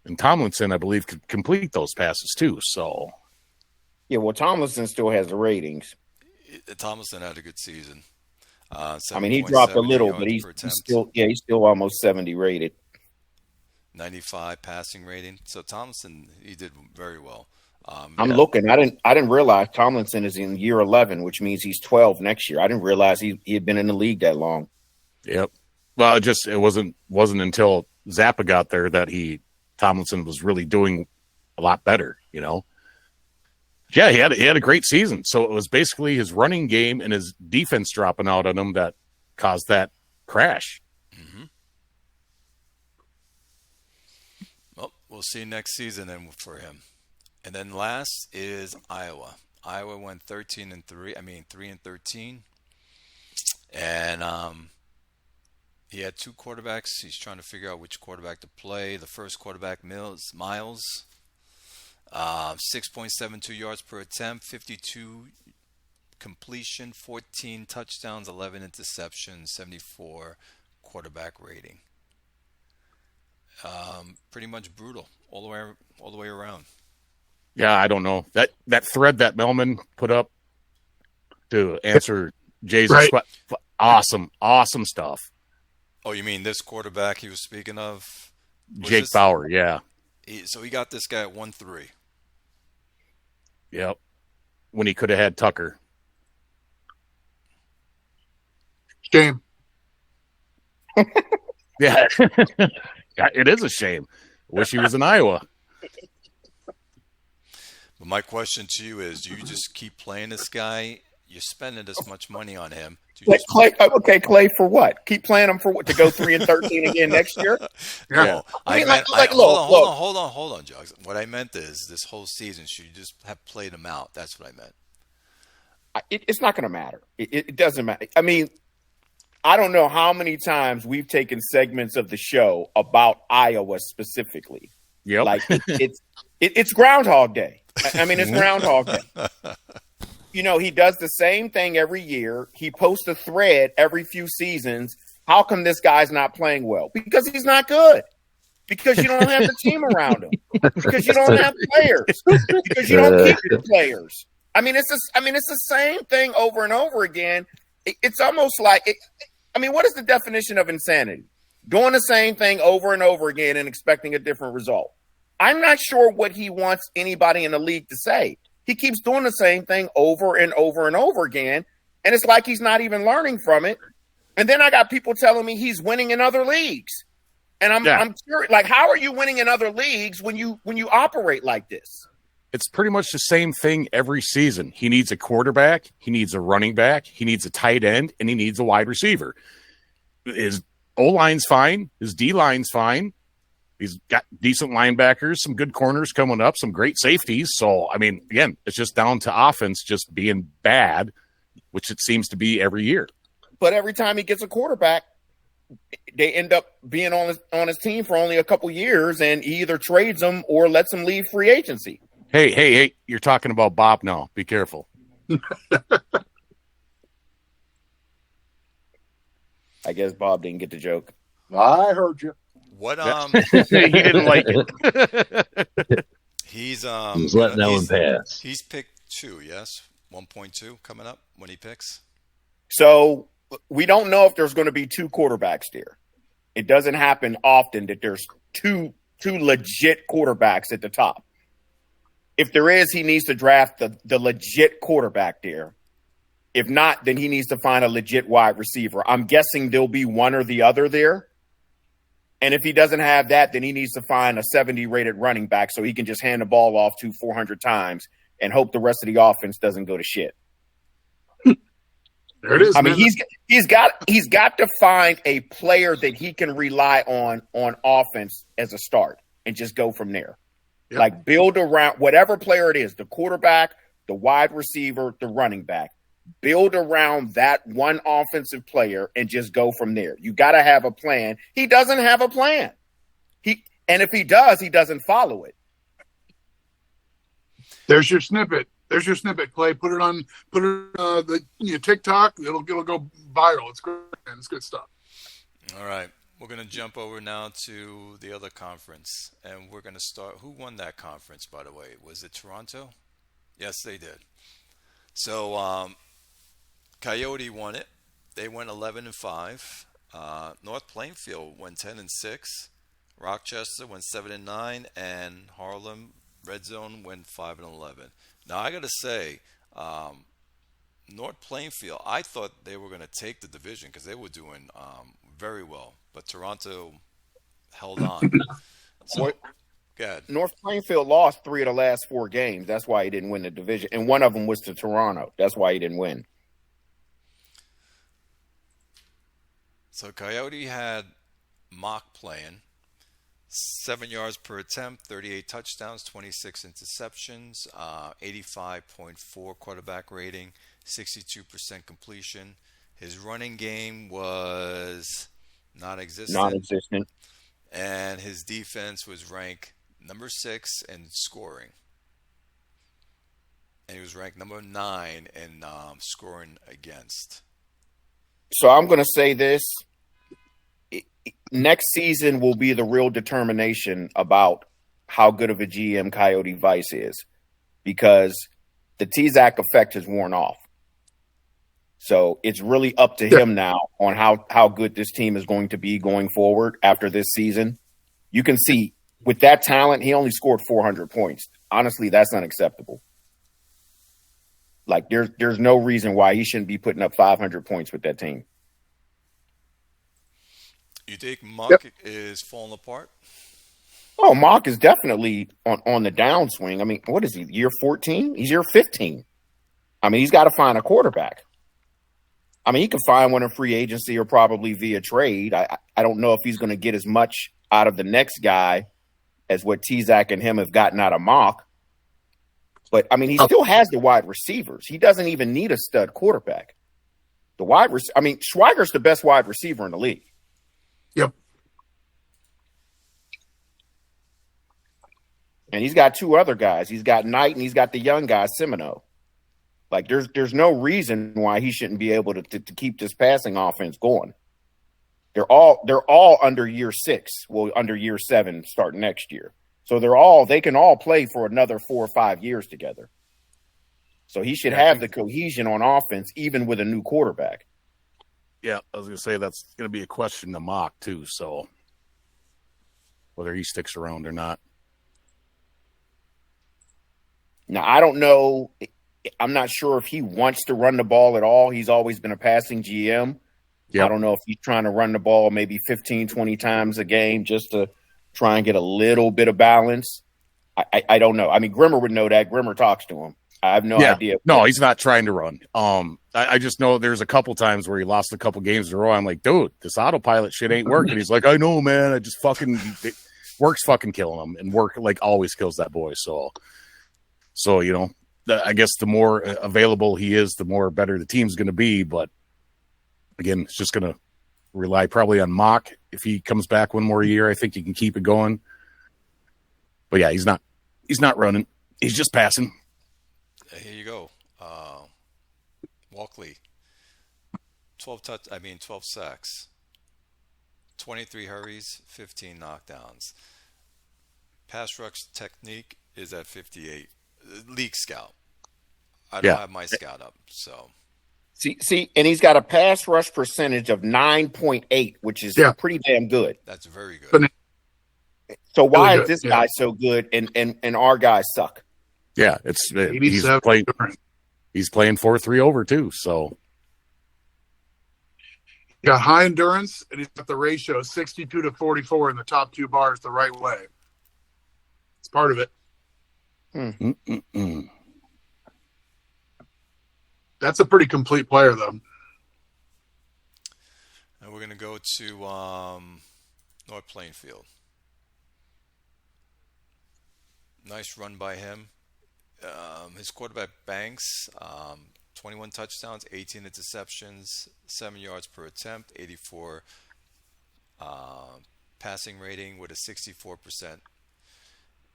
Speaker 4: And Tomlinson, I believe, could complete those passes, too. So,
Speaker 2: Yeah, well, Tomlinson still has the ratings.
Speaker 1: Tomlinson had a good season.
Speaker 2: I mean, he dropped a little, but
Speaker 1: he's
Speaker 2: he's still almost 70 rated.
Speaker 1: 95 passing rating. So Tomlinson, he did very well.
Speaker 2: I'm looking. I didn't realize Tomlinson is in year 11, which means he's 12 next year. I didn't realize he had been in the league that long.
Speaker 4: Yep. Well, it wasn't until Zappa got there that Tomlinson was really doing a lot better, you know. Yeah, he had a great season. So it was basically his running game and his defense dropping out on him that caused that crash.
Speaker 1: Mm-hmm. Well, we'll see next season then for him. And then last is Iowa. Iowa went 3-13. And he had 2 quarterbacks. He's trying to figure out which quarterback to play. The first quarterback, Miles, 6.72 yards per attempt, 52 completion, 14 touchdowns, 11 interceptions, 74 quarterback rating. Pretty much brutal all the way around.
Speaker 4: Yeah, I don't know. That thread that Melman put up to answer Jay's awesome stuff.
Speaker 1: Oh, you mean this quarterback he was speaking of?
Speaker 4: Jake Bauer, yeah.
Speaker 1: So he got this guy at 1-3.
Speaker 4: Yep. When he could have had Tucker.
Speaker 3: Shame.
Speaker 4: Yeah. It is a shame. Wish he was in Iowa.
Speaker 1: But my question to you is, do you just keep playing this guy? You're spending this much money on him.
Speaker 2: Clay, for what? Keep playing him for what? To go 3-13 again next year?
Speaker 1: Yeah. Hold on, Jugs. What I meant is this whole season, should you just have played him out? That's what I meant.
Speaker 2: It's not going to matter. It doesn't matter. I mean, I don't know how many times we've taken segments of the show about Iowa specifically.
Speaker 4: Yep.
Speaker 2: Like it's Groundhog Day. I mean, it's Groundhog Day. You know, he does the same thing every year. He posts a thread every few seasons. How come this guy's not playing well? Because he's not good. Because you don't have the team around him. Because you don't have players. Because you don't keep your players. I mean, it's the same thing over and over again. It's almost like what is the definition of insanity? Doing the same thing over and over again and expecting a different result. I'm not sure what he wants anybody in the league to say. He keeps doing the same thing over and over and over again, and it's like he's not even learning from it. And then I got people telling me he's winning in other leagues, and I'm curious, like, how are you winning in other leagues when you operate like this?
Speaker 4: It's pretty much the same thing every season. He needs a quarterback, he needs a running back, he needs a tight end, and he needs a wide receiver. His O-line's fine, his D-line's fine. He's got decent linebackers, some good corners coming up, some great safeties. So, I mean, again, it's just down to offense just being bad, which it seems to be every year.
Speaker 2: But every time he gets a quarterback, they end up being on his team for only a couple years, and he either trades them or lets them leave free agency.
Speaker 4: Hey, you're talking about Bob now. Be careful.
Speaker 2: I guess Bob didn't get the joke.
Speaker 5: I heard you.
Speaker 1: What
Speaker 4: He didn't like it.
Speaker 1: he's
Speaker 7: Just letting that one pass.
Speaker 1: He's picked 2, yes? 1.2 coming up when he picks.
Speaker 2: So we don't know if there's going to be 2 quarterbacks there. It doesn't happen often that there's two legit quarterbacks at the top. If there is, he needs to draft the legit quarterback there. If not, then he needs to find a legit wide receiver. I'm guessing there'll be one or the other there. And if he doesn't have that, then he needs to find a 70 rated running back so he can just hand the ball off to 400 times and hope the rest of the offense doesn't go to shit.
Speaker 3: There it is.
Speaker 2: I mean,
Speaker 3: man.
Speaker 2: he's got to find a player that he can rely on offense as a start and just go from there.
Speaker 3: Yep.
Speaker 2: Like build around whatever player it is, the quarterback, the wide receiver, the running back. Build around that one offensive player and just go from there. You got to have a plan. He doesn't have a plan. And if he does, he doesn't follow it.
Speaker 3: There's your snippet. Clay. Put it on the TikTok. It'll go viral. It's great. Man. It's good stuff.
Speaker 1: All right. We're going to jump over now to the other conference, and we're going to start. Who won that conference, by the way? Was it Toronto? Yes, they did. So, Coyote won it. They went 11-5. North Plainfield went 10-6. Rochester went 7-9, and Harlem Red Zone went 5-11. Now I got to say, North Plainfield, I thought they were going to take the division because they were doing very well, but Toronto held on. So, go ahead.
Speaker 2: North Plainfield lost 3 of the last 4 games. That's why he didn't win the division, and one of them was to Toronto. That's why he didn't win.
Speaker 1: So Coyote had Mock playing 7 yards per attempt, 38 touchdowns, 26 interceptions, 85.4 quarterback rating, 62% completion. His running game was non-existent. And his defense was ranked number 6 in scoring. And he was ranked number 9 in scoring against.
Speaker 2: So I'm going to say this. Next season will be the real determination about how good of a GM Coyote Vice is, because the T-Zac effect has worn off. So it's really up to him now on how good this team is going to be going forward after this season. You can see with that talent, he only scored 400 points. Honestly, that's unacceptable. Like there's no reason why he shouldn't be putting up 500 points with that team.
Speaker 1: You think Mock is falling apart?
Speaker 2: Oh, Mock is definitely on the downswing. I mean, what is he, year 14? He's year 15. I mean, he's got to find a quarterback. I mean, he can find one in free agency or probably via trade. I don't know if he's going to get as much out of the next guy as what T-Zac and him have gotten out of Mock. But, I mean, he still has the wide receivers. He doesn't even need a stud quarterback. Schweiger's the best wide receiver in the league.
Speaker 3: Yep.
Speaker 2: And he's got 2 other guys. He's got Knight and he's got the young guy, Semino. Like there's no reason why he shouldn't be able to keep this passing offense going. They're all under year 6, well, under year 7 starting next year. So they can all play for another 4 or 5 years together. So he should have the cohesion on offense, even with a new quarterback.
Speaker 4: Yeah, I was going to say that's going to be a question to Mock, too, so whether he sticks around or not.
Speaker 2: Now, I don't know. I'm not sure if he wants to run the ball at all. He's always been a passing GM. Yep. I don't know if he's trying to run the ball maybe 15, 20 times a game just to try and get a little bit of balance. I don't know. I mean, Grimmer would know that. Grimmer talks to him. I have no idea.
Speaker 4: No, he's not trying to run. I just know there's a couple times where he lost a couple games in a row. I'm like, dude, this autopilot shit ain't working. He's like, I know, man. I just work's fucking killing him, and work like always kills that boy. So I guess the more available he is, the more better the team's going to be. But again, it's just going to rely probably on Mock. If he comes back one more year, I think he can keep it going. But yeah, he's not running. He's just passing.
Speaker 1: Here you go. Walkley, 12 sacks, 23 hurries, 15 knockdowns. Pass rush technique is at 58. League scout. I don't have my scout up, so.
Speaker 2: See, and he's got a pass rush percentage of 9.8, which is pretty damn good.
Speaker 1: That's very good.
Speaker 2: So why is this guy so good and our guys suck?
Speaker 4: Yeah, he's playing 4-3 over too. So
Speaker 3: he got high endurance, and he's got the ratio 62 to 44 in the top two bars the right way. It's part of it. That's a pretty complete player, though.
Speaker 1: And we're going to go to North Plainfield. Nice run by him. His quarterback Banks, 21 touchdowns, 18 interceptions, 7 yards per attempt, 84 passing rating with a 64%.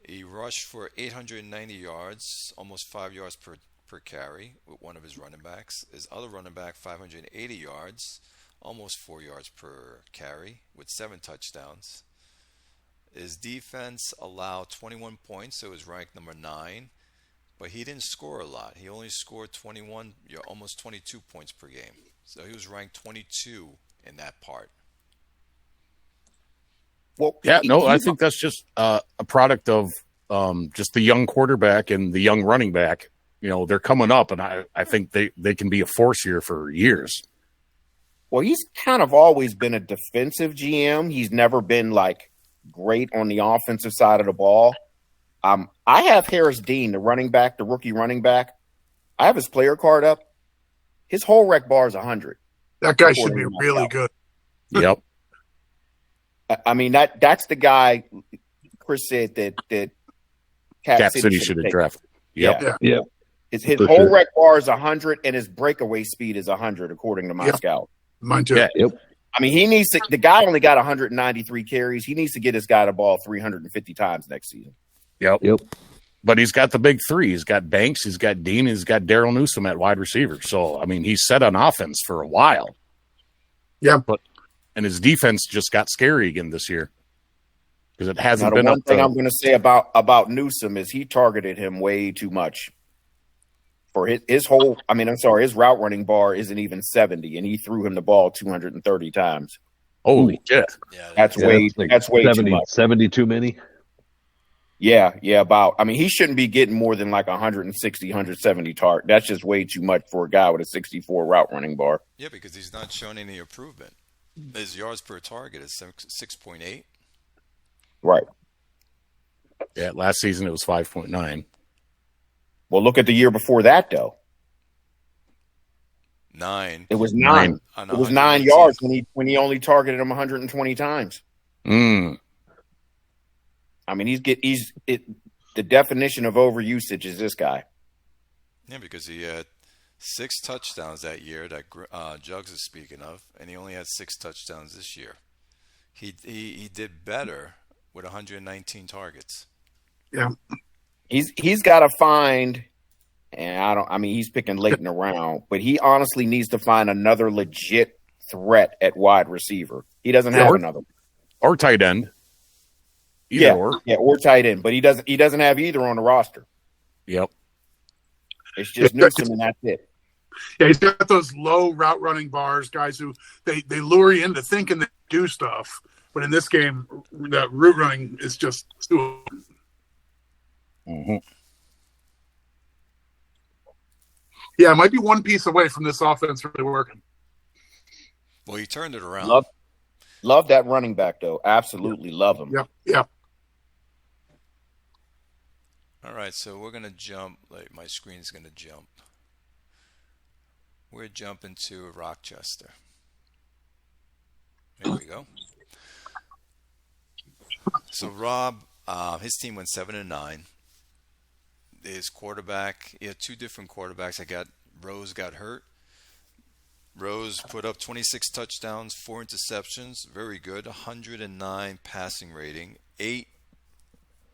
Speaker 1: He rushed for 890 yards, almost 5 yards per carry with one of his running backs. His other running back, 580 yards, almost 4 yards per carry with 7 touchdowns. His defense allowed 21 points, so it was ranked number 9. But he didn't score a lot. He only scored 21, almost 22 points per game. So he was ranked 22 in that part.
Speaker 2: Well,
Speaker 4: I think that's just a product of just the young quarterback and the young running back. They're coming up, and I think they can be a force here for years.
Speaker 2: Well, he's kind of always been a defensive GM. He's never been like great on the offensive side of the ball. I have Harris Dean, the rookie running back. I have his player card up. His whole rec bar is 100.
Speaker 3: That guy should be really good.
Speaker 4: Yep.
Speaker 2: I mean, that's the guy Chris said that
Speaker 4: Cap City should have drafted. Yep.
Speaker 7: Yeah.
Speaker 2: His whole rec bar is 100, and his breakaway speed is 100, according to my scout.
Speaker 3: Mine too.
Speaker 4: Yeah. Yep.
Speaker 2: I mean, he needs to. The guy only got 193 carries. He needs to get his guy the ball 350 times next season.
Speaker 4: Yep. But he's got the big three. He's got Banks, he's got Dean, he's got Daryl Newsome at wide receiver. So, I mean, he's set on offense for a while.
Speaker 3: Yeah.
Speaker 4: And his defense just got scary again this year because it hasn't been.
Speaker 2: The one thing I'm going to say about Newsome is he targeted him way too much. For his route running bar isn't even 70, and he threw him the ball 230 times.
Speaker 4: Holy shit!
Speaker 1: Yeah,
Speaker 2: That's way
Speaker 7: 70,
Speaker 2: too much.
Speaker 7: 70 too many.
Speaker 2: Yeah, about. I mean, he shouldn't be getting more than like 160, 170 target. That's just way too much for a guy with a 64 route running bar.
Speaker 1: Yeah, because he's not showing any improvement. His yards per target is 6.8.
Speaker 2: Right.
Speaker 4: Yeah, last season it was 5.9.
Speaker 2: Well, look at the year before that, though.
Speaker 1: 9.
Speaker 2: It was 9. It was 9 yards when he only targeted him 120 times. I mean, the definition of overusage is this guy.
Speaker 1: Yeah, because he had 6 touchdowns that year that Jugs is speaking of, and he only had 6 touchdowns this year. He did better with 119 targets.
Speaker 3: Yeah.
Speaker 2: He's got to find, and he's picking late in the round, but he honestly needs to find another legit threat at wide receiver. He doesn't have another.
Speaker 4: Or tight end.
Speaker 2: Or tight end, but he doesn't have either on the roster.
Speaker 4: Yep.
Speaker 2: It's just Newsome, and that's it.
Speaker 3: Yeah, he's got those low route running bars, guys who they lure you into thinking they do stuff, but in this game, that route running is just too.
Speaker 4: Mm-hmm.
Speaker 3: Yeah, it might be one piece away from this offense really working.
Speaker 1: Well, he turned it around.
Speaker 2: Love that running back, though. Absolutely love him.
Speaker 3: Yep.
Speaker 1: All right, so we're going to jump. My screen's going to jump. We're jumping to Rochester. There we go. So Rob, his team went 7-9. His quarterback, he had 2 different quarterbacks. Rose got hurt. Rose put up 26 touchdowns, 4 interceptions, very good, 109 passing rating, 8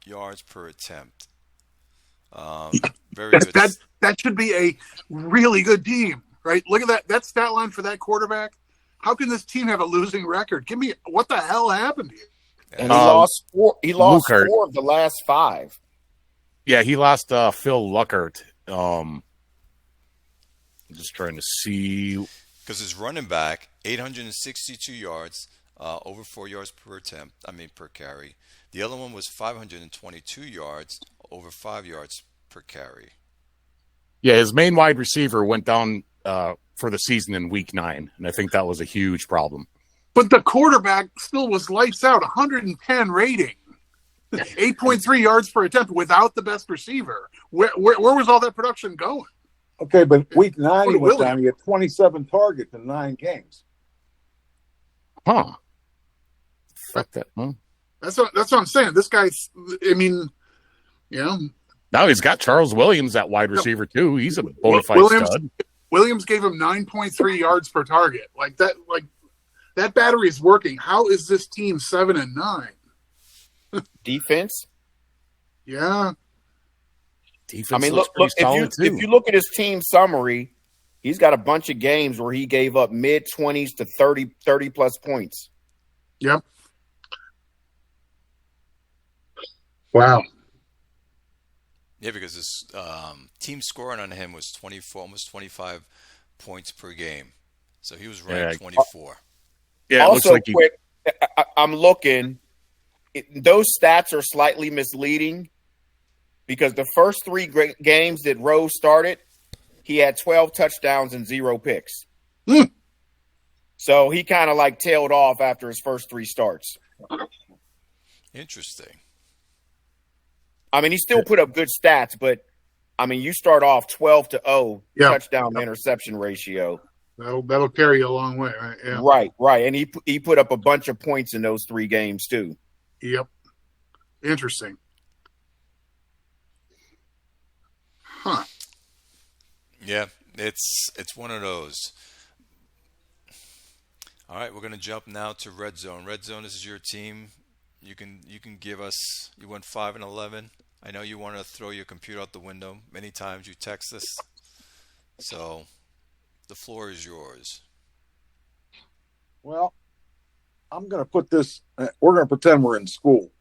Speaker 1: yards per attempt. very good.
Speaker 3: That should be a really good team, right? Look at that stat line for that quarterback. How can this team have a losing record? Give me what the hell happened here?
Speaker 2: And he lost four. He lost
Speaker 4: Luckert.
Speaker 2: 4 of the last 5.
Speaker 4: Yeah, he lost Phil Luckert. I'm just trying to see.
Speaker 1: Because his running back, 862 yards, over 4 yards per attempt. Per carry. The other one was 522 yards, over 5 yards per carry.
Speaker 4: Yeah, his main wide receiver went down for the season in week 9, and I think that was a huge problem.
Speaker 3: But the quarterback still was lights out, 110 rating, 8.3 yards per attempt without the best receiver. Where was all that production going?
Speaker 5: Okay, but week 9 he went
Speaker 3: Williams.
Speaker 5: down. He had 27 targets in 9 games.
Speaker 4: Huh. Fuck that, huh?
Speaker 3: That's what I'm saying. This guy's,
Speaker 4: Now he's got Charles Williams at wide receiver, too. He's a bona fide stud.
Speaker 3: Williams gave him 9.3 yards per target. Like that battery is working. How is this team 7-9?
Speaker 2: Defense.
Speaker 3: Yeah.
Speaker 4: Defense
Speaker 2: Look, if you look at his team summary, he's got a bunch of games where he gave up mid-20s to 30 plus points.
Speaker 3: Yep. Wow.
Speaker 1: Yeah, because his team scoring on him was 24, almost 25 points per game. So he was ranked 24.
Speaker 4: Yeah,
Speaker 2: also,
Speaker 4: looks like
Speaker 2: I'm looking. Those stats are slightly misleading because the first 3 games that Rose started, he had 12 touchdowns and 0 picks. So he kind of tailed off after his first 3 starts.
Speaker 1: Interesting.
Speaker 2: He still put up good stats, but you start off 12-0 touchdown to interception ratio.
Speaker 3: That'll carry you a long way, right? Yeah.
Speaker 2: Right. And he put up a bunch of points in those 3 games too.
Speaker 3: Yep. Interesting. Huh.
Speaker 1: Yeah, it's one of those. All right, we're going to jump now to Red Zone. Red Zone, this is your team. You can give us. You went 5-11. I know you want to throw your computer out the window. Many times you text us, so the floor is yours.
Speaker 5: Well, I'm going to put this. We're going to pretend we're in school,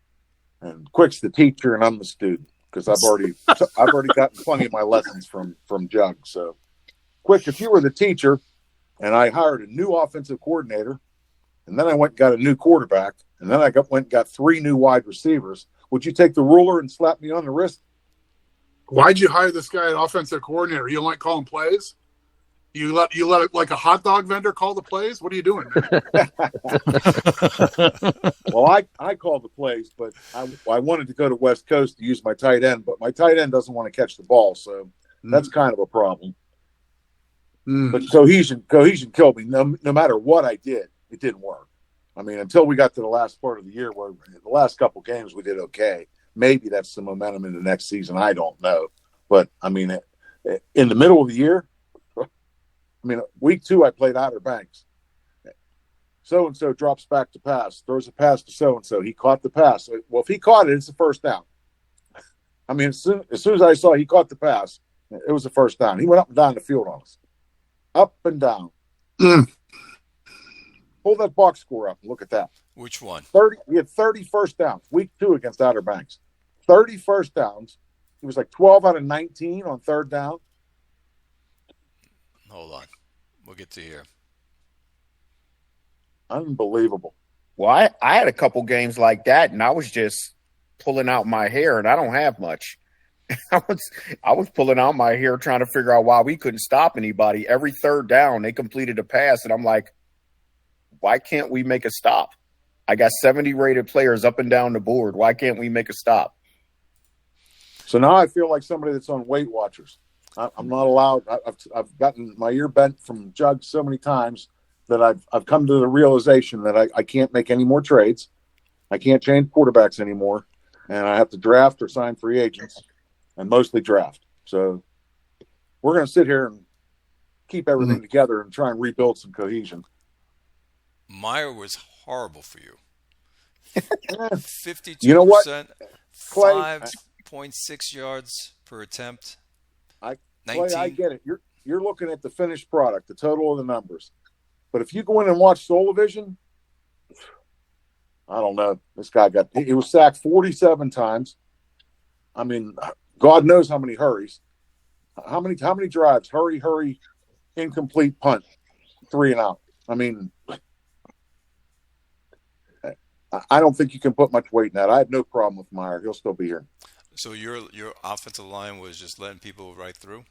Speaker 5: and Quick's the teacher and I'm the student because I've already gotten plenty of my lessons from Jug. So, Quick, if you were the teacher, and I hired a new offensive coordinator, and then I went and got a new quarterback, and then I went and got 3 new wide receivers, would you take the ruler and slap me on the wrist?
Speaker 3: Why'd you hire this guy, an offensive coordinator? You don't like calling plays? You let it, like a hot dog vendor call the plays? What are you doing, man?
Speaker 5: Well, I called the plays, but I wanted to go to West Coast to use my tight end, but my tight end doesn't want to catch the ball, so that's kind of a problem. But cohesion killed me. No matter what I did, it didn't work. Until we got to the last part of the year, where the last couple games we did okay. Maybe that's the momentum in the next season. I don't know. But, in the middle of the year, week 2 I played Outer Banks. So-and-so drops back to pass, throws a pass to so-and-so. He caught the pass. Well, if he caught it, it's a first down. As soon as I saw he caught the pass, it was a first down. He went up and down the field on us. Up and down. Pull that box score up and look at that.
Speaker 1: Which one?
Speaker 5: 30. We had 30 first downs. Week 2 against Outer Banks. 30 first downs. It was like 12 out of 19 on third down.
Speaker 1: Hold on. We'll get to here.
Speaker 5: Unbelievable.
Speaker 2: Well, I had a couple games like that, and I was just pulling out my hair, and I don't have much. I was pulling out my hair trying to figure out why we couldn't stop anybody. Every third down, they completed a pass, and I'm like, why can't we make a stop? I got 70 rated players up and down the board. Why can't we make a stop?
Speaker 5: So now I feel like somebody that's on Weight Watchers. I'm not allowed. I've gotten my ear bent from Jug so many times that I've come to the realization that I can't make any more trades. I can't change quarterbacks anymore, and I have to draft or sign free agents, and mostly draft. So we're going to sit here and keep everything together and try and rebuild some cohesion.
Speaker 1: Meyer was horrible for you. 52%,
Speaker 5: You know what, Clay?
Speaker 1: 9.6 yards per attempt.
Speaker 5: Clay,
Speaker 1: 19.
Speaker 5: I get it. You're looking at the finished product, the total of the numbers. But if you go in and watch Solovision, I don't know. This guy he was sacked 47 times. I mean, God knows how many hurries. How many drives? Hurry, incomplete punt, 3 and out. I mean, I don't think you can put much weight in that. I have no problem with Meyer. He'll still be here.
Speaker 1: So your offensive line was just letting people right through?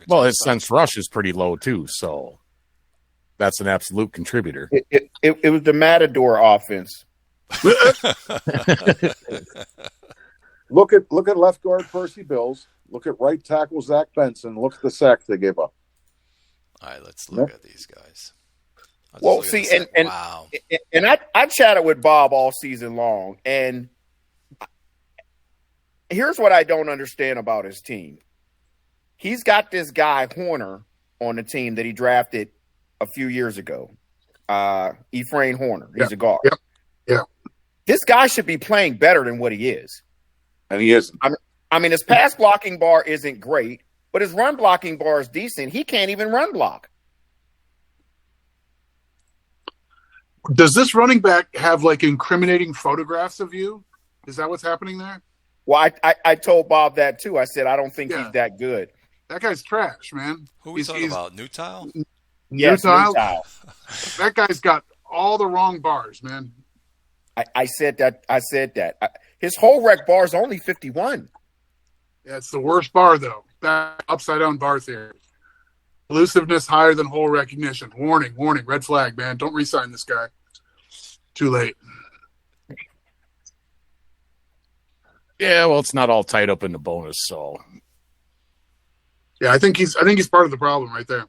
Speaker 4: Well, his sense rush is pretty low too, so that's an absolute contributor.
Speaker 2: It was the Matador offense.
Speaker 5: Look at left guard Percy Bills. Look at right tackle Zach Benson. Look at the sacks they gave up.
Speaker 1: All right, let's look at these guys.
Speaker 2: Well, see, and
Speaker 1: wow.
Speaker 2: And I chatted with Bob all season long, and here's what I don't understand about his team. He's got this guy Horner on the team that he drafted a few years ago. Ephraim Horner. He's a guard.
Speaker 3: Yeah.
Speaker 2: This guy should be playing better than what he is.
Speaker 5: And he isn't.
Speaker 2: I mean, his pass blocking bar isn't great, but his run blocking bar is decent. He can't even run block.
Speaker 3: Does this running back have like incriminating photographs of you? Is that what's happening there?
Speaker 2: Well, I told Bob that too. I said, I don't think he's that good.
Speaker 3: That guy's trash, man.
Speaker 1: Who are we talking about? New Tile?
Speaker 2: Yes, Newtile.
Speaker 3: That guy's got all the wrong bars, man.
Speaker 2: I said that. His whole rec bar is only 51.
Speaker 3: Yeah, it's the worst bar, though. That upside-down bar theory. Elusiveness higher than whole recognition. Warning, red flag, man. Don't re-sign this guy. Too late.
Speaker 4: Yeah, well, it's not all tied up in the bonus, so.
Speaker 3: Yeah, I think he's part of the problem right there.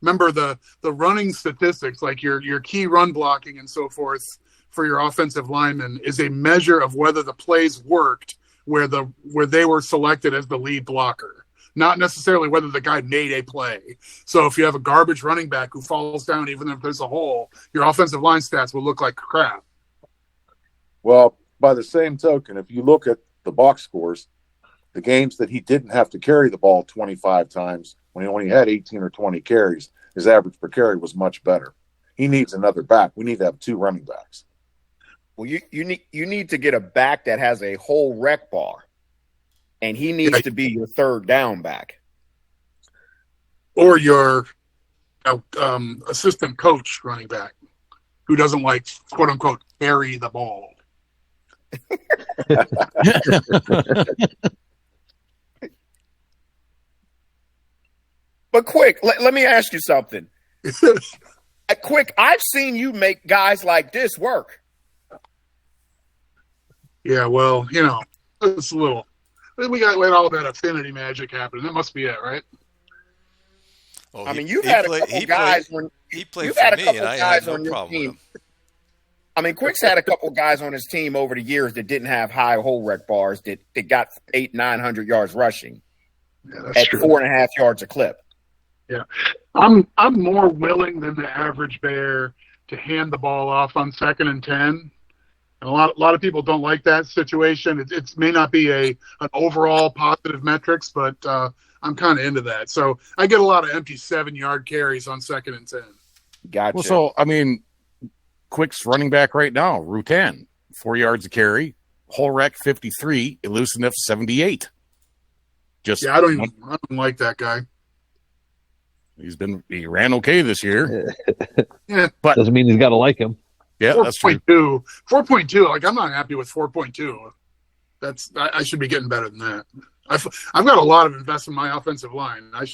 Speaker 3: Remember the running statistics, like your key run blocking and so forth for your offensive linemen is a measure of whether the plays worked where they were selected as the lead blocker, not necessarily whether the guy made a play. So if you have a garbage running back who falls down, even if there's a hole, your offensive line stats will look like crap.
Speaker 5: Well, by the same token, if you look at the box scores, the games that he didn't have to carry the ball 25 times, when he only had 18 or 20 carries, his average per carry was much better. He needs another back. We need to have 2 running backs.
Speaker 2: Well, you need to get a back that has a whole rec bar, and he needs to be your third down back,
Speaker 3: or your assistant coach running back who doesn't like quote unquote carry the ball.
Speaker 2: But quick, let me ask you something. Quick, I've seen you make guys like this work.
Speaker 3: Yeah, well, it's a little. We got all that affinity magic happening. That must be it, right?
Speaker 1: Oh,
Speaker 2: I mean, you've had a couple guys on your team. I mean, Quick's had a couple guys on his team over the years that didn't have high hole rec bars that got 800-900 yards rushing at true. 4.5 yards a clip.
Speaker 3: Yeah, I'm more willing than the average bear to hand the ball off on 2nd and 10. And a lot of people don't like that situation. It may not be an overall positive metrics, but I'm kind of into that. So I get a lot of empty 7-yard carries on 2nd and 10.
Speaker 2: Gotcha.
Speaker 4: Well, so I mean, Quick's running back right now, Rutan, 4 yards a carry, whole rec 53, elusive 78.
Speaker 3: I don't like that guy.
Speaker 4: He ran okay this year.
Speaker 3: Yeah,
Speaker 7: but doesn't mean he's got to like him.
Speaker 4: Yeah,
Speaker 3: 4.
Speaker 4: That's true.
Speaker 3: 4.2. Like, I'm not happy with 4.2. I should be getting better than that. I've got a lot of investment in my offensive line. I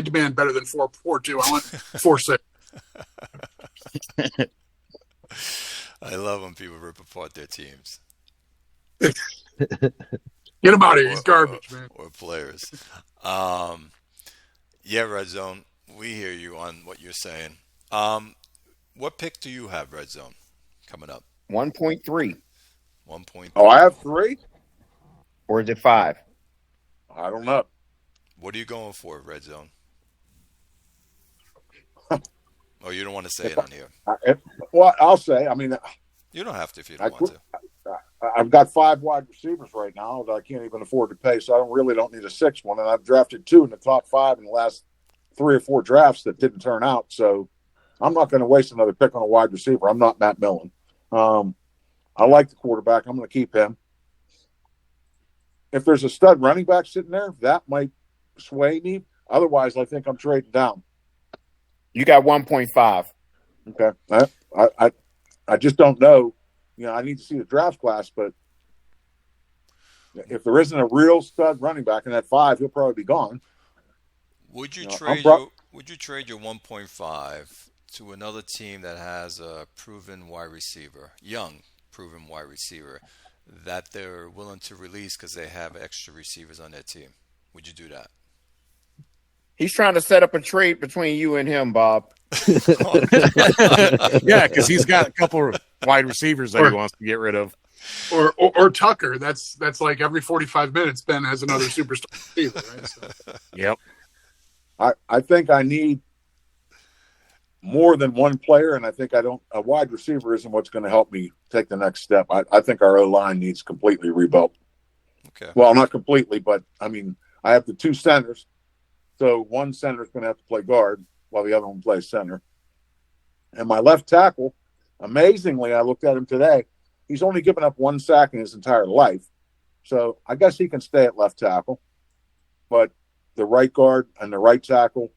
Speaker 3: demand better than 4.2. I want 4.6.
Speaker 1: I love when people rip apart their teams.
Speaker 3: Get him out of here. He's garbage, man.
Speaker 1: Or players. Yeah, Red Zone. We hear you on what you're saying. What pick do you have, Red Zone, coming up?
Speaker 2: 1.3.
Speaker 1: 1.3.
Speaker 5: Oh, I have 3?
Speaker 2: Or is it 5?
Speaker 5: I don't know.
Speaker 1: What are you going for, Red Zone? Oh, you don't want to say it on here.
Speaker 5: Well, I'll say. I mean,
Speaker 1: you don't have to if you don't want to.
Speaker 5: I've got 5 wide receivers right now that I can't even afford to pay, so I don't need a 6th one. And I've drafted 2 in the top 5 in the last 3 or 4 drafts that didn't turn out. So I'm not going to waste another pick on a wide receiver. I'm not Matt Millen. I like the quarterback. I'm going to keep him. If there's a stud running back sitting there, that might sway me. Otherwise, I think I'm trading down.
Speaker 8: You got 1.5.
Speaker 5: Okay. I just don't know. I need to see the draft class, but if there isn't a real stud running back in that 5, he'll probably be gone.
Speaker 1: Would you trade your 1.5 to another team that has a proven wide receiver, young proven wide receiver, that they're willing to release because they have extra receivers on their team? Would you do that?
Speaker 8: He's trying to set up a trade between you and him, Bob.
Speaker 4: Yeah, because he's got a couple of wide receivers that he wants to get rid of.
Speaker 3: Or Tucker. That's like every 45 minutes Ben has another superstar receiver, right? So.
Speaker 4: Yep.
Speaker 5: I think I need more than one player, and I think a wide receiver isn't what's going to help me take the next step. I think our O-line needs completely rebuilt.
Speaker 1: Okay.
Speaker 5: Well, not completely, but I have the 2 centers. So one center is going to have to play guard while the other one plays center. And my left tackle, amazingly, I looked at him today. He's only given up 1 sack in his entire life. So I guess he can stay at left tackle. But the right guard and the right tackle,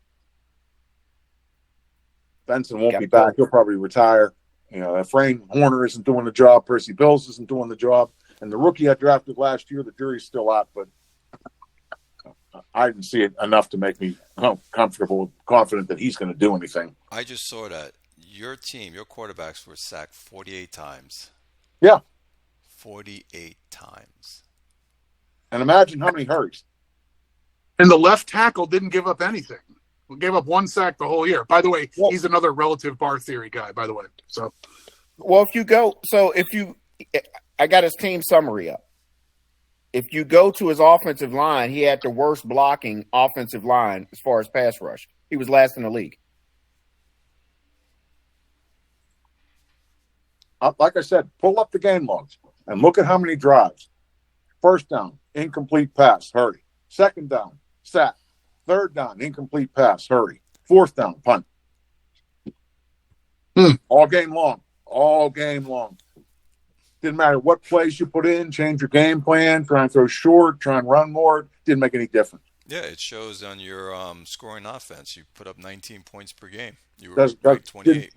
Speaker 5: Benson won't be back. He'll probably retire. Efrain Horner isn't doing the job. Percy Bills isn't doing the job. And the rookie I drafted last year, the jury's still out, but I didn't see it enough to make me confident that he's going to do anything.
Speaker 1: I just saw that your team, your quarterbacks were sacked 48 times.
Speaker 5: Yeah.
Speaker 1: 48 times.
Speaker 5: And imagine how many hurries.
Speaker 3: And the left tackle didn't give up anything. We gave up 1 sack the whole year. By the way, he's another relative bar theory guy, by the way. So,
Speaker 8: well, I got his team summary up. If you go to his offensive line, he had the worst blocking offensive line as far as pass rush. He was last in the league.
Speaker 5: Like I said, pull up the game logs and look at how many drives. First down, incomplete pass, hurry. Second down, sack. Third down, incomplete pass, hurry. Fourth down, punt. All game long. Didn't matter what plays you put in, change your game plan, try and throw short, try and run more. Didn't make any difference.
Speaker 1: Yeah, it shows on your scoring offense. You put up 19 points per game. You were
Speaker 5: That's
Speaker 1: 28.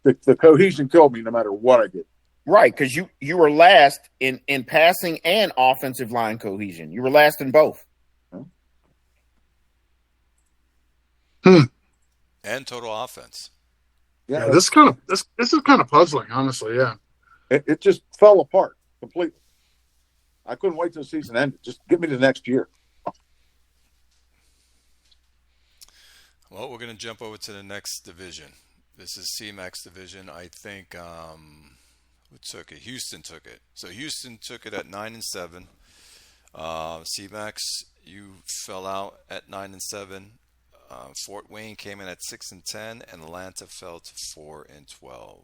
Speaker 5: The cohesion killed me no matter what I did.
Speaker 8: Right, because you were last in passing and offensive line cohesion. You were last in both.
Speaker 1: And total offense.
Speaker 3: Yeah, this is kind of puzzling, honestly. Yeah.
Speaker 5: It just fell apart completely. I couldn't wait till the season ended. Just give me the next year.
Speaker 1: Well, we're going to jump over to the next division. This is C-Max division. I think who took it? Houston took it. So Houston took it at 9-7. C-Max, you fell out at 9-7. Fort Wayne came in at 6-10, and Atlanta fell to 4-12.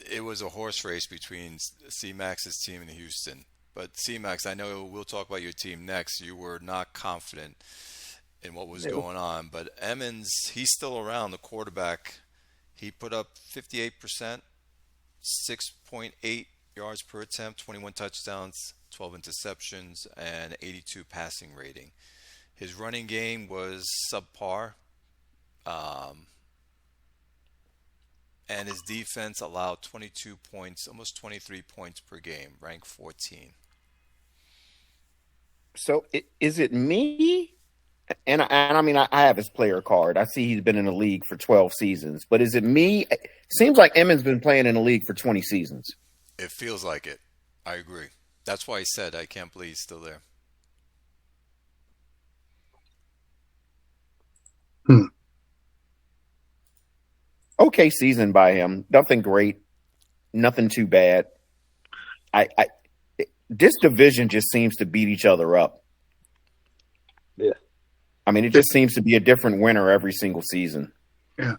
Speaker 1: It was a horse race between C-Max's team and Houston. But C-Max, I know we'll talk about your team next. You were not confident in what was going on. But Emmons, he's still around, the quarterback. He put up 58%, 6.8 yards per attempt, 21 touchdowns, 12 interceptions, and 82 passing rating. His running game was subpar. And his defense allowed 22 points, almost 23 points per game, ranked 14.
Speaker 8: So is it me? And I mean, I have his player card. I see he's been in the league for 12 seasons. But is it me? It seems like Emmons been playing in the league for 20 seasons.
Speaker 1: It feels like it. I agree. That's why he said, I can't believe he's still there.
Speaker 8: Okay season by him. Nothing great. Nothing too bad. This division just seems to beat each other up.
Speaker 7: Yeah.
Speaker 8: I mean, it just seems to be a different winner every single season.
Speaker 3: Yeah.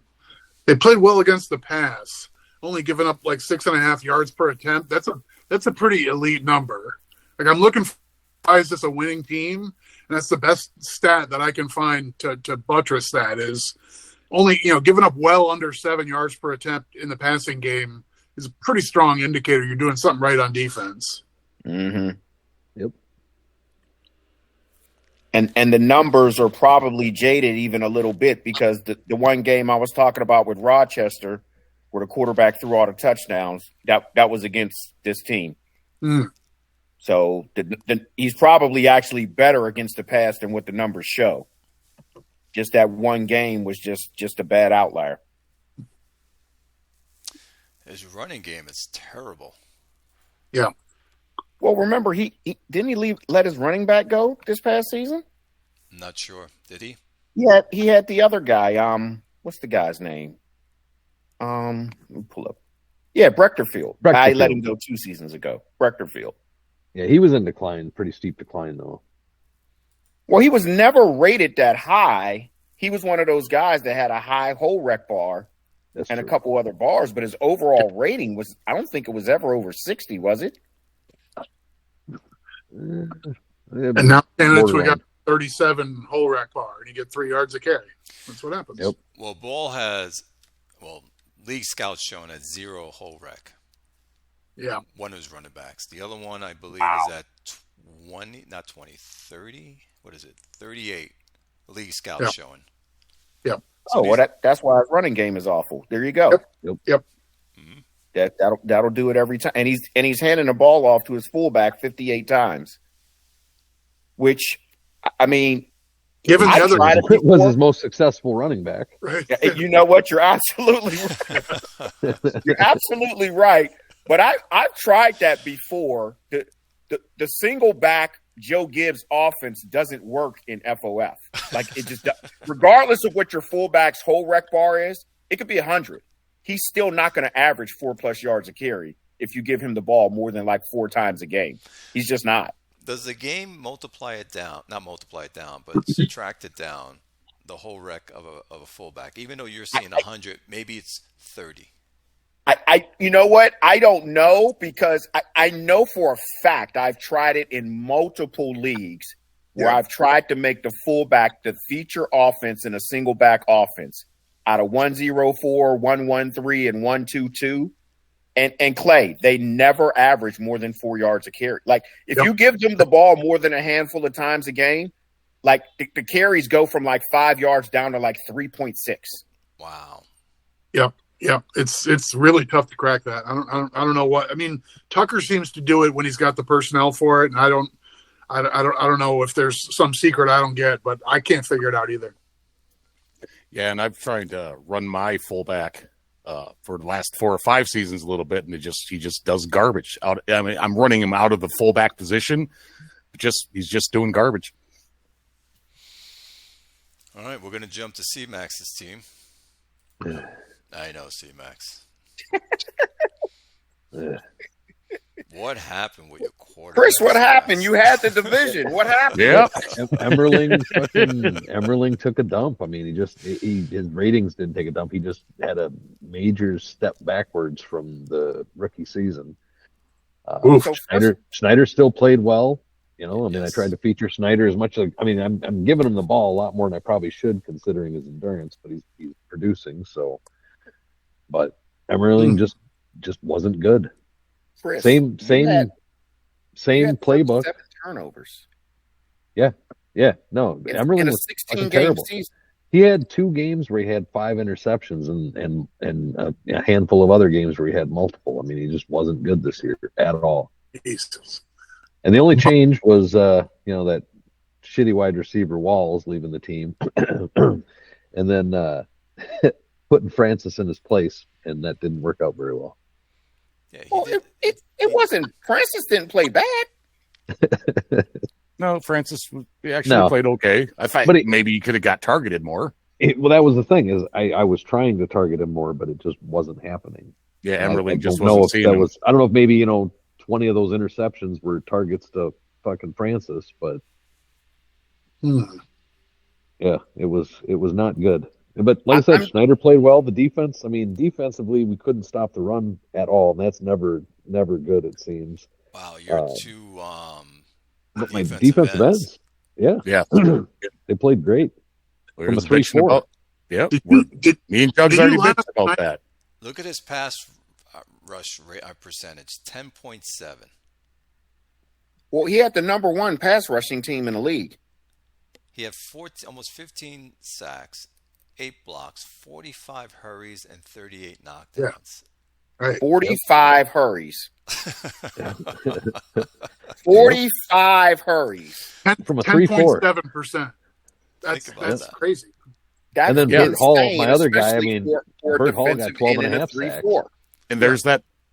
Speaker 3: They played well against the pass. only giving up like 6.5 yards per attempt. That's a pretty elite number. Like I'm looking for, why is this a winning team? And that's the best stat that I can find to buttress that is only, giving up well under 7 yards per attempt in the passing game is a pretty strong indicator you're doing something right on defense.
Speaker 8: Mm-hmm.
Speaker 7: Yep.
Speaker 8: And the numbers are probably jaded even a little bit because the one game I was talking about with Rochester, where the quarterback threw all the touchdowns, that was against this team.
Speaker 3: Mm.
Speaker 8: So he's probably actually better against the pass than what the numbers show. Just that one game was just a bad outlier.
Speaker 1: His running game is terrible.
Speaker 3: Yeah.
Speaker 8: Well, remember he didn't he let his running back go this past season?
Speaker 1: I'm not sure. Did he?
Speaker 8: Yeah, he had the other guy. What's the guy's name? Let me pull up. Yeah, Brechterfield. I let him go 2 seasons ago. Brechterfield.
Speaker 7: Yeah, he was in decline, pretty steep decline though.
Speaker 8: Well, he was never rated that high. He was one of those guys that had a high hole wreck bar
Speaker 7: That's
Speaker 8: and
Speaker 7: true.
Speaker 8: a couple other bars, but his overall rating was, I don't think it was ever over 60, was it?
Speaker 3: And now candidates, we got
Speaker 7: Borderline.
Speaker 3: 37 hole rack bar, and you get 3 yards a carry. That's what happens.
Speaker 7: Yep.
Speaker 1: Well, League Scouts showing at 0 hole wreck.
Speaker 3: Yeah.
Speaker 1: One of his running backs. The other one, I believe, is at 20, not 20, 30. What is it? 38. League Scouts
Speaker 3: Yeah.
Speaker 1: showing.
Speaker 3: Yeah.
Speaker 1: So
Speaker 8: Well, that's why his running game is awful. There you go.
Speaker 3: Yep.
Speaker 1: Mhm.
Speaker 8: That'll do it every time. And he's handing the ball off to his fullback 58 times. Which, I mean,
Speaker 3: Given the
Speaker 8: I
Speaker 3: other,
Speaker 8: tried it
Speaker 7: It was
Speaker 8: before.
Speaker 7: his most successful running back.
Speaker 3: right?
Speaker 8: You know what? You're absolutely right. You're absolutely right. But I've tried that before. The single back Joe Gibbs offense doesn't work in FOF. Like it just, regardless of what your fullback's whole rec bar is, it could be 100. He's still not going to average 4+ yards a carry if you give him the ball more than like 4 times a game. He's just not.
Speaker 1: Does the game multiply it down? Not multiply it down, but subtract it down. The whole wreck of a fullback. Even though you're seeing 100, maybe it's 30.
Speaker 8: You know what? I don't know because I know for a fact I've tried it in multiple leagues where I've tried to make the fullback the feature offense in a single back offense out of 104, 113, and 122. And Clay, they never average more than 4 yards a carry. Like if you give them the ball more than a handful of times a game, like the carries go from like 5 yards down to like 3.6.
Speaker 1: Wow.
Speaker 3: Yep. It's really tough to crack that. I don't know what. I mean, Tucker seems to do it when he's got the personnel for it, and I don't know if there's some secret I don't get, but I can't figure it out either.
Speaker 4: Yeah, and I've tried to run my fullback for the last 4 or 5 seasons a little bit, and he just does garbage. I mean, I'm running him out of the fullback position. He's just doing garbage.
Speaker 1: All right, we're going to jump to C-Max's team. I know, C-Max. What happened with your quarterback?
Speaker 8: Chris, what happened? You had the division. What happened?
Speaker 4: Yeah.
Speaker 7: Emmerling took a dump. I mean, his ratings didn't take a dump. He just had a major step backwards from the rookie season. Snyder still played well. I mean, I tried to feature Snyder as much as I'm giving him the ball a lot more than I probably should considering his endurance, but he's producing. So, but Emmerling just wasn't good.
Speaker 8: Chris,
Speaker 7: Same
Speaker 8: you had
Speaker 7: playbook.
Speaker 8: 7 turnovers.
Speaker 7: No, Emmerling
Speaker 8: in a
Speaker 7: was
Speaker 8: 16-game
Speaker 7: terrible.
Speaker 8: season.
Speaker 7: He had 2 games where he had 5 interceptions and a handful of other games where he had multiple. I mean, he just wasn't good this year at all.
Speaker 3: Jesus.
Speaker 7: And the only change was, that shitty wide receiver Walls leaving the team, and then putting Francis in his place, and that didn't work out very well.
Speaker 1: Yeah,
Speaker 8: Well, it wasn't. Francis didn't play bad.
Speaker 4: No, Francis actually played okay. I thought maybe he could have got targeted more.
Speaker 7: Well, that was the thing is I was trying to target him more, but it just wasn't happening.
Speaker 4: Yeah, Emmerling just
Speaker 7: don't know
Speaker 4: wasn't
Speaker 7: if
Speaker 4: seeing him.
Speaker 7: I don't know if maybe 20 of those interceptions were targets to fucking Francis, but yeah, it was not good. But like I said, Schneider played well. The defense, I mean, defensively, we couldn't stop the run at all, and that's never good, it seems.
Speaker 1: Wow, you're two
Speaker 7: But my defensive ends. Yeah. They played great.
Speaker 4: From
Speaker 7: a 3-4.
Speaker 4: Yeah. Me and Doug's already bitched about that.
Speaker 1: Look at his pass rush percentage, 10.7.
Speaker 8: Well, he had the number 1 pass rushing team in the league.
Speaker 1: He had almost 15 sacks, 8 blocks, 45 hurries, and 38 knockdowns.
Speaker 3: Yeah. Right.
Speaker 8: 45 hurries. 45 hurries.
Speaker 7: From a 3-4.
Speaker 3: 10.7%. That's crazy.
Speaker 8: That's
Speaker 7: and then Bert Hall, my other guy, I
Speaker 8: especially
Speaker 7: mean,
Speaker 8: for
Speaker 7: Bert Hall got
Speaker 8: defensive
Speaker 7: 12
Speaker 8: end
Speaker 7: and a
Speaker 8: in
Speaker 7: half
Speaker 8: 3-4.
Speaker 7: sacks.
Speaker 4: And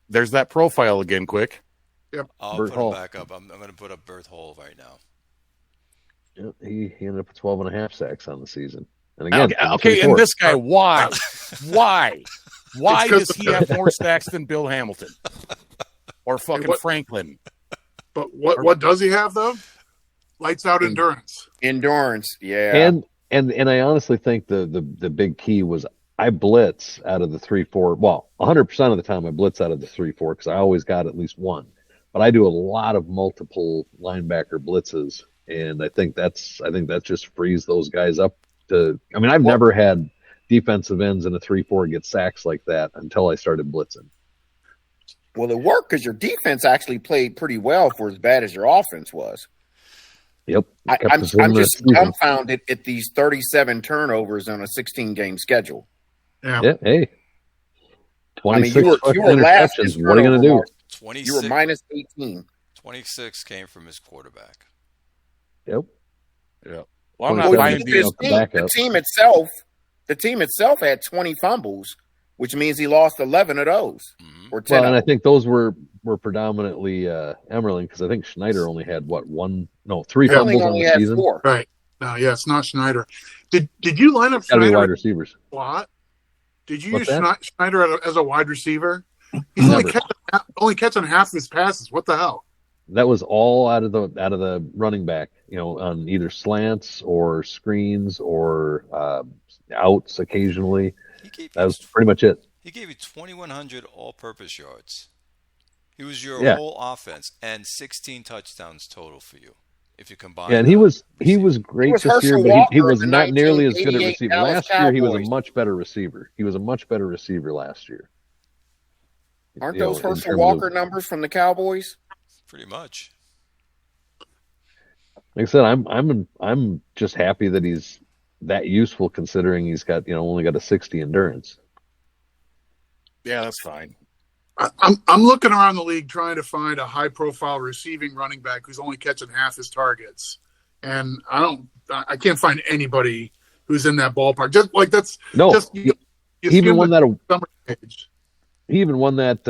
Speaker 4: there's that profile again, quick.
Speaker 3: Yep.
Speaker 1: I'll
Speaker 7: Bert
Speaker 1: put
Speaker 7: Hall.
Speaker 1: him back up. I'm going to put up Bert Hall right now.
Speaker 7: Yeah, he ended up with 12 and a half sacks on the season. And again,
Speaker 4: okay, and this guy, why? Why does he have more sacks than Bill Hamilton? Or fucking Franklin?
Speaker 3: But what does he have, though? Lights out endurance.
Speaker 8: Endurance, yeah.
Speaker 7: And I honestly think the big key was I blitz out of the 3-4. Well, 100% of the time I blitz out of the 3-4 because I always got at least one. But I do a lot of multiple linebacker blitzes, and I think that just frees those guys up to. I mean, I've never had defensive ends in a 3-4 get sacks like that until I started blitzing.
Speaker 8: Well, it worked because your defense actually played pretty well for as bad as your offense was.
Speaker 7: Yep.
Speaker 8: I'm just dumbfounded at these 37 turnovers on a 16-game schedule.
Speaker 3: Yeah.
Speaker 7: Hey. 26
Speaker 8: you were last.
Speaker 7: interceptions. What are you going to do?
Speaker 1: 26,
Speaker 8: you were minus 18.
Speaker 1: 26 came from his quarterback.
Speaker 7: Yep.
Speaker 4: Yeah. Well, I'm not buying
Speaker 8: the team itself had 20 fumbles, which means he lost 11 of those.
Speaker 1: Mm-hmm.
Speaker 8: Or 10.
Speaker 7: Well, and I think those were predominantly Emmerling because I think Schneider only had three fumbles on the season.
Speaker 8: 4.
Speaker 3: Right. No, yeah, it's not Schneider. Did you line up
Speaker 7: Schneider?
Speaker 3: Schneider
Speaker 7: Wide receivers.
Speaker 3: What? Did you
Speaker 7: What's
Speaker 3: use
Speaker 7: that?
Speaker 3: Schneider as a wide receiver? He's only catching half his passes. What the hell?
Speaker 7: That was all out of the running back, on either slants or screens or outs occasionally. That was pretty much it.
Speaker 1: He gave you 2,100 all-purpose yards. He was your whole offense and 16 touchdowns total for you if you combine.
Speaker 7: Yeah, and he was great this year, but he was not nearly as good a receiver.
Speaker 8: Dallas
Speaker 7: Last year, he was
Speaker 8: Cowboys.
Speaker 7: a much better receiver. He was a much better receiver last year.
Speaker 8: Aren't those Herschel Walker numbers from the Cowboys?
Speaker 1: Pretty much.
Speaker 7: Like I said, I'm just happy that he's that useful considering he's got only got a 60 endurance.
Speaker 4: Yeah, that's fine.
Speaker 3: I'm looking around the league trying to find a high-profile receiving running back who's only catching half his targets, and I can't find anybody who's in that ballpark. Just like that's
Speaker 7: no.
Speaker 3: Just,
Speaker 7: he even won that.
Speaker 3: Summer page.
Speaker 7: He even won that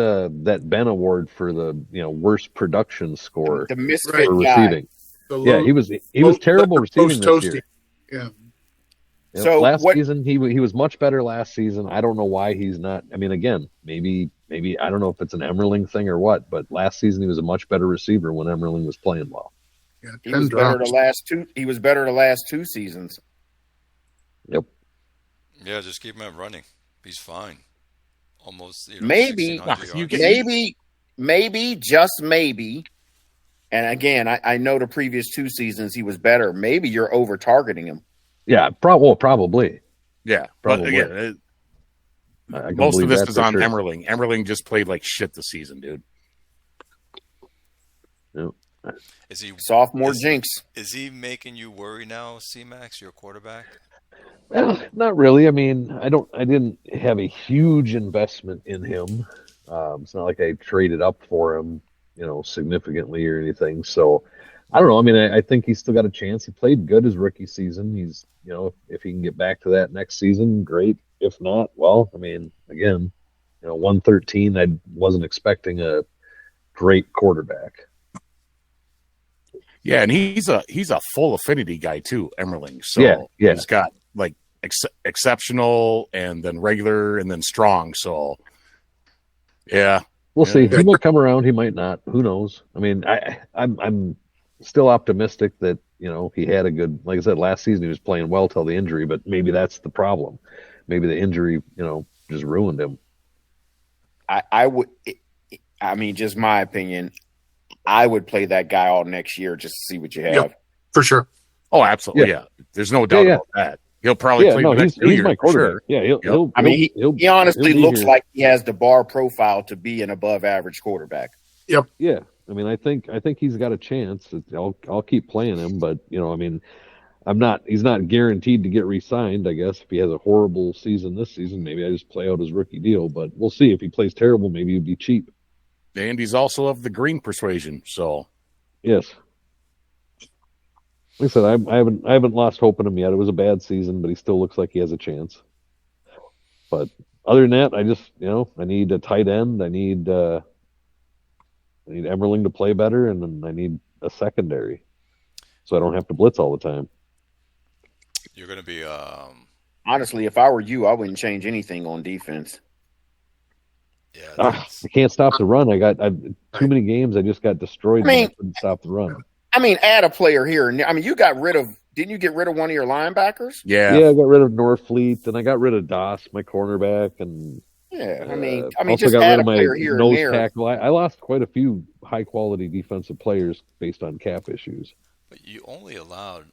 Speaker 7: Ben Award for the worst production score
Speaker 8: the misfit
Speaker 7: for
Speaker 8: guy.
Speaker 7: receiving. He was terrible receiving this year.
Speaker 3: Yeah.
Speaker 8: So
Speaker 7: last season he was much better last season. I don't know why he's not. I mean, again, maybe I don't know if it's an Emmerling thing or what, but last season he was a much better receiver when Emmerling was playing well.
Speaker 3: Yeah,
Speaker 8: he was better the last two. He was better the last 2 seasons.
Speaker 7: Yep.
Speaker 1: Yeah, just keep him running. He's fine. Almost.
Speaker 8: Maybe, just maybe. And again, I know the previous 2 seasons he was better. Maybe you're over targeting him.
Speaker 7: Yeah, probably.
Speaker 4: Yeah,
Speaker 7: probably.
Speaker 4: But again, most of this is on Emmerling. Emmerling just played like shit this season, dude.
Speaker 7: Yep.
Speaker 1: Is he
Speaker 8: sophomore jinx?
Speaker 1: Is he making you worry now, C-Max, your quarterback?
Speaker 7: Well, not really. I mean, I didn't have a huge investment in him. It's not like I traded up for him, significantly or anything. So I don't know. I mean, I think he's still got a chance. He played good his rookie season. He's, if he can get back to that next season, great. If not, well, I mean, again, 113, I wasn't expecting a great quarterback.
Speaker 4: Yeah, and he's a full affinity guy too, Emmerling. So he's got like exceptional and then regular and then strong. So yeah,
Speaker 7: we'll see. He might come around. He might not. Who knows? I mean, I'm still optimistic that he had a good, like I said, last season he was playing well till the injury, but maybe that's the problem. Maybe the injury, just ruined him.
Speaker 8: I would. I mean, just my opinion. I would play that guy all next year just to see what you have.
Speaker 3: Yep, for sure.
Speaker 4: Oh, absolutely. Yeah. There's no doubt about that. He'll probably play the next 2
Speaker 7: he's
Speaker 4: years,
Speaker 7: my quarterback.
Speaker 4: sure.
Speaker 7: Yeah,
Speaker 8: he honestly looks
Speaker 7: here.
Speaker 8: like he has the bar profile to be an above average quarterback.
Speaker 3: Yep.
Speaker 7: Yeah. I mean, I think he's got a chance. I'll keep playing him, but he's not guaranteed to get re-signed. I guess if he has a horrible season this season, maybe I just play out his rookie deal. But we'll see. If he plays terrible, maybe he'd be cheap.
Speaker 4: And he's also of the green persuasion. So
Speaker 7: yes, like I said, I haven't lost hope in him yet. It was a bad season, but he still looks like he has a chance. But other than that, I just I need a tight end. I need Emmerling to play better, and then I need a secondary, so I don't have to blitz all the time.
Speaker 1: You're going to be
Speaker 8: Honestly, if I were you, I wouldn't change anything on defense.
Speaker 1: yeah.
Speaker 7: I can't stop the run. Too many games. I just got destroyed. When I couldn't stop the run.
Speaker 8: I mean, add a player here. I mean, you got rid of. Didn't you get rid of one of your linebackers?
Speaker 4: yeah.
Speaker 7: I got rid of Norfleet, and I got rid of Doss, my cornerback, and
Speaker 8: Yeah, I mean,
Speaker 7: also
Speaker 8: just
Speaker 7: got
Speaker 8: add
Speaker 7: rid
Speaker 8: a
Speaker 7: of my
Speaker 8: player here and
Speaker 7: nose
Speaker 8: there.
Speaker 7: tackle. I lost quite a few high quality defensive players based on cap issues.
Speaker 1: But you only allowed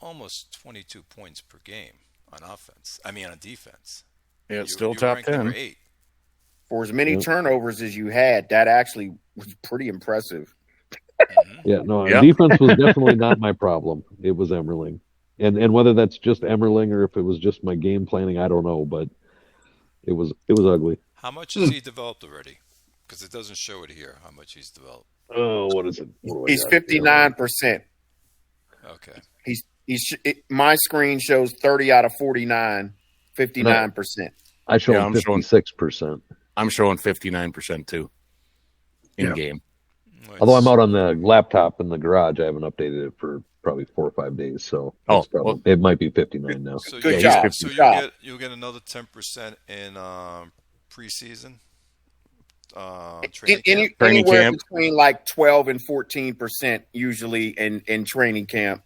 Speaker 1: almost 22 points per game on offense. I mean, on defense.
Speaker 4: Yeah, it's
Speaker 1: You-
Speaker 4: still
Speaker 1: you
Speaker 4: top
Speaker 1: ranked number
Speaker 4: 10.
Speaker 1: 8.
Speaker 8: For as many
Speaker 7: Yep.
Speaker 8: turnovers as you had, that actually was pretty impressive.
Speaker 7: Yeah, no,
Speaker 4: Yep.
Speaker 7: defense was definitely not my problem. It was Emmerling. And whether that's just Emmerling or if it was just my game planning, I don't know, but it was ugly.
Speaker 1: How much has he developed already? Because it doesn't show it here, how much he's developed.
Speaker 7: Oh, what is it? What do I
Speaker 8: He's
Speaker 7: got?
Speaker 8: 59%.
Speaker 1: Okay.
Speaker 8: My screen shows 30 out of 49, 59%.
Speaker 7: I show
Speaker 4: Yeah, I'm showing-
Speaker 7: 56%.
Speaker 4: I'm showing 59% too in
Speaker 3: Yeah.
Speaker 4: game.
Speaker 1: Well,
Speaker 7: Although I'm
Speaker 1: it's-
Speaker 7: out on the laptop in the garage, I haven't updated it for probably 4 or 5 days, so
Speaker 4: Oh,
Speaker 7: it's probably, it might be 59 now.
Speaker 1: So
Speaker 8: Good
Speaker 1: you-
Speaker 8: job.
Speaker 1: So
Speaker 8: Good job.
Speaker 1: you'll get another 10% in preseason training camp.
Speaker 4: Training
Speaker 8: Anywhere
Speaker 4: camp.
Speaker 8: between like 12 and 14% usually in training camp,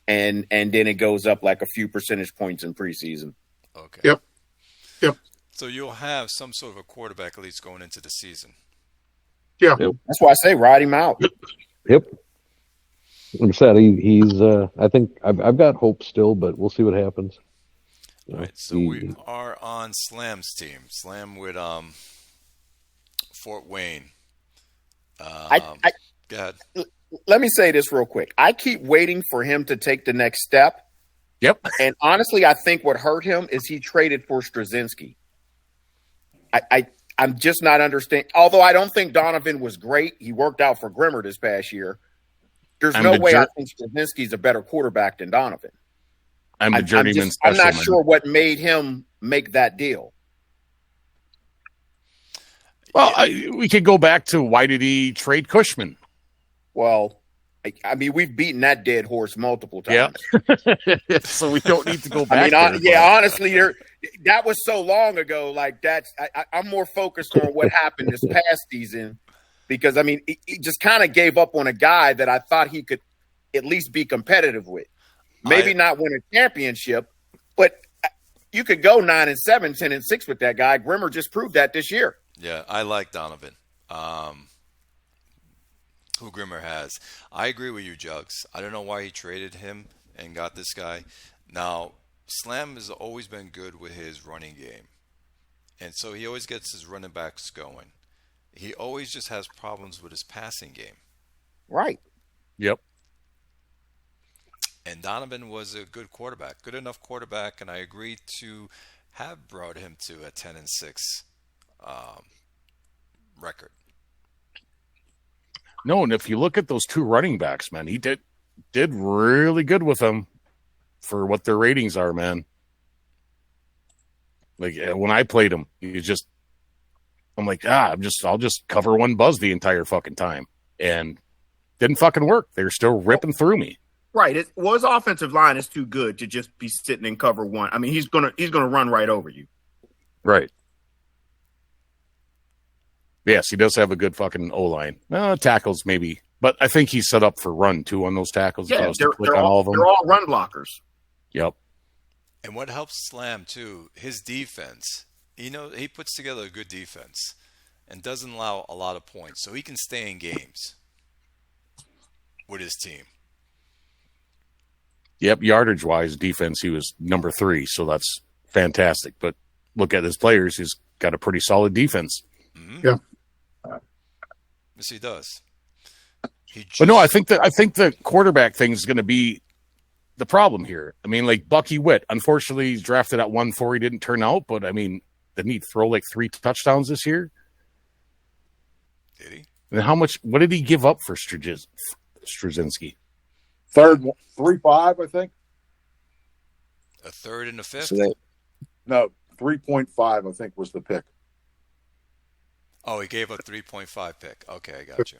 Speaker 8: and then it goes up like a few percentage points in preseason.
Speaker 1: Okay.
Speaker 3: Yep. Yep.
Speaker 1: So you'll have some sort of a quarterback at least going into the season.
Speaker 3: Yeah.
Speaker 8: That's why I say ride him out.
Speaker 7: Yep. Like I said, he's. I think I've got hope still, but we'll see what happens. You
Speaker 1: All
Speaker 7: know,
Speaker 1: right. So we are on Slam's team. Slam with Fort Wayne. Go ahead.
Speaker 8: Let me say this real quick. I keep waiting for him to take the next step.
Speaker 4: Yep.
Speaker 8: And honestly, I think what hurt him is he traded for Straczynski. I'm just not understanding. Although I don't think Donovan was great, he worked out for Grimmer this past year. There's
Speaker 4: I'm
Speaker 8: no
Speaker 4: the
Speaker 8: way I
Speaker 4: jer-
Speaker 8: think Straczynski's a better quarterback than Donovan.
Speaker 4: I'm the journeyman
Speaker 8: I'm not
Speaker 4: specialman.
Speaker 8: sure what made him make that deal.
Speaker 4: Well, we could go back to why did he trade Cushman?
Speaker 8: Well, I mean, we've beaten that dead horse multiple times.
Speaker 4: Yeah. So we don't need to go back.
Speaker 8: I mean,
Speaker 4: there,
Speaker 8: honestly, that was so long ago. Like I'm more focused on what happened this past season, because I mean, he just kind of gave up on a guy that I thought he could at least be competitive with. Maybe not win a championship, but you could go 9-7, 10-6 with that guy. Grimmer just proved that this year.
Speaker 1: Yeah, I like Donovan. Who Grimmer has. I agree with you, Jugs. I don't know why he traded him and got this guy. Now, Slam has always been good with his running game. And so he always gets his running backs going. He always just has problems with his passing game.
Speaker 8: Right.
Speaker 4: Yep.
Speaker 1: And Donovan was a good quarterback, good enough quarterback, and I agreed to have brought him to a 10-6 record.
Speaker 4: No, and if you look at those two running backs, man, he did really good with them for what their ratings are, man. Like when I played him, I'm like, I'll just cover one buzz the entire fucking time, and didn't fucking work. They're still ripping through me.
Speaker 8: Right. His offensive line is too good to just be sitting in cover one. I mean, he's gonna run right over you.
Speaker 4: Right. Yes, he does have a good fucking O-line. Tackles maybe But I think he's set up for run too on those tackles.
Speaker 8: Yeah,
Speaker 4: To click on all of them.
Speaker 8: they're all run blockers.
Speaker 4: Yep.
Speaker 1: And what helps Slam too, his defense. He puts together a good defense and doesn't allow a lot of points, so he can stay in games with his team.
Speaker 4: Yep, yardage wise, defense, he was number 3, so that's fantastic. But look at his players; he's got a pretty solid defense.
Speaker 1: Mm-hmm.
Speaker 3: Yeah.
Speaker 1: Yes, he does.
Speaker 4: But no, I think the quarterback thing is going to be the problem here. I mean, like Bucky Witt, unfortunately, he's drafted at 1-4. He didn't turn out, but I mean, didn't he throw like 3 touchdowns this year?
Speaker 1: Did he?
Speaker 4: And what did he give up for Straczynski?
Speaker 5: Third, 3.5, I think.
Speaker 1: A third and a fifth?
Speaker 5: No, 3.5, I think was the pick.
Speaker 1: Oh, he gave up 3.5 pick. Okay, I got you.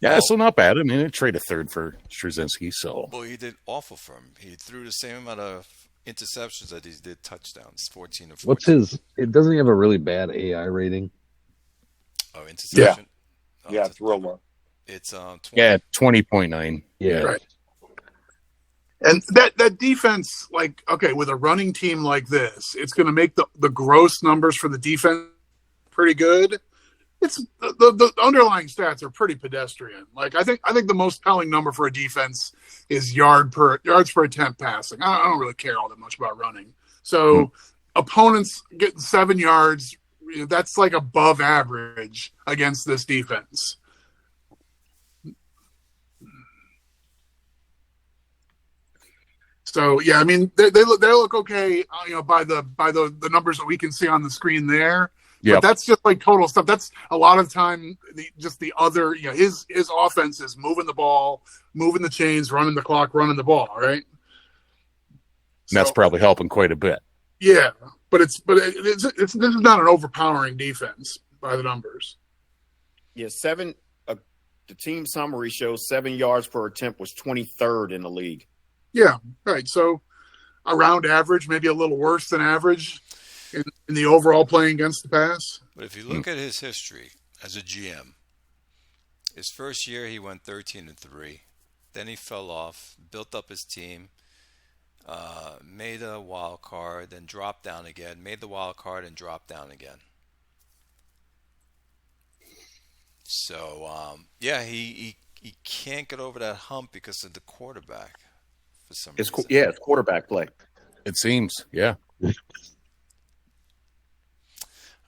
Speaker 4: Yeah, so not bad. I mean, I'd trade a third for Straczynski. So,
Speaker 1: Well, he did awful for him. He threw the same amount of interceptions that he did touchdowns, 14 or 14.
Speaker 7: What's his? It doesn't he have a really bad AI rating?
Speaker 1: Oh, interception? Oh,
Speaker 5: Yeah, it's real low.
Speaker 1: It's 20.
Speaker 4: yeah, 20.9.
Speaker 7: Yeah.
Speaker 3: Right. And that defense, like, okay, with a running team like this, it's going to make the gross numbers for the defense pretty good. It's the underlying stats are pretty pedestrian. Like I think the most telling number for a defense is yards per attempt passing. I don't really care all that much about running. So opponents getting 7 yards, that's like above average against this defense. So yeah, I mean they look okay, by the numbers that we can see on the screen there.
Speaker 4: Yep.
Speaker 3: But that's just like total stuff. That's a lot of time. The other, his offense is moving the ball, moving the chains, running the clock, running the ball, right?
Speaker 4: And that's probably helping quite a bit.
Speaker 3: Yeah, but this is not an overpowering defense by the numbers.
Speaker 8: Yeah, the team summary shows 7 yards per attempt was 23rd in the league.
Speaker 3: Yeah, right. So around average, maybe a little worse than average in the overall playing against the pass.
Speaker 1: But if you look at his history as a GM, his first year he went 13-3. Then he fell off, built up his team, made a wild card, then dropped down again, made the wild card and dropped down again. So, he can't get over that hump because of the quarterback for some reason.
Speaker 8: It's quarterback play.
Speaker 4: It seems, yeah.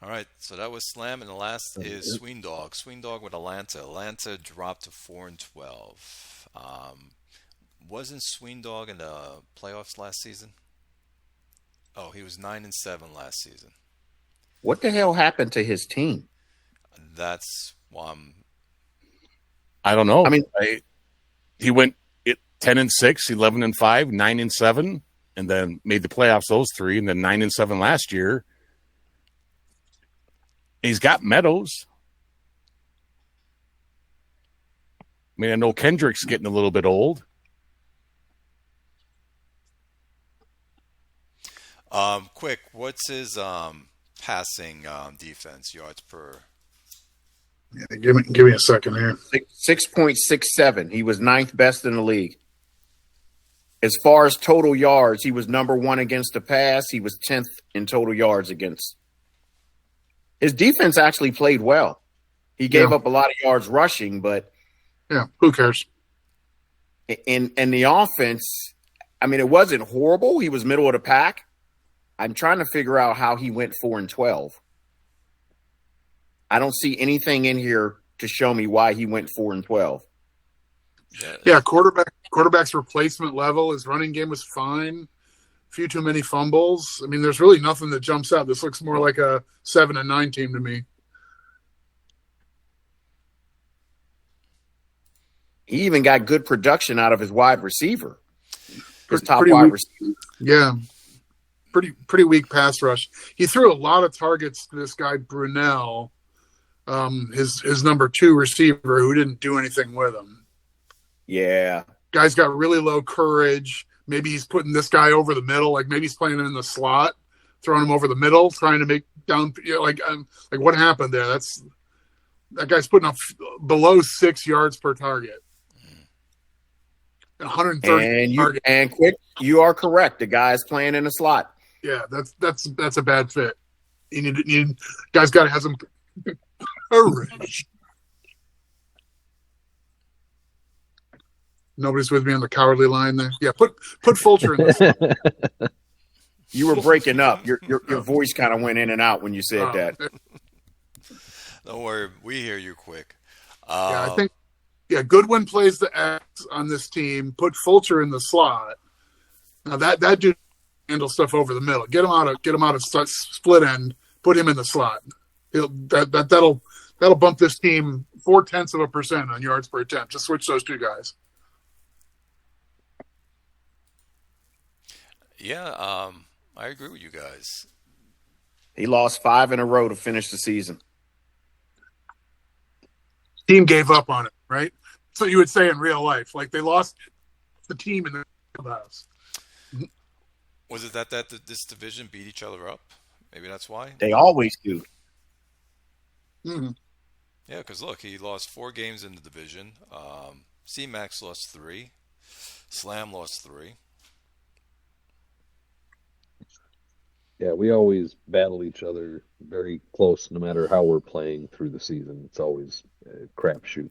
Speaker 1: All right, so that was Slam, and the last is Sweendog. Sweendog with Atlanta. Atlanta dropped to 4-12. Wasn't Sweendog in the playoffs last season? Oh, he was 9-7 last season.
Speaker 8: What the hell happened to his team?
Speaker 1: That's
Speaker 4: I don't know.
Speaker 8: I mean,
Speaker 4: he went 10-6, 11-5, 9-7, and then made the playoffs those 3, and then 9-7 last year. He's got Meadows. I mean, I know Kendrick's getting a little bit old.
Speaker 1: Quick, what's his passing defense yards per?
Speaker 3: Yeah, give me a second here.
Speaker 8: 6.67. He was 9th best in the league. As far as total yards, he was number 1 against the pass. He was 10th in total yards against. His defense actually played well. He gave up a lot of yards rushing, but
Speaker 3: yeah, who cares?
Speaker 8: In the offense, I mean, it wasn't horrible. He was middle of the pack. I'm trying to figure out how he went 4-12. I don't see anything in here to show me why he went 4-12.
Speaker 3: Yeah, quarterback's replacement level. His running game was fine. Few too many fumbles. I mean, there's really nothing that jumps out. This looks more like a 7-9 team to me.
Speaker 8: He even got good production out of his wide receiver. His top
Speaker 3: pretty
Speaker 8: wide
Speaker 3: weak.
Speaker 8: receiver.
Speaker 3: Yeah. Pretty weak pass rush. He threw a lot of targets to this guy Brunell, his number 2 receiver, who didn't do anything with him.
Speaker 8: Yeah.
Speaker 3: Guy's got really low courage. Maybe he's putting this guy over the middle. Like maybe he's playing him in the slot, throwing him over the middle, trying to make down. Like what happened there? That guy's putting up below 6 yards per target. 130 target.
Speaker 8: And quick, you are correct. The guy's playing in the slot.
Speaker 3: Yeah, that's a bad fit. You need guys got to have some courage. Nobody's with me on the cowardly line there. Yeah, put Fulcher in this.
Speaker 8: You were breaking up. Your voice kind of went in and out when you said that.
Speaker 1: Don't worry, we hear you quick.
Speaker 3: I think Goodwin plays the X on this team. Put Fulcher in the slot. Now that dude handle stuff over the middle. Get him out of split end. Put him in the slot. That'll bump this team 0.4% on yards per attempt. Just switch those two guys.
Speaker 1: Yeah, I agree with you guys.
Speaker 8: He lost 5 in a row to finish the season.
Speaker 3: Team gave up on it, right? So you would say in real life, like they lost the team in the clubhouse.
Speaker 1: Was it that this division beat each other up? Maybe that's why.
Speaker 8: They always do.
Speaker 3: Mm-hmm.
Speaker 1: Yeah, because look, he lost 4 games in the division. C-Max lost 3. Slam lost 3.
Speaker 7: Yeah, we always battle each other very close, no matter how we're playing through the season. It's always a crapshoot.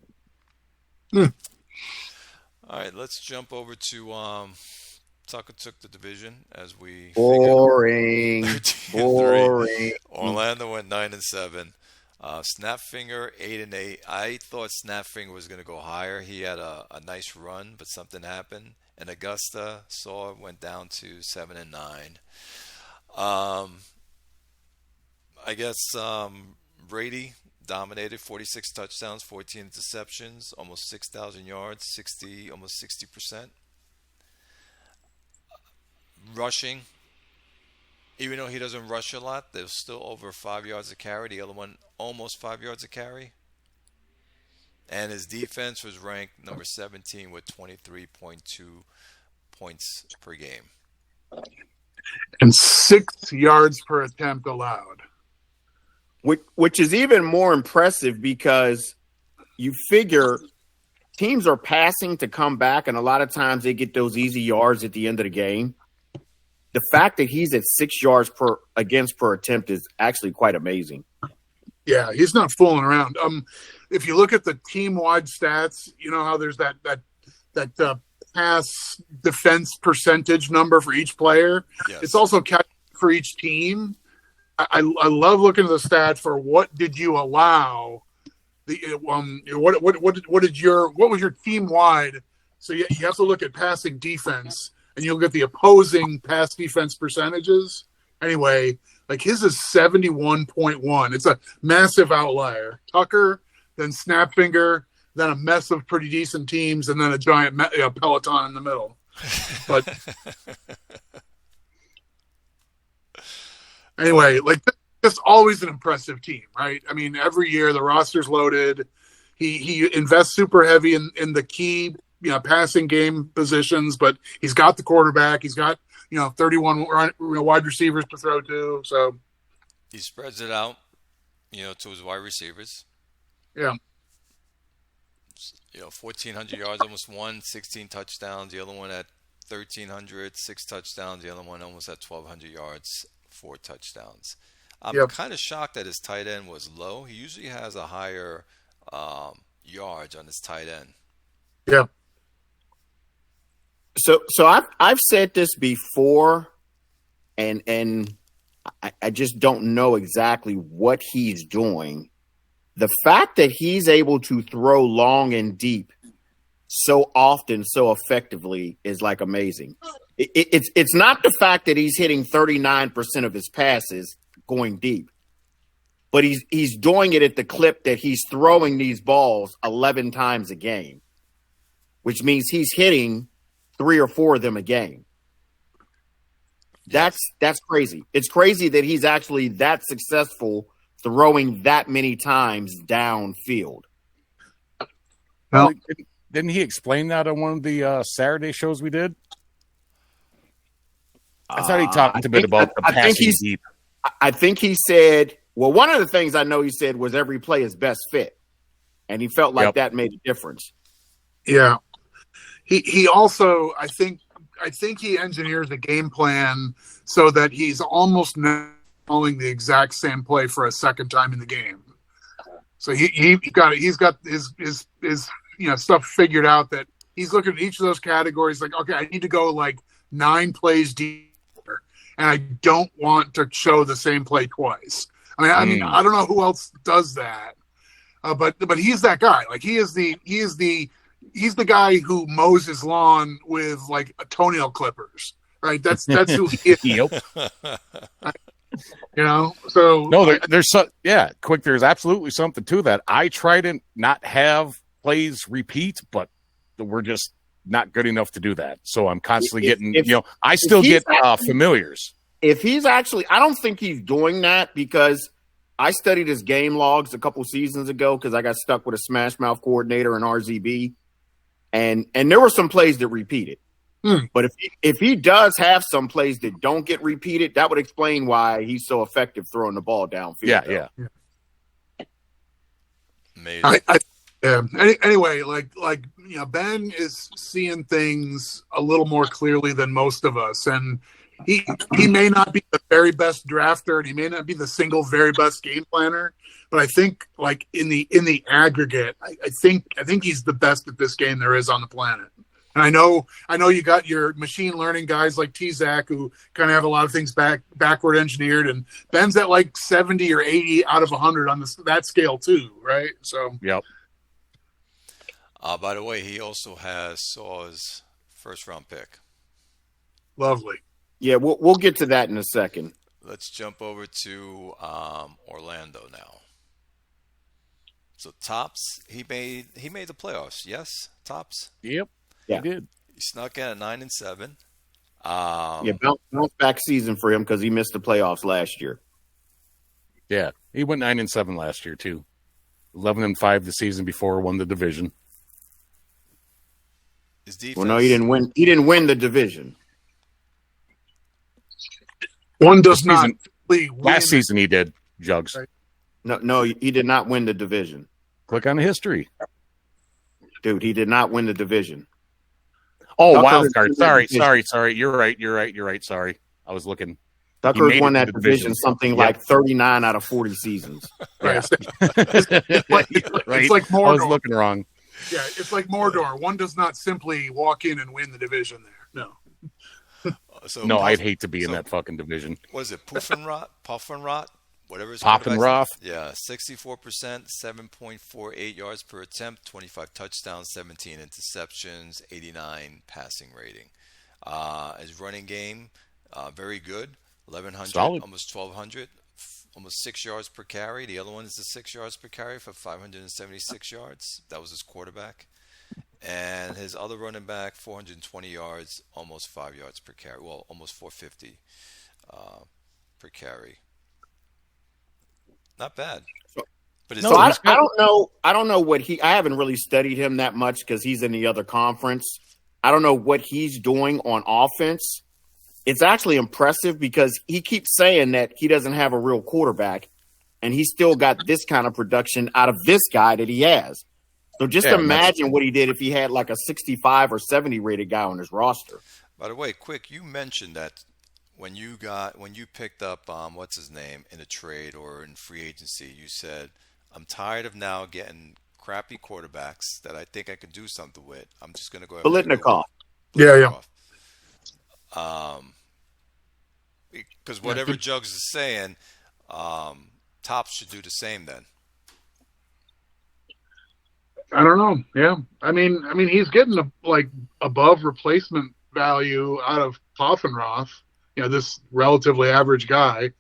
Speaker 1: All right, let's jump over to Tucker took the division as we
Speaker 8: boring.
Speaker 1: Orlando went 9-7. Snapfinger 8-8. I thought Snapfinger was going to go higher. He had a nice run, but something happened. And Augusta went down to 7-9. I guess Brady dominated, 46 touchdowns, 14 interceptions, almost 6,000 yards, almost 60%. Rushing, even though he doesn't rush a lot, there's still over 5 yards a carry. The other one almost 5 yards a carry. And his defense was ranked number 17 with 23.2 points per game.
Speaker 3: And 6 yards per attempt allowed.
Speaker 8: Which is even more impressive because you figure teams are passing to come back, and a lot of times they get those easy yards at the end of the game. The fact that he's at 6 yards per attempt is actually quite amazing.
Speaker 3: Yeah, he's not fooling around. If you look at the team-wide stats, you know how there's that pass defense percentage number for each player.
Speaker 1: Yes. It's
Speaker 3: also calculated for each team. I love looking at the stats for what did you allow. What was your team wide? So you have to look at passing defense, and you'll get the opposing pass defense percentages. Anyway, like his is 71.1. It's a massive outlier. Tucker, then Snapfinger, then a mess of pretty decent teams, and then a giant peloton in the middle. But anyway, like just always an impressive team, right? I mean, every year the roster's loaded. He invests super heavy in the key, passing game positions, but he's got the quarterback. He's got 31 wide receivers to throw to. So
Speaker 1: he spreads it out, to his wide receivers.
Speaker 3: Yeah.
Speaker 1: 1,400 yards, almost 16 touchdowns. The other one at 1,300, 6 touchdowns. The other one almost at 1,200 yards, 4 touchdowns. I'm kind of shocked that his tight end was low. He usually has a higher yards on his tight end.
Speaker 3: Yeah.
Speaker 8: So I've said this before, and I just don't know exactly what he's doing. The fact that he's able to throw long and deep so often, so effectively is like amazing. It's not the fact that he's hitting 39% of his passes going deep, but he's doing it at the clip that he's throwing these balls 11 times a game, which means he's hitting 3 or 4 of them a game. That's crazy. It's crazy that he's actually that successful throwing that many times downfield.
Speaker 3: Well,
Speaker 4: didn't he explain that on one of the Saturday shows we did? I thought he talked a bit about the passing deep.
Speaker 8: I think he said, well, one of the things I know he said was every play is best fit. and he felt like that made a difference.
Speaker 3: Yeah. He also, I think he engineers a game plan so that he's almost not following the exact same play for a second time in the game. So he's got his stuff figured out, that he's looking at each of those categories like, okay, I need to go like 9 plays deeper, and I don't want to show the same play twice. I mean, I don't know who else does that, but he's that guy. Like he's the guy who mows his lawn with like toenail clippers, right? That's who he is.
Speaker 4: Yep.
Speaker 3: So
Speaker 4: no, there's quick. There's absolutely something to that. I try to not have plays repeat, but we're just not good enough to do that. So I'm constantly getting, I still get familiars.
Speaker 8: If he's actually, I don't think he's doing that, because I studied his game logs a couple seasons ago because I got stuck with a smash mouth coordinator in RZB, and there were some plays that repeated. But if he does have some plays that don't get repeated, that would explain why he's so effective throwing the ball downfield.
Speaker 4: Yeah.
Speaker 1: Amazing.
Speaker 3: Anyway, Ben is seeing things a little more clearly than most of us, and he may not be the very best drafter, and he may not be the single very best game planner, but I think like in the aggregate, I think he's the best at this game there is on the planet. And I know you got your machine learning guys like T-Zac who kind of have a lot of things backward engineered, and Ben's at like 70 or 80 out of 100 on that scale too, right? So
Speaker 4: yep.
Speaker 1: By the way, he also has Saw's first-round pick.
Speaker 3: Lovely.
Speaker 8: Yeah, we'll get to that in a second.
Speaker 1: Let's jump over to Orlando now. So Tops, he made the playoffs. Yes, Tops.
Speaker 4: Yep.
Speaker 8: Yeah.
Speaker 4: He did.
Speaker 1: He snuck in at 9-7.
Speaker 8: Bounce back season for him because he missed the playoffs last year.
Speaker 4: Yeah, he went 9-7 last year too. 11-5 the season before, won the division.
Speaker 1: His defense.
Speaker 8: Well, no, he didn't win. He didn't win the division.
Speaker 3: One does not.
Speaker 4: Last season he did, Jugs.
Speaker 3: Right.
Speaker 8: No, he did not win the division.
Speaker 4: Click on the history.
Speaker 8: Dude, he did not win the division.
Speaker 4: Oh, wild card. Sorry. You're right. Sorry. I was looking.
Speaker 8: Tucker won that division something like 39 out of 40 seasons.
Speaker 3: Right.
Speaker 4: Right.
Speaker 3: It's like Mordor.
Speaker 4: I was looking wrong.
Speaker 3: Yeah, it's like Mordor. One does not simply walk in and win the division there. No.
Speaker 4: No, I'd hate to be in that fucking division.
Speaker 1: What is it? Puffenrot? Whatever his
Speaker 4: Poffenroth.
Speaker 1: Yeah, 64%, 7.48 yards per attempt, 25 touchdowns, 17 interceptions, 89 passing rating. His running game, very good, 1,100,
Speaker 4: solid.
Speaker 1: almost 1,200, almost 6 yards per carry. The other one is the 6 yards per carry for 576 yards. That was his quarterback. And his other running back, 420 yards, almost 5 yards per carry. Well, almost 450 per carry. Not bad. But
Speaker 8: I don't know. I don't know what I haven't really studied him that much because he's in the other conference. I don't know what he's doing on offense. It's actually impressive because he keeps saying that he doesn't have a real quarterback, and he still got this kind of production out of this guy that he has. So just imagine what he did if he had like a 65 or 70 rated guy on his roster.
Speaker 1: By the way, quick, you mentioned that when you picked up what's his name in a trade or in free agency, you said, I'm tired of now getting crappy quarterbacks that I think I could do something with. I'm just going to go ahead
Speaker 8: Biletnikoff.
Speaker 3: Yeah.
Speaker 1: Because whatever Jugs is saying, Tops should do the same then.
Speaker 3: I don't know. Yeah. I mean, he's getting above replacement value out of Poffenroth. This relatively average guy.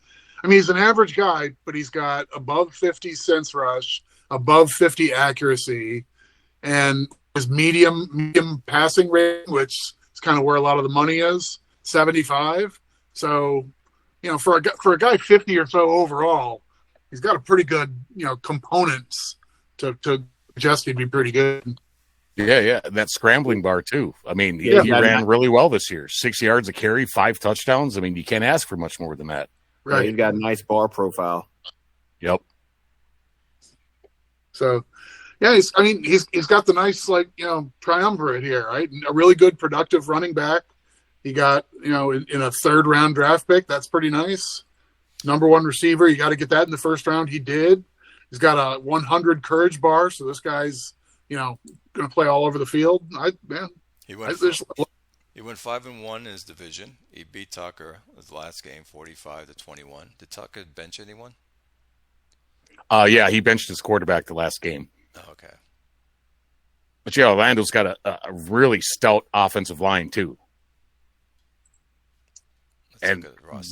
Speaker 3: I mean, he's an average guy, but he's got above 50 sense rush, above 50 accuracy, and his medium passing rating, which is kind of where a lot of the money is, 75. So, for a guy 50 or so overall, he's got a pretty good, components to suggest he'd be pretty good.
Speaker 4: Yeah. That scrambling bar, too. I mean, he ran really well this year. 6 yards a carry, 5 touchdowns. I mean, you can't ask for much more than that.
Speaker 3: Right.
Speaker 8: He's got a nice bar profile.
Speaker 4: Yep.
Speaker 3: So, Yeah, he's got the nice triumvirate here, right? A really good productive running back. He got in a third round draft pick. That's pretty nice. Number one receiver. You got to get that in the first round. He did. He's got a 100 courage bar, so this guy's going to play all over the field.
Speaker 1: He went 5-1 in his division. He beat Tucker his last game, 45-21. Did Tucker bench anyone?
Speaker 4: Yeah, he benched his quarterback the last game.
Speaker 1: Oh, okay.
Speaker 4: But yeah, Orlando's got a really stout offensive line too, and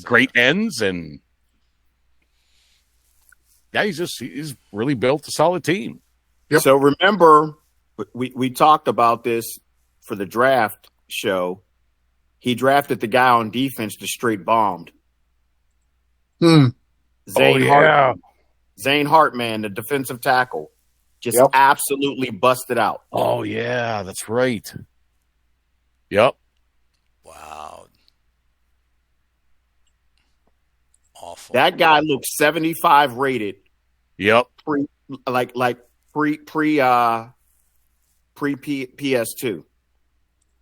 Speaker 4: great ends, and yeah, he's really built a solid team.
Speaker 8: Yep. So remember, we talked about this for the draft show. He drafted the guy on defense that straight bombed. Zane Hartman, the defensive tackle, just absolutely busted out.
Speaker 4: Oh, yeah, that's right. Yep.
Speaker 1: Wow. Awful.
Speaker 8: That guy looked 75 rated.
Speaker 4: Yep.
Speaker 8: Pre PS2.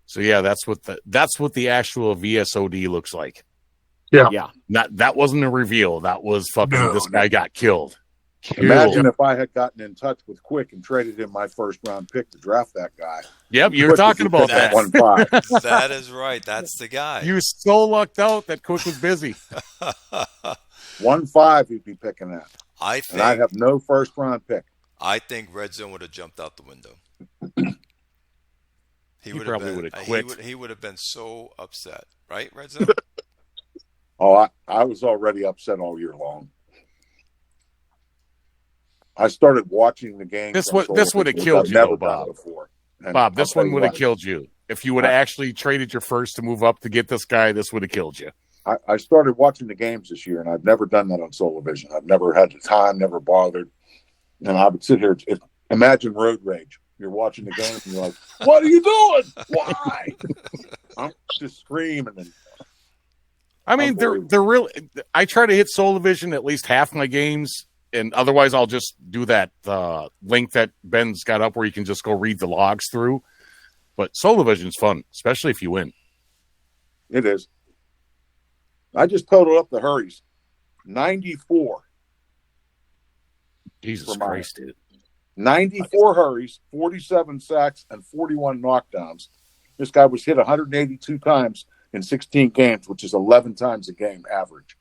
Speaker 4: So yeah, that's what the actual VSOD looks like.
Speaker 3: Yeah.
Speaker 4: That wasn't a reveal. That was fucking this guy got killed.
Speaker 5: Imagine if I had gotten in touch with Quick and traded in my first round pick to draft that guy.
Speaker 4: Yep, you were talking about that.
Speaker 5: 1-5.
Speaker 1: That is right. That's the guy.
Speaker 4: You so lucked out that Quick was busy.
Speaker 5: 1-5 he'd be picking that.
Speaker 1: And
Speaker 5: I'd have no first round pick.
Speaker 1: I think Red Zone would have jumped out the window. He
Speaker 4: probably would have quit.
Speaker 1: He would have been so upset, right, Red Zone?
Speaker 5: Oh, I was already upset all year long. I started watching the game.
Speaker 4: This would have killed you, though, Bob. Bob, this one would have killed you. If you would have actually traded your first to move up to get this guy, this would have killed you.
Speaker 5: I started watching the games this year, and I've never done that on Solovision. I've never had the time, never bothered. And I would sit here, imagine road rage. You're watching the game, and you're like, what are you doing? Why? I'm just screaming.
Speaker 4: I mean, they're really. I try to hit Solovision at least half my games, and otherwise I'll just do that link that Ben's got up where you can just go read the logs through. But Solovision's fun, especially if you win.
Speaker 5: It is. I just totaled up the hurries. 94.
Speaker 4: Jesus Christ, dude.
Speaker 5: 94 hurries, 47 sacks, and 41 knockdowns. This guy was hit 182 times in 16 games, which is 11 times a game average.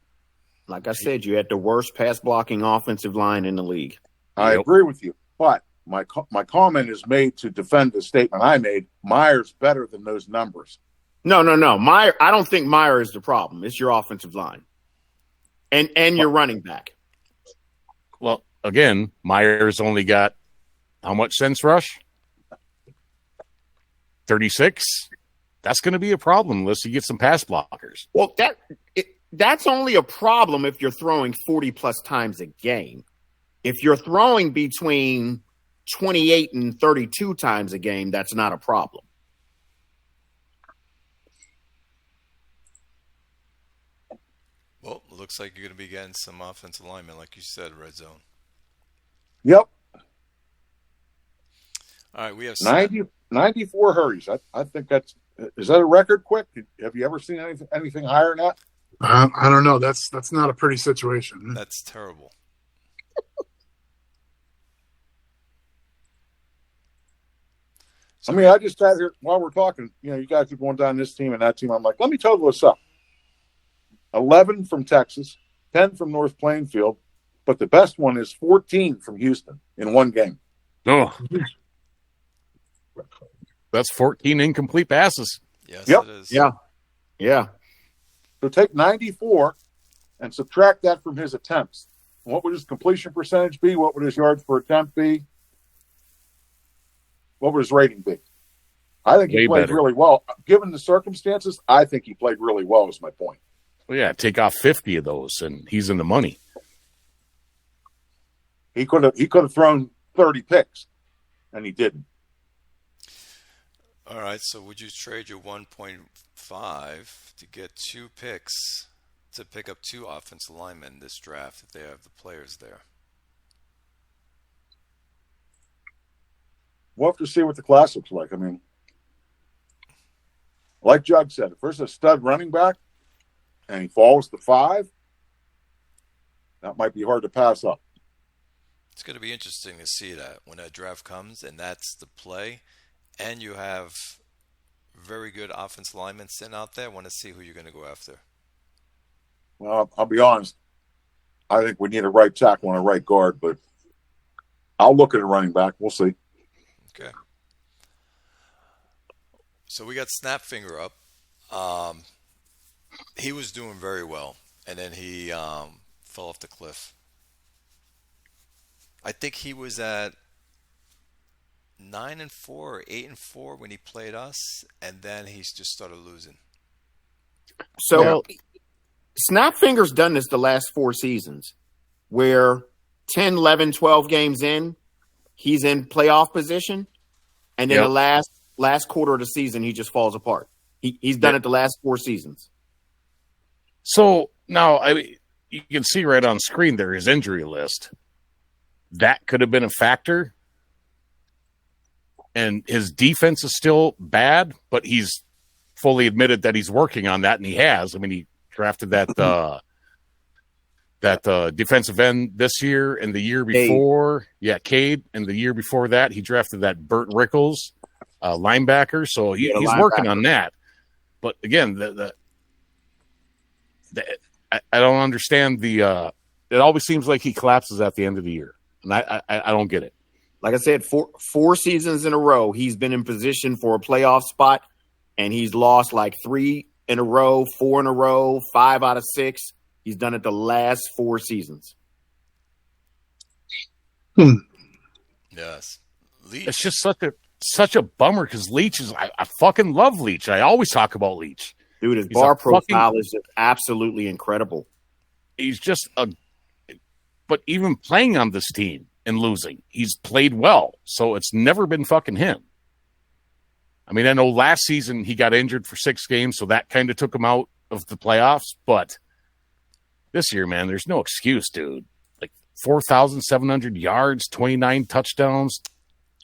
Speaker 8: Like I said, you had the worst pass blocking offensive line in the league.
Speaker 5: I agree with you, but my comment is made to defend the statement I made. Meyer's better than those numbers.
Speaker 8: No. Meyer, I don't think Meyer is the problem. It's your offensive line and your running back.
Speaker 4: Well, again, Meyer's only got how much sense rush? 36. That's going to be a problem unless you get some pass blockers.
Speaker 8: Well, that's only a problem if you're throwing 40 plus times a game. If you're throwing between 28 and 32 times a game, that's not a problem.
Speaker 1: Well, it looks like you're going to be getting some offensive linemen, like you said, Red Zone.
Speaker 5: Yep.
Speaker 1: All right, we have
Speaker 5: 94 hurries. I think is that a record? Quick, have you ever seen anything higher than that?
Speaker 3: I don't know. That's not a pretty situation.
Speaker 1: That's terrible.
Speaker 5: I just sat here while we're talking. You guys are going down this team and that team. I'm like, let me total this up. 11 from Texas, 10 from North Plainfield, but the best one is 14 from Houston in one game.
Speaker 4: Oh, that's 14 incomplete passes.
Speaker 1: Yes,
Speaker 5: yep.
Speaker 1: It is.
Speaker 8: Yeah.
Speaker 5: So take 94 and subtract that from his attempts. What would his completion percentage be? What would his yards per attempt be? What would his rating be? I think he played really well. Given the circumstances, I think he played really well is my point.
Speaker 4: Well, yeah, take off 50 of those, and he's in the money.
Speaker 5: He could have thrown 30 picks, and he didn't.
Speaker 1: All right, so would you trade your 1.5 to get 2 picks to pick up 2 offensive linemen this draft if they have the players there?
Speaker 5: we'll have to see what the class looks like. I mean, like Jug said, if there's a stud running back and he falls to 5, that might be hard to pass up.
Speaker 1: It's going to be interesting to see that when that draft comes and that's the play, and you have very good offensive linemen sitting out there. I want to see who you're going to go after.
Speaker 5: Well, I'll be honest. I think we need a right tackle and a right guard, but I'll look at a running back. We'll see.
Speaker 1: Okay. So we got Snapfinger up. He was doing very well, and then he fell off the cliff. I think he was at 9-4 or 8-4 when he played us, and then he just started losing.
Speaker 8: So Snapfinger's done this the last 4 seasons where 10, 11, 12 games in, he's in playoff position, and then the last quarter of the season, he just falls apart. He's done it the last 4 seasons.
Speaker 4: So now you can see right on screen there his injury list. That could have been a factor. And his defense is still bad, but he's fully admitted that he's working on that, and he has. I mean, he drafted that defensive end this year and the year before. Cade. And the year before that, he drafted that Burt Rickles linebacker. So he's working on that. But again, I don't understand it always seems like he collapses at the end of the year. And I don't get it.
Speaker 8: Like I said, 4 seasons in a row, he's been in position for a playoff spot, and he's lost like 3 in a row, 4 in a row, 5 out of 6. He's done it the last 4 seasons.
Speaker 1: Yes. Leach.
Speaker 4: It's just such a bummer because Leach is I fucking love Leach. I always talk about Leach.
Speaker 8: Dude, his bar profile is just absolutely incredible.
Speaker 4: He's just but even playing on this team and losing, he's played well. So it's never been fucking him. I mean, I know last season he got injured for 6 games, so that kind of took him out of the playoffs. But this year, man, there's no excuse, dude. Like 4,700 yards, 29 touchdowns,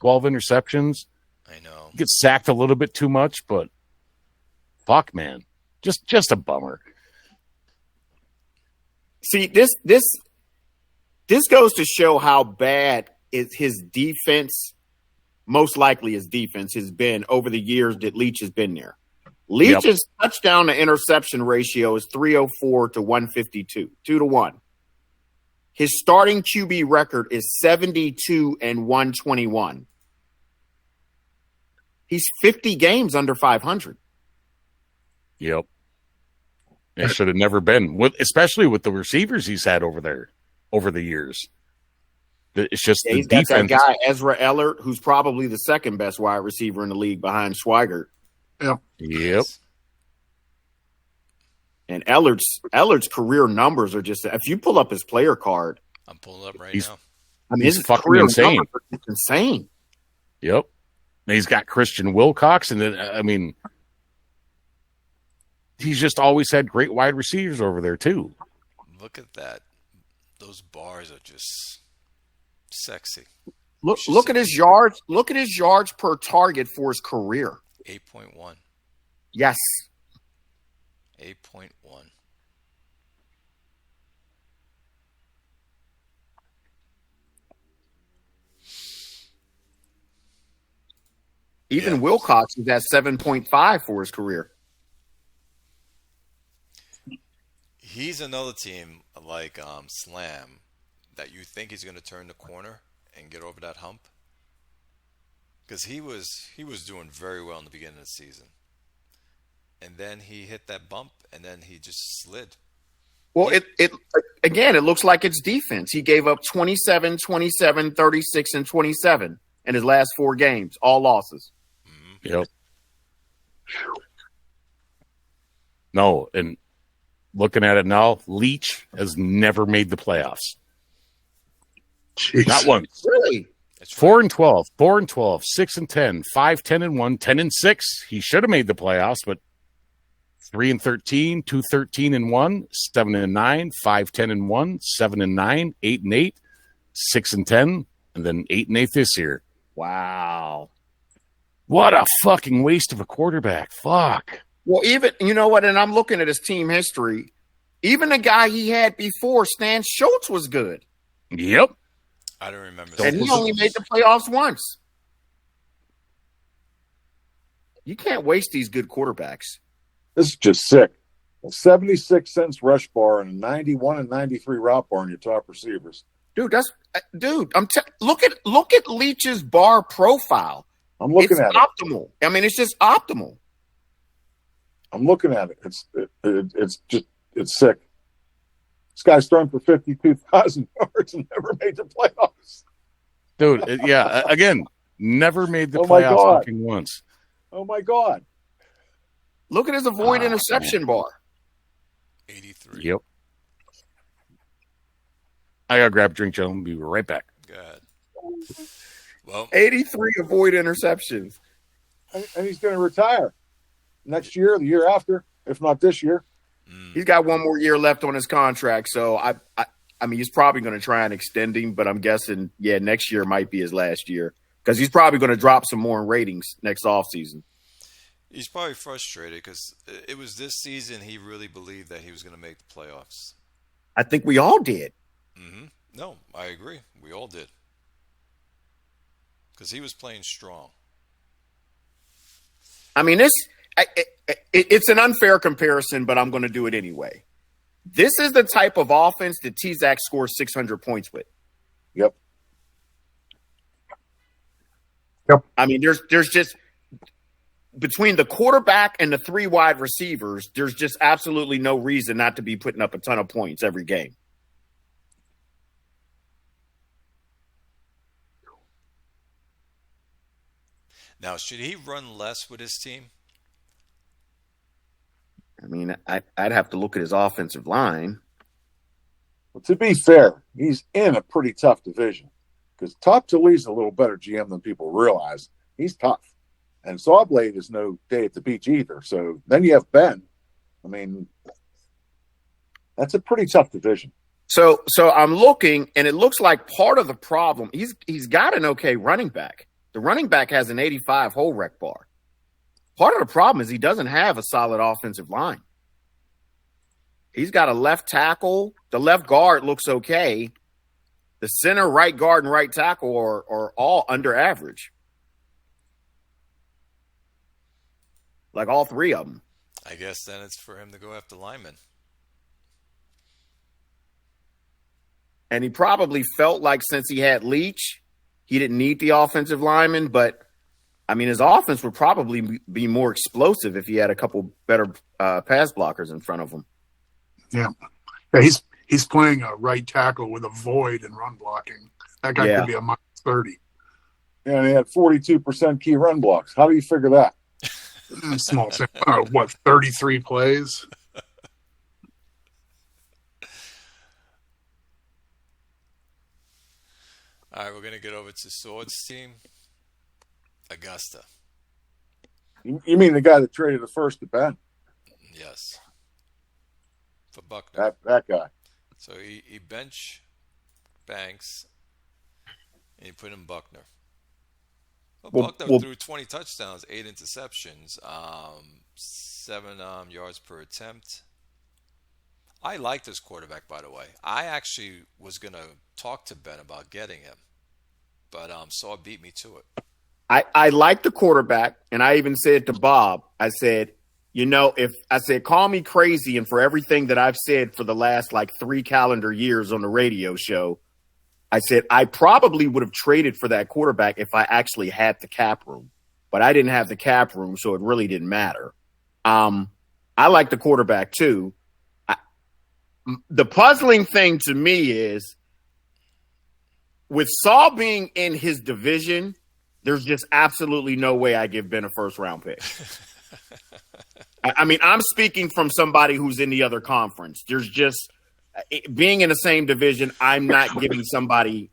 Speaker 4: 12 interceptions.
Speaker 1: I know.
Speaker 4: He gets sacked a little bit too much, but fuck, man. Just a bummer.
Speaker 8: See, this goes to show how bad his defense, most likely his defense, has been over the years that Leach has been there. Leach's touchdown to interception ratio is 304 to 152, 2-1. His starting QB record is 72 and 121. He's 50 games under 500.
Speaker 4: Yep. It should have never been, especially with the receivers he's had over there over the years. It's just the
Speaker 8: he's got
Speaker 4: defense.
Speaker 8: That guy, Ezra Ellert, who's probably the second best wide receiver in the league behind Schweigert.
Speaker 4: Yep.
Speaker 8: And Ellert's career numbers are just, if you pull up his player card.
Speaker 1: I'm pulling up right now.
Speaker 8: I mean,
Speaker 4: he's
Speaker 8: his
Speaker 4: fucking
Speaker 8: career
Speaker 4: insane.
Speaker 8: numbers are insane.
Speaker 4: Yep. And he's got Christian Wilcox, and then, I mean, he's just always had great wide receivers over there, too.
Speaker 1: Look at that. Those bars are just sexy.
Speaker 8: Look at his yards. Look at his yards per target for his career.
Speaker 1: 8.1.
Speaker 8: Yes.
Speaker 1: 8.1.
Speaker 8: Even Wilcox is at 7.5 for his career.
Speaker 1: He's another team like Slam that you think he's going to turn the corner and get over that hump, because he was doing very well in the beginning of the season, and then he hit that bump, and then he just slid.
Speaker 8: Well, it looks like it's defense. He gave up 27, 27, 36, and 27 in his last 4 games, all losses.
Speaker 1: Mm-hmm.
Speaker 4: Yep. No, and looking at it now, Leach has never made the playoffs.
Speaker 3: Jeez.
Speaker 4: Not once.
Speaker 8: Really?
Speaker 1: That's
Speaker 4: 4 and 12, 4 and 12, 6 and 10, 5, 10 and 1, 10 and 6. He should have made the playoffs, but 3 and 13, 2, 13 and 1, 7 and 9, 5, 10 and 1, 7 and 9, 8 and 8, 6 and 10, and then 8 and 8 this year.
Speaker 8: Wow.
Speaker 4: What a fucking waste of a quarterback. Fuck.
Speaker 8: Well, even, you know what, and I'm looking at his team history. Even the guy he had before, Stan Schultz, was good.
Speaker 4: Yep.
Speaker 1: I don't remember.
Speaker 8: And he only made the playoffs once. You can't waste these good quarterbacks.
Speaker 5: This is just sick. A 76 cents rush bar and a 91 and 93 route bar on your top receivers.
Speaker 8: Dude, look at Leach's bar profile.
Speaker 5: I'm looking at
Speaker 8: optimal. I mean, it's just optimal.
Speaker 5: I'm looking at it. It's sick. This guy's thrown for 52,000 yards and never made the playoffs.
Speaker 4: Dude, yeah, again, never made the
Speaker 5: Oh my
Speaker 4: playoffs
Speaker 5: God.
Speaker 4: fucking once.
Speaker 5: Oh my God.
Speaker 8: Look at his avoid interception bar.
Speaker 1: 83.
Speaker 4: Yep. I gotta grab a drink, gentlemen. Be right back.
Speaker 1: Go ahead. Well,
Speaker 8: 83 avoid interceptions.
Speaker 5: And he's going to retire next year, the year after, if not this year.
Speaker 8: He's got one more year left on his contract, so I mean, he's probably going to try and extend him, but I'm guessing, next year might be his last year because he's probably going to drop some more in ratings next offseason.
Speaker 1: he's probably frustrated because it was this season he really believed that he was going to make the playoffs.
Speaker 8: I think we all did.
Speaker 1: Mm-hmm. No, I agree. We all did. Because he was playing strong.
Speaker 8: I mean, it's an unfair comparison, but I'm going to do it anyway. This is the type of offense that T-Zac scores 600 points with.
Speaker 5: Yep.
Speaker 8: I mean, there's just between the quarterback and the three wide receivers, there's just absolutely no reason not to be putting up a ton of points every game.
Speaker 1: Now, should he run less with his team?
Speaker 8: I mean, I'd have to look at his offensive line.
Speaker 5: Well, to be fair, he's in a pretty tough division because Top Talie's a little better GM than people realize. He's tough. And Sawblade is no day at the beach either. So then you have Ben. I mean, that's a pretty tough division.
Speaker 8: So I'm looking, and it looks like part of the problem, he's got an okay running back. The running back has an 85 hole rec bar. Part of the problem is he doesn't have a solid offensive line. He's got a left tackle. The left guard looks okay. The center, right guard, and right tackle are all under average. Like all three of them.
Speaker 1: I guess then it's for him to go after linemen.
Speaker 8: And he probably felt like since he had Leach, he didn't need the offensive lineman, but I mean, his offense would probably be more explosive if he had a couple better pass blockers in front of him.
Speaker 3: Yeah, he's playing a right tackle with a void and run blocking. That guy could be a minus 30.
Speaker 5: Yeah, and he had 42% key run blocks. How do you figure that?
Speaker 3: Small sample. 33 plays?
Speaker 1: All right, we're going to get over to Sword's team. Augusta.
Speaker 5: You mean the guy that traded the first to Ben?
Speaker 1: Yes. For Buckner.
Speaker 5: That guy.
Speaker 1: So he bench Banks and he put in Buckner. Well, Buckner threw 20 touchdowns, 8 interceptions, 7 yards per attempt. I like this quarterback, by the way. I actually was going to talk to Ben about getting him, but Saw beat me to it.
Speaker 8: I like the quarterback, and I even said to Bob, I said, call me crazy, and for everything that I've said for the last 3 calendar years on the radio show, I said I probably would have traded for that quarterback if I actually had the cap room, but I didn't have the cap room, so it really didn't matter. I like the quarterback too. The puzzling thing to me is with Saul being in his division, there's just absolutely no way I give Ben a first-round pick. I mean, I'm speaking from somebody who's in the other conference. There's just being in the same division, I'm not giving somebody,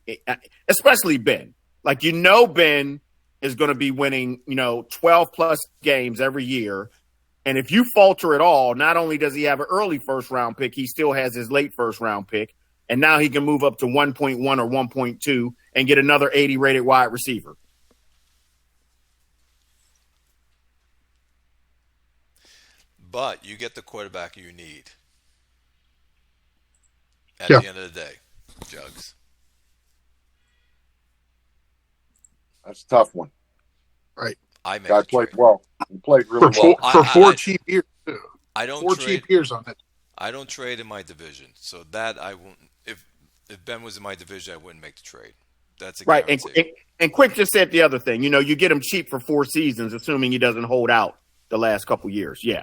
Speaker 8: especially Ben. Ben is going to be winning, 12-plus games every year. And if you falter at all, not only does he have an early first-round pick, he still has his late first-round pick. And now he can move up to 1.1 or 1.2 and get another 80-rated wide receiver.
Speaker 1: but you get the quarterback you need at
Speaker 3: Yeah.
Speaker 1: the end of the day, Jugs.
Speaker 5: That's a tough one.
Speaker 1: I make
Speaker 5: Guy
Speaker 1: the
Speaker 5: played
Speaker 1: trade.
Speaker 5: well. He played really
Speaker 3: For
Speaker 5: well.
Speaker 3: four cheap years too.
Speaker 1: I don't
Speaker 3: 4
Speaker 1: trade.
Speaker 3: cheap years on it.
Speaker 1: I don't trade in my division, so that I won't. If Ben was in my division, I wouldn't make the trade. That's a
Speaker 8: Right.
Speaker 1: guarantee.
Speaker 8: And Quick just said the other thing. You get him cheap for 4 seasons, assuming he doesn't hold out the last couple years. Yeah.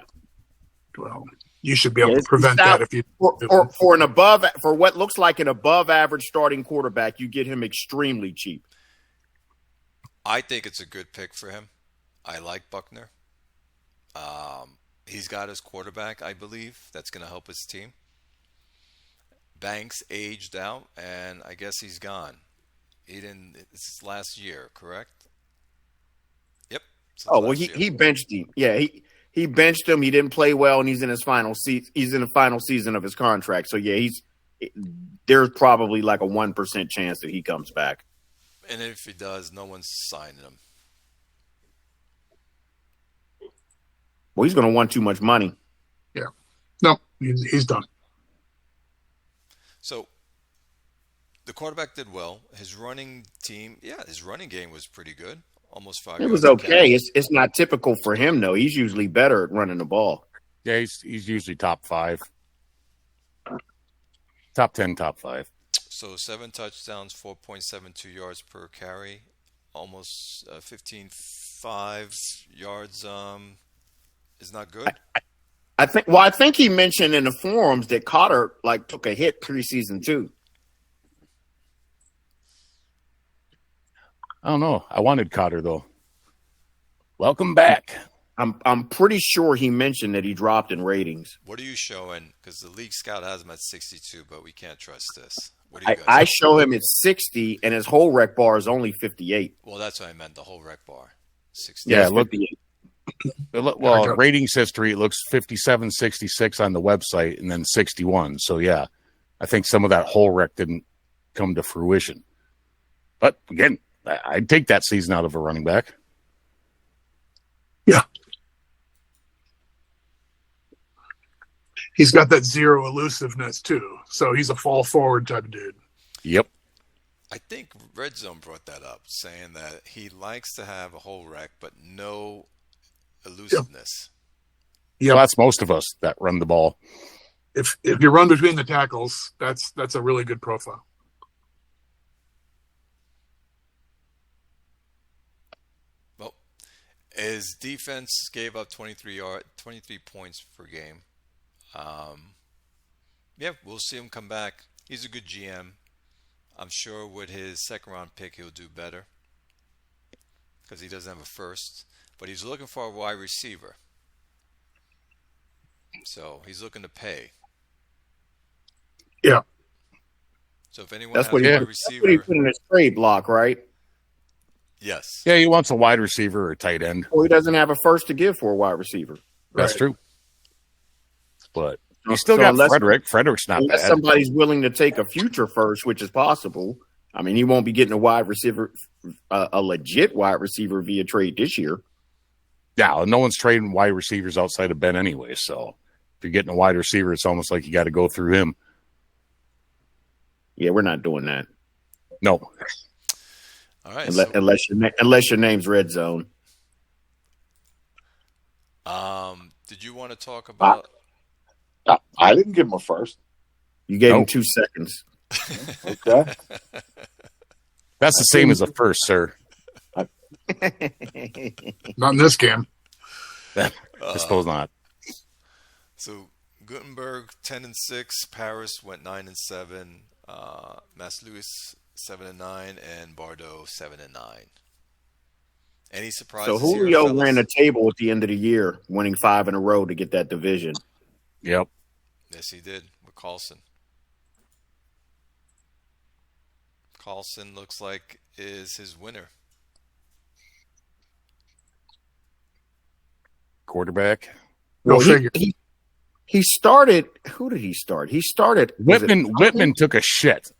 Speaker 3: Well, you should be able to
Speaker 8: It's
Speaker 3: prevent
Speaker 8: not-
Speaker 3: that if you.
Speaker 8: For what looks like an above average starting quarterback, you get him extremely cheap.
Speaker 1: I think it's a good pick for him. I like Buckner. He's got his quarterback, I believe. That's going to help his team. Banks aged out, and I guess he's gone. He didn't. It's last year, correct? Yep. So
Speaker 8: Oh well,
Speaker 1: last
Speaker 8: he,
Speaker 1: year.
Speaker 8: he benched him. Yeah, he benched him. He didn't play well, and he's in his final He's in the final season of his contract. So yeah, there's probably like a 1% chance that he comes back.
Speaker 1: And if he does, no one's signing him.
Speaker 8: Well, he's going to want too much money.
Speaker 3: No, he's done.
Speaker 1: So the quarterback did well. His running game was pretty good. Almost 5
Speaker 8: It
Speaker 1: yards
Speaker 8: was
Speaker 1: a
Speaker 8: okay.
Speaker 1: carry.
Speaker 8: It's not typical for him though. He's usually better at running the ball.
Speaker 4: Yeah, he's usually top 5. Top 10, top 5.
Speaker 1: So 7 touchdowns, 4.72 yards per carry, almost 15.5 yards. Is not good.
Speaker 8: I think he mentioned in the forums that Cotter took a hit preseason too.
Speaker 4: I don't know. I wanted Cotter though. Welcome back.
Speaker 8: I'm pretty sure he mentioned that he dropped in ratings.
Speaker 1: What are you showing? Because the league scout has him at 62, but we can't trust this. What do you guys?
Speaker 8: I show him at 60, and his whole rec bar is only 58.
Speaker 1: Well, that's what I meant. The whole rec bar, 60.
Speaker 4: Yeah,
Speaker 8: It's
Speaker 4: look.
Speaker 8: 58.
Speaker 4: Well, ratings history, it looks 57, 66 on the website, and then 61. So yeah, I think some of that whole wreck didn't come to fruition. But again, I'd take that season out of a running back.
Speaker 3: Yeah. He's got that zero elusiveness too. So he's a fall forward type of dude.
Speaker 4: Yep.
Speaker 1: I think Red Zone brought that up, saying that he likes to have a whole wreck, but no elusiveness.
Speaker 3: Yeah.
Speaker 4: Well, that's most of us that run the ball.
Speaker 3: If you run between the tackles, that's a really good profile.
Speaker 1: Well, his defense gave up 23 points per game. Yeah, we'll see him come back. He's a good GM. I'm sure with his second round pick, he'll do better because he doesn't have a first. But he's looking for a wide receiver. So he's looking to pay.
Speaker 3: Yeah.
Speaker 1: So if anyone
Speaker 8: That's
Speaker 1: has
Speaker 8: what
Speaker 1: a
Speaker 8: he
Speaker 1: wide
Speaker 8: put
Speaker 1: receiver,
Speaker 8: in his trade block, right?
Speaker 1: yes.
Speaker 4: Yeah, he wants a wide receiver or tight end.
Speaker 8: Well, he doesn't have a first to give for a wide receiver.
Speaker 4: That's
Speaker 3: Right.
Speaker 4: true. But you still got Frederick. Frederick's not
Speaker 8: Unless
Speaker 4: bad.
Speaker 8: somebody's willing to take a future first, which is possible. I mean, he won't be getting a wide receiver, a legit wide receiver via trade this year.
Speaker 4: Yeah, no one's trading wide receivers outside of Ben anyway. So if you're getting a wide receiver, it's almost like you got to go through him.
Speaker 8: Yeah, we're not doing that
Speaker 4: No.
Speaker 1: All right.
Speaker 8: unless your name's Red Zone.
Speaker 1: Did you want to talk about?
Speaker 5: I didn't give him a first.
Speaker 8: You gave him
Speaker 4: No.
Speaker 8: 2 seconds.
Speaker 5: Okay.
Speaker 4: That's the same as a first, sir.
Speaker 3: Not in this game.
Speaker 4: I suppose not.
Speaker 1: So Gutenberg 10-6, Paris went 9-7, Mass-Lewis 7-9, and Bardo 7-9. Any surprises
Speaker 8: So
Speaker 1: here,
Speaker 8: Julio
Speaker 1: fellas?
Speaker 8: ran the table at the end of the year, winning 5 in a row to get that division.
Speaker 4: Yep.
Speaker 1: Yes, he did with Carlson. Carlson looks like is his winner.
Speaker 4: Quarterback.
Speaker 3: Go
Speaker 8: Well,
Speaker 3: figure.
Speaker 8: he started. Who did he start? He started was it
Speaker 4: Whitman took a shit.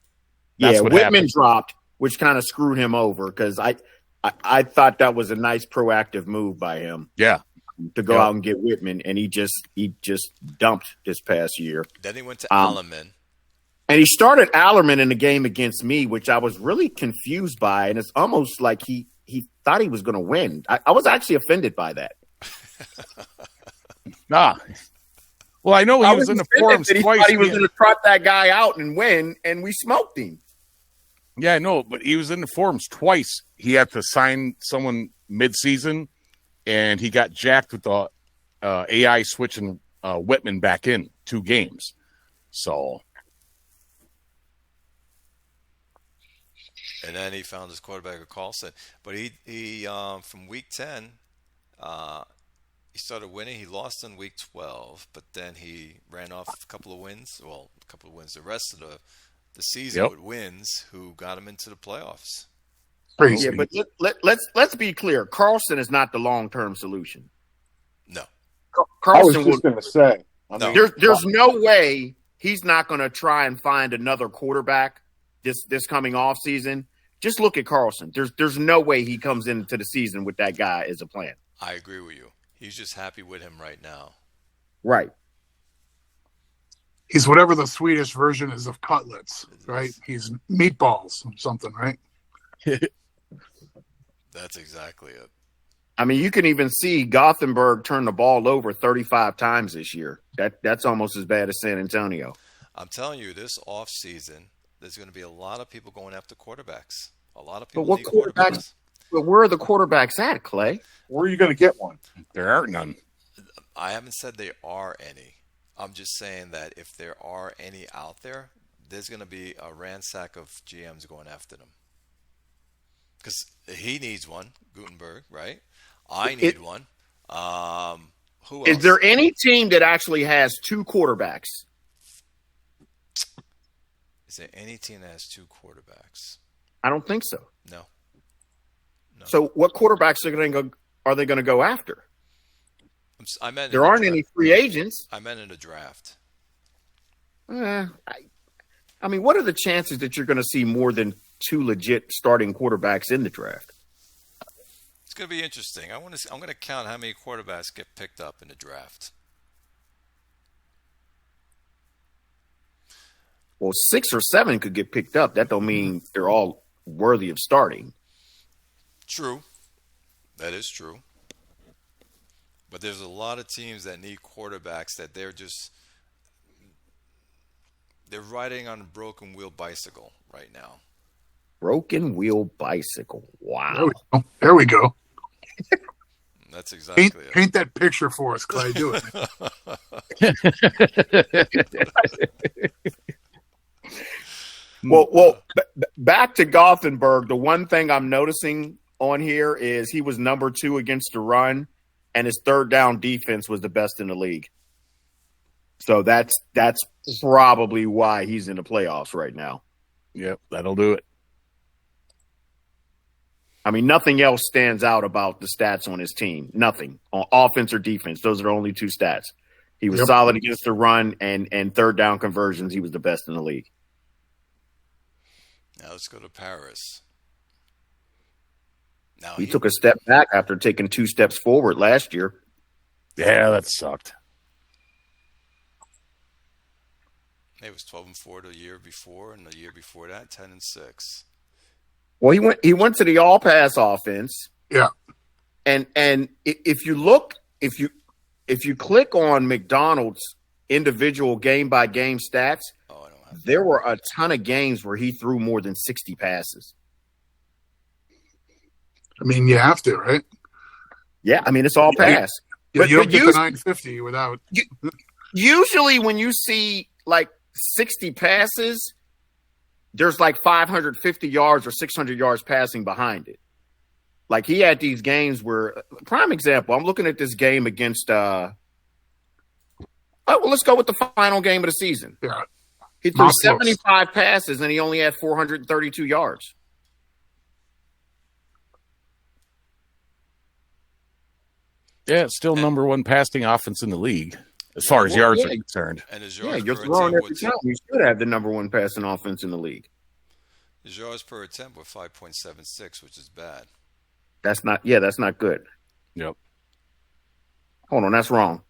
Speaker 4: That's
Speaker 8: Yeah,
Speaker 4: what
Speaker 8: Whitman
Speaker 4: happened.
Speaker 8: dropped, which kind of screwed him over because I thought that was a nice proactive move by him.
Speaker 4: Yeah.
Speaker 8: to go out and get Whitman, and he just dumped this past year.
Speaker 1: Then he went to Alleman.
Speaker 8: And he started Allerman in the game against me, which I was really confused by, and it's almost like he thought he was going to win. I was actually offended by that.
Speaker 4: Well, I know he was in the forums twice.
Speaker 8: He was going to trot that guy out and win, and we smoked him.
Speaker 4: Yeah, I know, but he was in the forums twice. He had to sign someone mid-season, and he got jacked with the AI switching Whitman back in 2 games. So...
Speaker 1: And then he found his quarterback at Carlson. But he from week 10, he started winning. He lost in week 12, but then he ran off a couple of wins. Well, a couple of wins. The rest of the season with wins, who got him into the playoffs.
Speaker 3: Crazy.
Speaker 8: Yeah, but let's be clear. Carlson is not the long-term solution.
Speaker 1: No.
Speaker 8: Carlson
Speaker 5: I was just going to say.
Speaker 1: No.
Speaker 8: There's no way he's not going to try and find another quarterback this coming off season. Just look at Carlson. There's no way he comes into the season with that guy as a plan.
Speaker 1: I agree with you. He's just happy with him right now.
Speaker 8: Right.
Speaker 3: He's whatever the Swedish version is of cutlets, right? He's meatballs or something, right?
Speaker 1: That's exactly it.
Speaker 8: I mean, you can even see Gothenburg turn the ball over 35 times this year. That's almost as bad as San Antonio.
Speaker 1: I'm telling you, this offseason, there's going to be a lot of people going after quarterbacks. A lot of people.
Speaker 8: But what quarterbacks? But where are the quarterbacks at, Clay?
Speaker 5: Where are you going to get one?
Speaker 4: There aren't none.
Speaker 1: I haven't said there are any. I'm just saying that if there are any out there, there's going to be a ransack of GMs going after them. Because he needs one, Gutenberg, right? I need one. Who else?
Speaker 8: Is there any team that actually has 2 quarterbacks?
Speaker 1: Is there any team that has 2 quarterbacks?
Speaker 8: I don't think so.
Speaker 1: No.
Speaker 8: So what quarterbacks are they going to go after?
Speaker 1: I meant
Speaker 8: there aren't any free agents.
Speaker 1: I meant in a draft.
Speaker 8: I mean, what are the chances that you're going to see more than 2 legit starting quarterbacks in the draft?
Speaker 1: It's going to be interesting. I'm going to count how many quarterbacks get picked up in the draft.
Speaker 8: Well, 6 or 7 could get picked up. That don't mean they're all worthy of starting.
Speaker 1: True. That is true. But there's a lot of teams that need quarterbacks that they're riding on a broken wheel bicycle right now.
Speaker 8: Broken wheel bicycle. Wow.
Speaker 3: There we go.
Speaker 1: That's exactly it.
Speaker 3: Paint that picture for us, Clay. Do it.
Speaker 8: Well, back to Gothenburg. The one thing I'm noticing on here is he was number 2 against the run, and his third down defense was the best in the league. So that's probably why he's in the playoffs right now.
Speaker 4: Yep, that'll do it.
Speaker 8: I mean, nothing else stands out about the stats on his team. Nothing. On offense or defense, those are the only 2 stats. He was solid against the run, and third down conversions, he was the best in the league.
Speaker 1: Now let's go to Paris. Now
Speaker 8: he took a step back after taking 2 steps forward last year.
Speaker 4: Yeah, that sucked.
Speaker 1: It was 12-4 the year before, and the year before that, 10-6.
Speaker 8: Well, he went to the all pass offense.
Speaker 3: Yeah.
Speaker 8: And if you click on McDonald's individual game by game stats, there were a ton of games where he threw more than 60 passes.
Speaker 3: I mean, you have to, right?
Speaker 8: Yeah, I mean, it's all pass.
Speaker 3: You don't get the 950 without.
Speaker 8: Usually when you see like 60 passes, there's like 550 yards or 600 yards passing behind it. Like he had these games where, prime example, I'm looking at this game against, let's go with the final game of the season.
Speaker 3: Yeah.
Speaker 8: He threw 75 passes and he only had 432 yards.
Speaker 4: Yeah, it's still number 1 passing offense in the league as far as yards are concerned.
Speaker 1: And his
Speaker 8: Yeah,
Speaker 1: yards
Speaker 8: you're
Speaker 1: per
Speaker 8: throwing
Speaker 1: attempt
Speaker 8: every time. You should have the number 1 passing offense in the league.
Speaker 1: his yards per attempt were 5.76, which is bad. That's not
Speaker 8: not good.
Speaker 4: Yep.
Speaker 1: good.
Speaker 8: That's not good.
Speaker 4: Yep.
Speaker 1: 5.76.
Speaker 8: Hold on, that's wrong.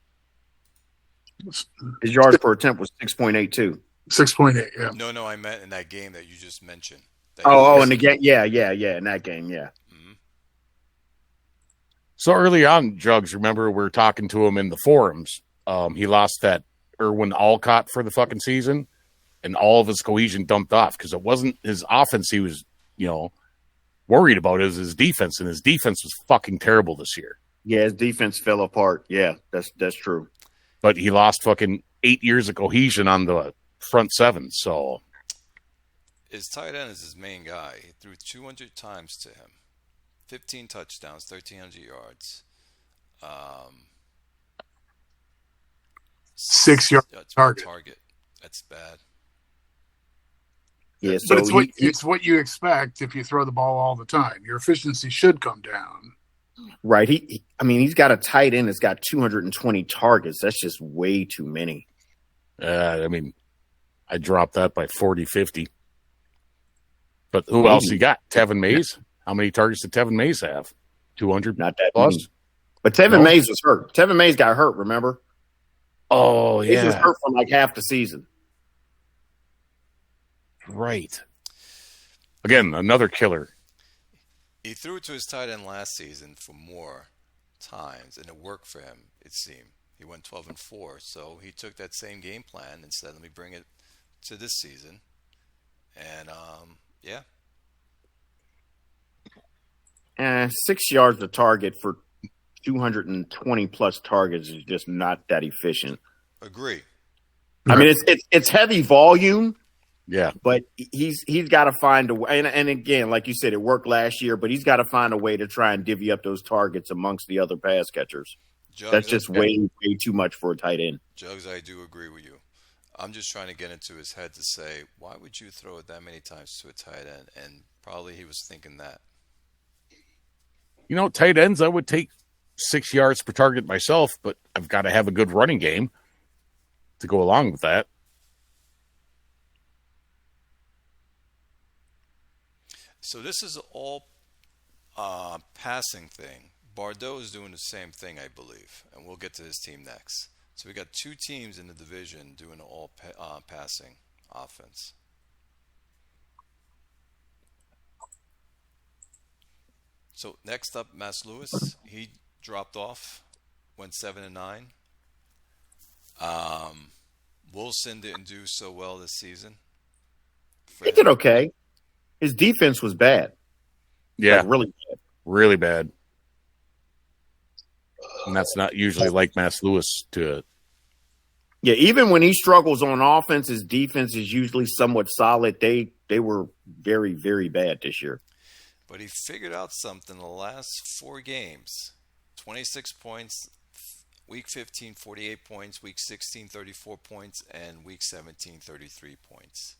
Speaker 8: His yards per attempt was 6.82.
Speaker 3: 6.8. Yeah.
Speaker 1: No, I meant in that game that you just mentioned.
Speaker 8: In the game, yeah, in that game, yeah.
Speaker 1: Mhm.
Speaker 4: So early on, Jugs, remember we were talking to him in the forums. He lost that Irwin Alcott for the fucking season, and all of his cohesion dumped off because it wasn't his offense he was, worried about. It was his defense, and his defense was fucking terrible this year.
Speaker 8: Yeah, his defense fell apart. Yeah, that's true.
Speaker 4: But he lost fucking 8 years of cohesion on the front seven, so...
Speaker 1: His tight end is his main guy. He threw 200 times to him. 15 touchdowns, 1,300 yards.
Speaker 3: 6 yard
Speaker 1: target. That's bad.
Speaker 8: Yeah,
Speaker 3: but
Speaker 8: so
Speaker 3: it's what you expect if you throw the ball all the time. Your efficiency should come down.
Speaker 8: Right. He's got a tight end that's got 220 targets. That's just way too many.
Speaker 4: I dropped that by 40, 50. But who else you got? Tevin Mays? How many targets did Tevin Mays have? 200
Speaker 8: Not that
Speaker 4: plus?
Speaker 8: many. But Tevin Mays was hurt. Tevin Mays got hurt, remember?
Speaker 4: Oh, yeah.
Speaker 8: He was hurt for like half the season.
Speaker 4: Right. Again, another killer.
Speaker 1: He threw it to his tight end last season for more times, and it worked for him, it seemed. He went 12-4, so he took that same game plan and said, let me bring it to this season. And, yeah.
Speaker 8: 6 yards a target for 220 plus targets is just not that efficient.
Speaker 1: Agree.
Speaker 8: I mean, it's heavy volume.
Speaker 4: Yeah,
Speaker 8: but he's got to find a way. And again, like you said, it worked last year, but he's got to find a way to try and divvy up those targets amongst the other pass catchers.
Speaker 1: Jugs,
Speaker 8: that's just way too much for a tight end.
Speaker 1: Jugs, I do agree with you. I'm just trying to get into his head to say, why would you throw it that many times to a tight end? And probably he was thinking that.
Speaker 4: Tight ends, I would take 6 yards per target myself, but I've got to have a good running game to go along with that.
Speaker 1: So this is all passing thing. Bordeaux is doing the same thing, I believe, and we'll get to his team next. So we got two teams in the division doing all passing offense. So next up, Mass Lewis. He dropped off, went 7-9. Wilson didn't do so well this season.
Speaker 8: He did okay. His defense was bad.
Speaker 4: Yeah,
Speaker 8: really bad.
Speaker 4: Really bad. And that's not usually like Mass Lewis to.
Speaker 8: Yeah, even when he struggles on offense, his defense is usually somewhat solid. They were very, very bad this year.
Speaker 1: But he figured out something the last 4 games. 26 points, week 15, 48 points, week 16, 34 points, and week 17, 33 points.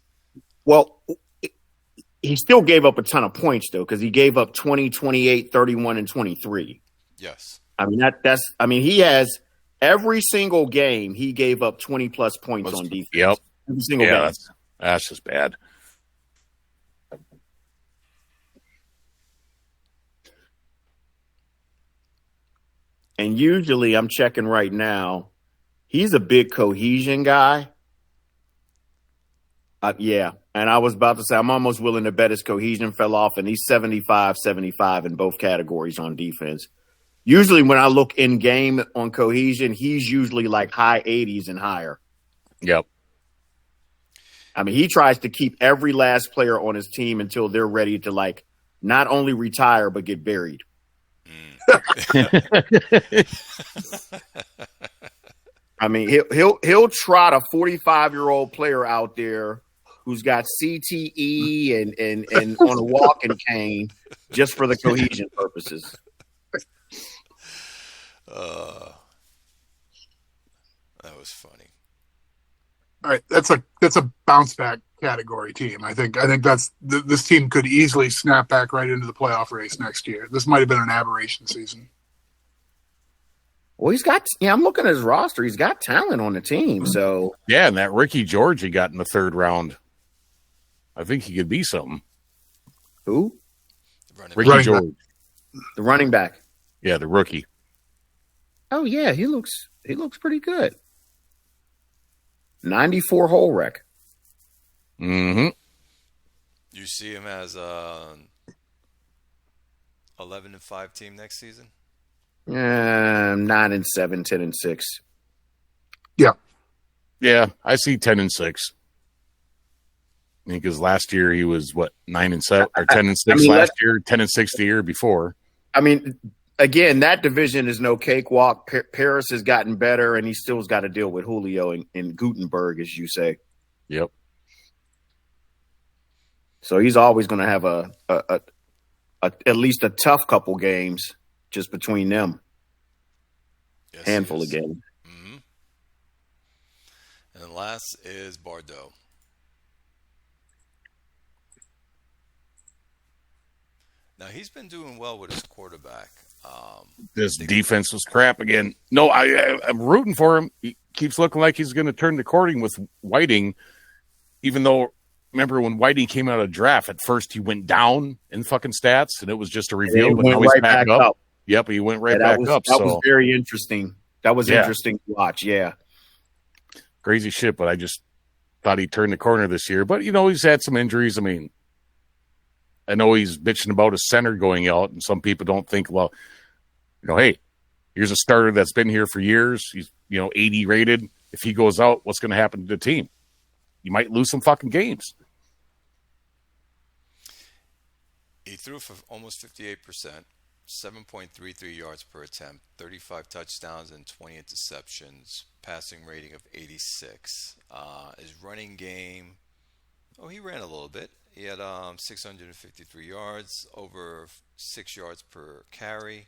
Speaker 8: Well, he still gave up a ton of points, though, because he gave up 20, 28, 31, and 23.
Speaker 1: Yes.
Speaker 8: I mean, he has every single game he gave up 20-plus points on defense.
Speaker 4: Yep.
Speaker 8: Every single game.
Speaker 4: That's just bad.
Speaker 8: And usually, I'm checking right now, he's a big cohesion guy. Yeah. And I was about to say, I'm almost willing to bet his cohesion fell off, and he's 75-75 in both categories on defense. Usually when I look in game on cohesion, he's usually like high 80s and higher.
Speaker 4: Yep.
Speaker 8: I mean, he tries to keep every last player on his team until they're ready to like not only retire but get buried. I mean, he'll trot a 45-year-old player out there who's got CTE and on a walking cane just for the cohesion purposes.
Speaker 1: That was funny.
Speaker 3: All right, that's a bounce back category team. I think that's this team could easily snap back right into the playoff race next year. This might have been an aberration season.
Speaker 8: Well, I'm looking at his roster. He's got talent on the team. So
Speaker 4: yeah, and that Ricky George he got in the 3rd round, I think he could be something.
Speaker 8: Who?
Speaker 4: Ricky George,
Speaker 8: the running back.
Speaker 4: Yeah, the rookie.
Speaker 8: Oh yeah, he looks pretty good. 94 hole wreck.
Speaker 4: Mm-hmm.
Speaker 1: You see him as 11-5 team next season?
Speaker 8: 9-7, 10-6.
Speaker 4: Yeah, I see 10-6. Because last year he was 9-7 or 10-6 last year, 10-6 the year before.
Speaker 8: I mean, again, that division is no cakewalk. Paris has gotten better, and he still's got to deal with Julio and Gutenberg, as you say.
Speaker 4: Yep.
Speaker 8: So he's always going to have a at least a tough couple games just between them.
Speaker 1: Yes,
Speaker 8: Handful of games.
Speaker 1: Mm-hmm. And last is Bordeaux. Now, he's been doing well with his quarterback.
Speaker 4: This defense was crap again. No, I'm rooting for him. He keeps looking like he's going to turn the corner with Whiting, even though, remember when Whiting came out of draft, at first he went down in fucking stats, and it was just a reveal, but now he's back up. Yep, he went right back up.
Speaker 8: That was very interesting. That was interesting to watch, yeah.
Speaker 4: Crazy shit, but I just thought he turned the corner this year. But, he's had some injuries. I mean, I know he's bitching about his center going out, and some people don't think, well, hey, here's a starter that's been here for years. He's, 80 rated. If he goes out, what's going to happen to the team? You might lose some fucking games.
Speaker 1: He threw for almost 58%, 7.33 yards per attempt, 35 touchdowns and 20 interceptions, passing rating of 86. His running game, he ran a little bit. He had 653 yards, over 6 yards per carry.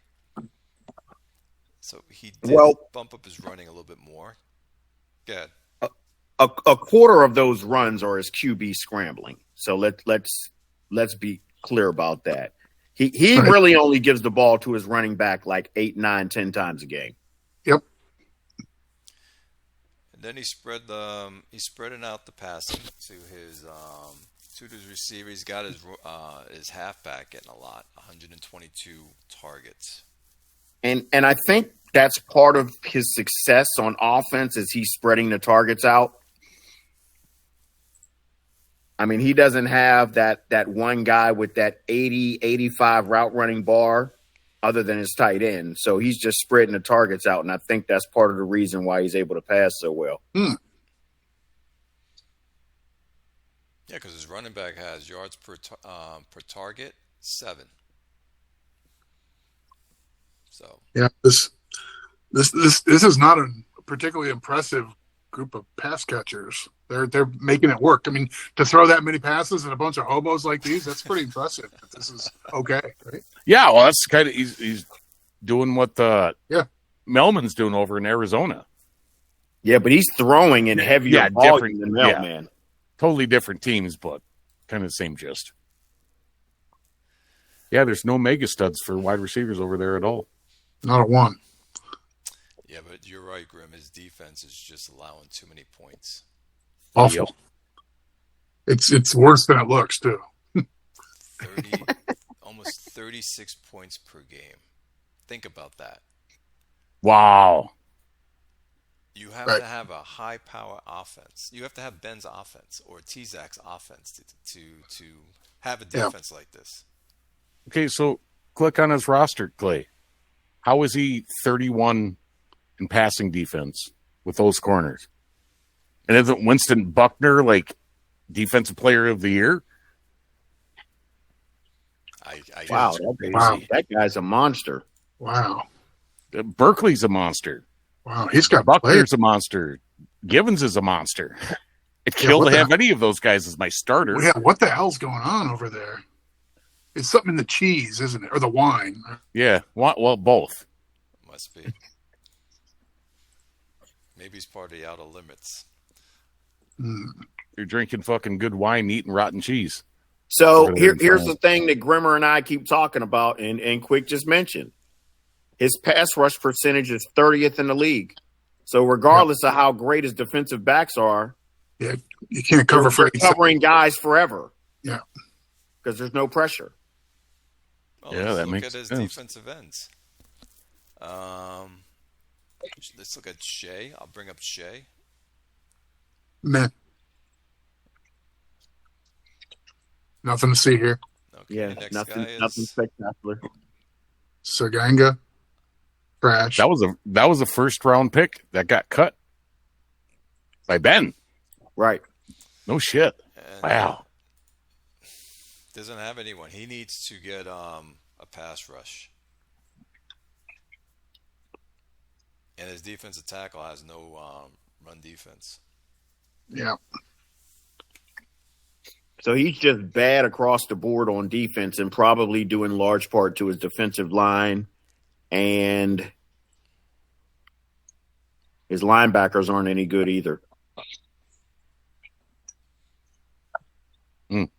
Speaker 1: So he did bump up his running a little bit more. Go ahead.
Speaker 8: A quarter of those runs are his QB scrambling. So let's be clear about that. He really only gives the ball to his running back like 8, 9, 10 times a game.
Speaker 3: Yep.
Speaker 1: And then he's spreading out the passing to his receivers. He's got his halfback getting a lot, 122 targets.
Speaker 8: And I think that's part of his success on offense is he's spreading the targets out. I mean, he doesn't have that one guy with that 80, 85 route running bar other than his tight end. So he's just spreading the targets out, and I think that's part of the reason why he's able to pass so well.
Speaker 1: Yeah, because his running back has yards per target, 7. So
Speaker 3: yeah, this is not a particularly impressive group of pass catchers. They're making it work. I mean, to throw that many passes at a bunch of hobos like these, that's pretty impressive. This is okay, right?
Speaker 4: Yeah, well, that's kind of he's doing what Melman's doing over in Arizona.
Speaker 8: Yeah, but he's throwing in heavier volume than Melman.
Speaker 4: Yeah. Totally different teams, but kind of the same gist. Yeah, there's no mega studs for wide receivers over there at all.
Speaker 3: Not a one.
Speaker 1: Yeah, but you're right, Grim. His defense is just allowing too many points.
Speaker 3: Awful. It's worse than it looks, too.
Speaker 1: almost 36 points per game. Think about that.
Speaker 4: Wow.
Speaker 1: You have to have a high power offense. You have to have Ben's offense or T-Zac's offense to have a defense like this.
Speaker 4: Okay, so click on his roster, Clay. How is he 31 in passing defense with those corners? And isn't Winston Buckner like defensive player of the year?
Speaker 8: Wow, that guy's a monster.
Speaker 3: Wow.
Speaker 4: Berkeley's a monster.
Speaker 3: Wow, he's got
Speaker 4: Buckner's a monster. Givens is a monster. It'd kill to have any of those guys as my starter.
Speaker 3: Yeah, what the hell's going on over there? It's something in the cheese, isn't it? Or the wine.
Speaker 4: Yeah, well, both.
Speaker 1: Must be. Maybe he's part of the outer limits.
Speaker 4: You're drinking fucking good wine, eating rotten cheese.
Speaker 8: So here's the thing that Grimmer and I keep talking about, and Quick just mentioned. His pass rush percentage is 30th in the league. So regardless of how great his defensive backs are,
Speaker 3: you can't cover for
Speaker 8: covering guys forever.
Speaker 3: Yeah,
Speaker 8: because there's no pressure.
Speaker 1: Well, that makes sense. Look at his defensive ends. Let's look at Shea. I'll bring up Shea.
Speaker 3: Meh. Nothing to see here.
Speaker 1: Okay,
Speaker 2: Yeah,
Speaker 1: next
Speaker 2: nothing,
Speaker 1: guy
Speaker 2: nothing
Speaker 1: is
Speaker 2: spectacular.
Speaker 3: Saganga. Trash.
Speaker 4: That was a first round pick that got cut by Ben.
Speaker 2: Right.
Speaker 4: No shit.
Speaker 1: and
Speaker 4: Wow.
Speaker 1: doesn't have anyone. He needs to get a pass rush. And his defensive tackle has no run defense.
Speaker 3: Yeah.
Speaker 2: So he's just bad across the board on defense, and probably due in large part to his defensive line, and his linebackers aren't any good either.
Speaker 4: Mm.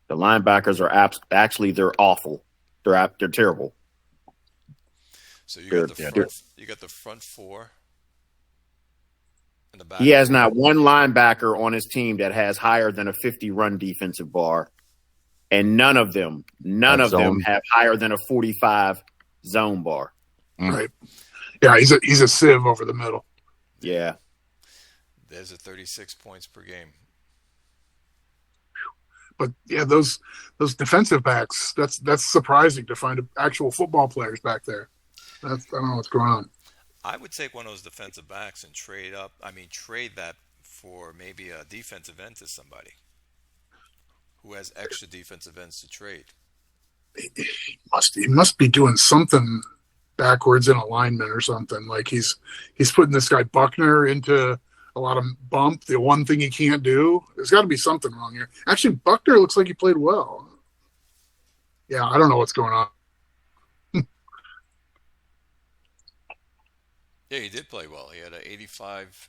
Speaker 2: The linebackers are actually they're awful. They're terrible.
Speaker 1: So you
Speaker 2: They're-
Speaker 1: got the
Speaker 2: they're-
Speaker 1: front. You got the front four. And the back.
Speaker 2: He has not one linebacker on his team that has higher than a 50 run defensive bar, and none of them
Speaker 7: Zone.
Speaker 2: have higher than a 45 zone bar.
Speaker 3: Right. Yeah, he's a sieve over the middle.
Speaker 2: Yeah.
Speaker 1: There's a 36 points per game.
Speaker 3: But yeah, those defensive backs, that's surprising to find actual football players back there. I don't know what's going on.
Speaker 1: I would take one of those defensive backs and trade that for maybe a defensive end to somebody who has extra defensive ends to trade.
Speaker 3: He must be doing something backwards in alignment or something. Like he's putting this guy Buckner into a lot of bump. The one thing he can't do. There's got to be something wrong here. Actually, Buckner looks like he played well. Yeah, I don't know what's going on.
Speaker 1: Yeah, he did play well. He had an 85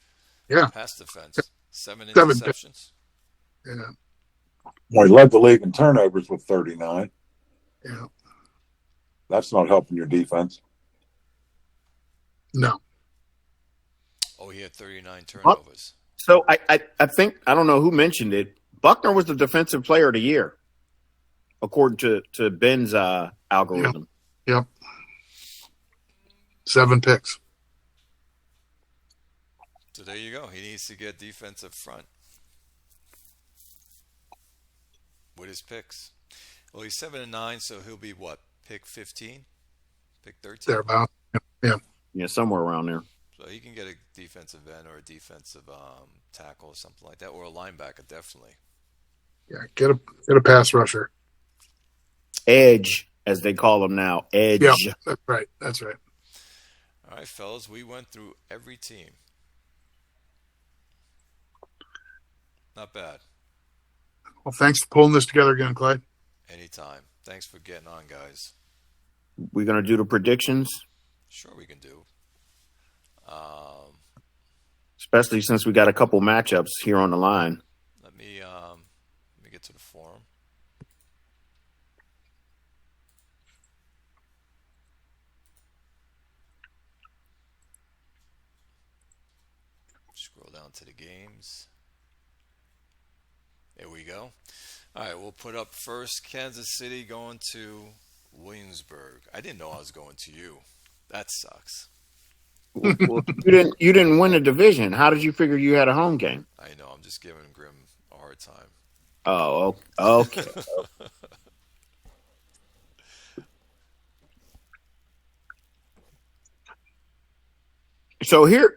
Speaker 3: Yeah.
Speaker 1: pass defense, 7
Speaker 3: Seven.
Speaker 1: interceptions.
Speaker 3: Yeah,
Speaker 5: Well, he led the league in turnovers with 39.
Speaker 3: yeah.
Speaker 5: That's not helping your defense.
Speaker 3: No.
Speaker 1: Oh, he had 39 turnovers.
Speaker 2: So I think I don't know who mentioned it. Buckner was the defensive player of the year, according to Ben's algorithm.
Speaker 3: Yep. 7 picks.
Speaker 1: So there you go. He needs to get defensive front with his picks. Well, he's 7-9, so he'll be what? Pick 15, pick 13.
Speaker 3: Thereabout. Yeah.
Speaker 2: Yeah, somewhere around there.
Speaker 1: So he can get a defensive end or a defensive tackle or something like that, or a linebacker, definitely.
Speaker 3: Yeah. Get a pass rusher.
Speaker 2: Edge, as they call him now. Edge.
Speaker 3: Yeah. That's right. That's right.
Speaker 1: All right, fellas, we went through every team. Not bad.
Speaker 3: Well, thanks for pulling this together again, Clyde.
Speaker 1: Anytime. Thanks for getting on, guys.
Speaker 2: We're gonna do the predictions,
Speaker 1: Sure, we can do.
Speaker 2: especially since we got a couple matchups here on the line.
Speaker 1: Let me get to the forum. Scroll down to the games. There we go. All right, we'll put up first Kansas City going to Williamsburg. I didn't know I was going to you. That sucks.
Speaker 2: Well, you didn't win the division. How did you figure you had a home game?
Speaker 1: I know. I'm just giving Grim a hard time.
Speaker 2: Oh, okay. So here.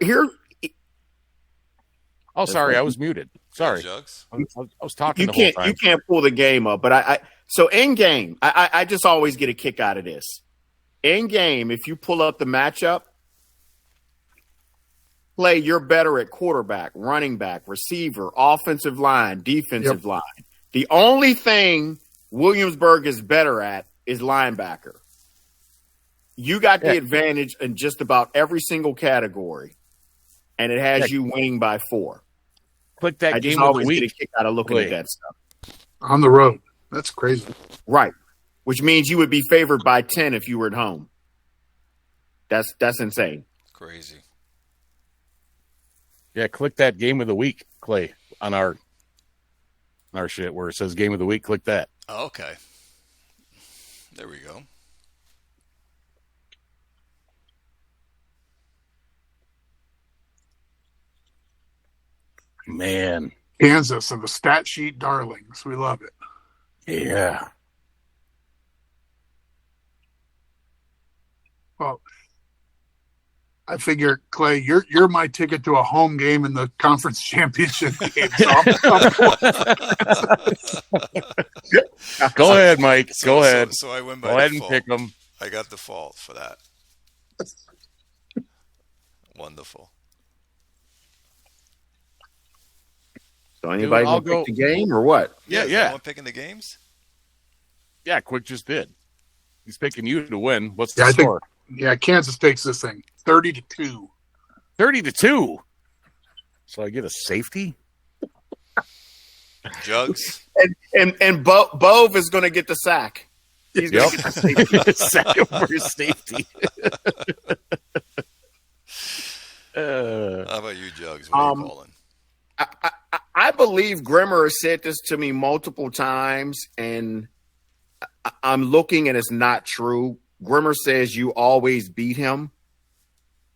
Speaker 4: Oh, sorry, I was muted. Sorry,
Speaker 1: Jugs.
Speaker 4: I was talking
Speaker 2: You
Speaker 4: the whole
Speaker 2: can't
Speaker 4: time.
Speaker 2: you can't pull the game up, but so in game, I just always get a kick out of this. In game, if you pull up the matchup, play, you're better at quarterback, running back, receiver, offensive line, defensive line. The only thing Williamsburg is better at is linebacker. You got the advantage in just about every single category, and it has you winning by 4.
Speaker 4: Click that
Speaker 2: I
Speaker 4: game
Speaker 2: just
Speaker 4: of the
Speaker 2: always get a
Speaker 4: week.
Speaker 2: kick out of looking at that stuff.
Speaker 3: On the road. That's crazy.
Speaker 2: Right. Which means you would be favored by 10 if you were at home. That's insane.
Speaker 1: Crazy.
Speaker 4: Yeah, click that game of the week, Clay, on our shit where it says game of the week. Click that.
Speaker 1: Oh, okay. There we go.
Speaker 4: Man.
Speaker 3: Kansas and the stat sheet darlings. We love it.
Speaker 4: Yeah.
Speaker 3: Well, I figure, Clay, you're my ticket to a home game in the conference championship game. So
Speaker 4: Go ahead, Mike. Go ahead.
Speaker 1: So I win by
Speaker 4: Go ahead and
Speaker 1: default.
Speaker 4: pick them.
Speaker 1: I got default for that. Wonderful.
Speaker 2: So anybody
Speaker 4: I'll
Speaker 2: want to pick the game or what?
Speaker 4: Yeah,
Speaker 1: Is
Speaker 4: yeah.
Speaker 1: anyone picking the games?
Speaker 4: Yeah, Quick just did. He's picking you to win. What's the
Speaker 3: I think,
Speaker 4: score?
Speaker 3: Kansas takes this thing 30-2.
Speaker 4: 30-2. So I get a safety?
Speaker 1: Jugs.
Speaker 8: And Bove is going to get the sack. He's going to get the safety.
Speaker 4: Second for his safety.
Speaker 1: How about you, Jugs? What are you calling?
Speaker 8: I believe Grimmer has said this to me multiple times, and I'm looking and it's not true. Grimmer says you always beat him,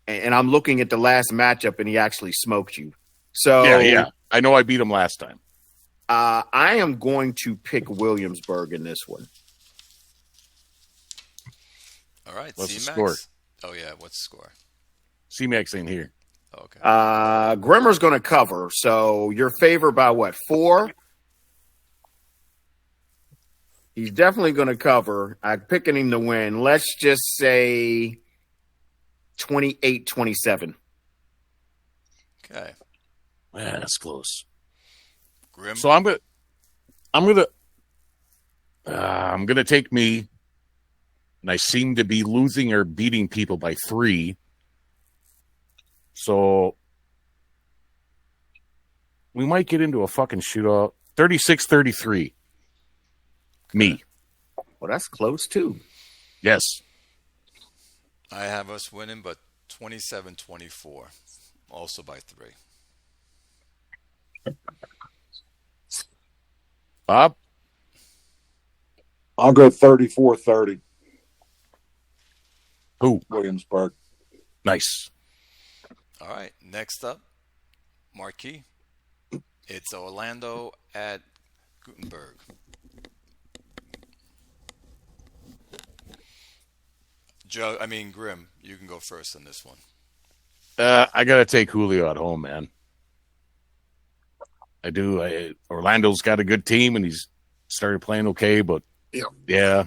Speaker 8: and I'm looking at the last matchup, and he actually smoked you. So
Speaker 4: yeah. I know I beat him last time.
Speaker 8: I am going to pick Williamsburg in this one.
Speaker 1: All right.
Speaker 4: What's the
Speaker 1: C-Max?
Speaker 4: score?
Speaker 1: Oh, yeah. What's the score?
Speaker 4: C-Max ain't here.
Speaker 1: Okay.
Speaker 8: Grimmer's going to cover, so you're favored by what, 4? He's definitely going to cover. I'm picking him to win. Let's just say 28-27.
Speaker 1: Okay.
Speaker 4: Yeah, that's close.
Speaker 1: Grim.
Speaker 4: So I'm gonna take me, and I seem to be losing or beating people by 3. So we might get into a fucking shootout. 36-33. Me.
Speaker 8: Well, that's close, too.
Speaker 4: Yes.
Speaker 1: I have us winning, but 27-24. Also by 3.
Speaker 4: Bob?
Speaker 5: I'll go 34-30.
Speaker 4: Who?
Speaker 5: Williamsburg.
Speaker 4: Nice.
Speaker 1: All right. Next up, Marquee. It's Orlando at Gutenberg. Grim, you can go first on this one.
Speaker 4: I gotta take Julio at home, man. I do. Orlando's got a good team, and he's started playing okay, but yeah,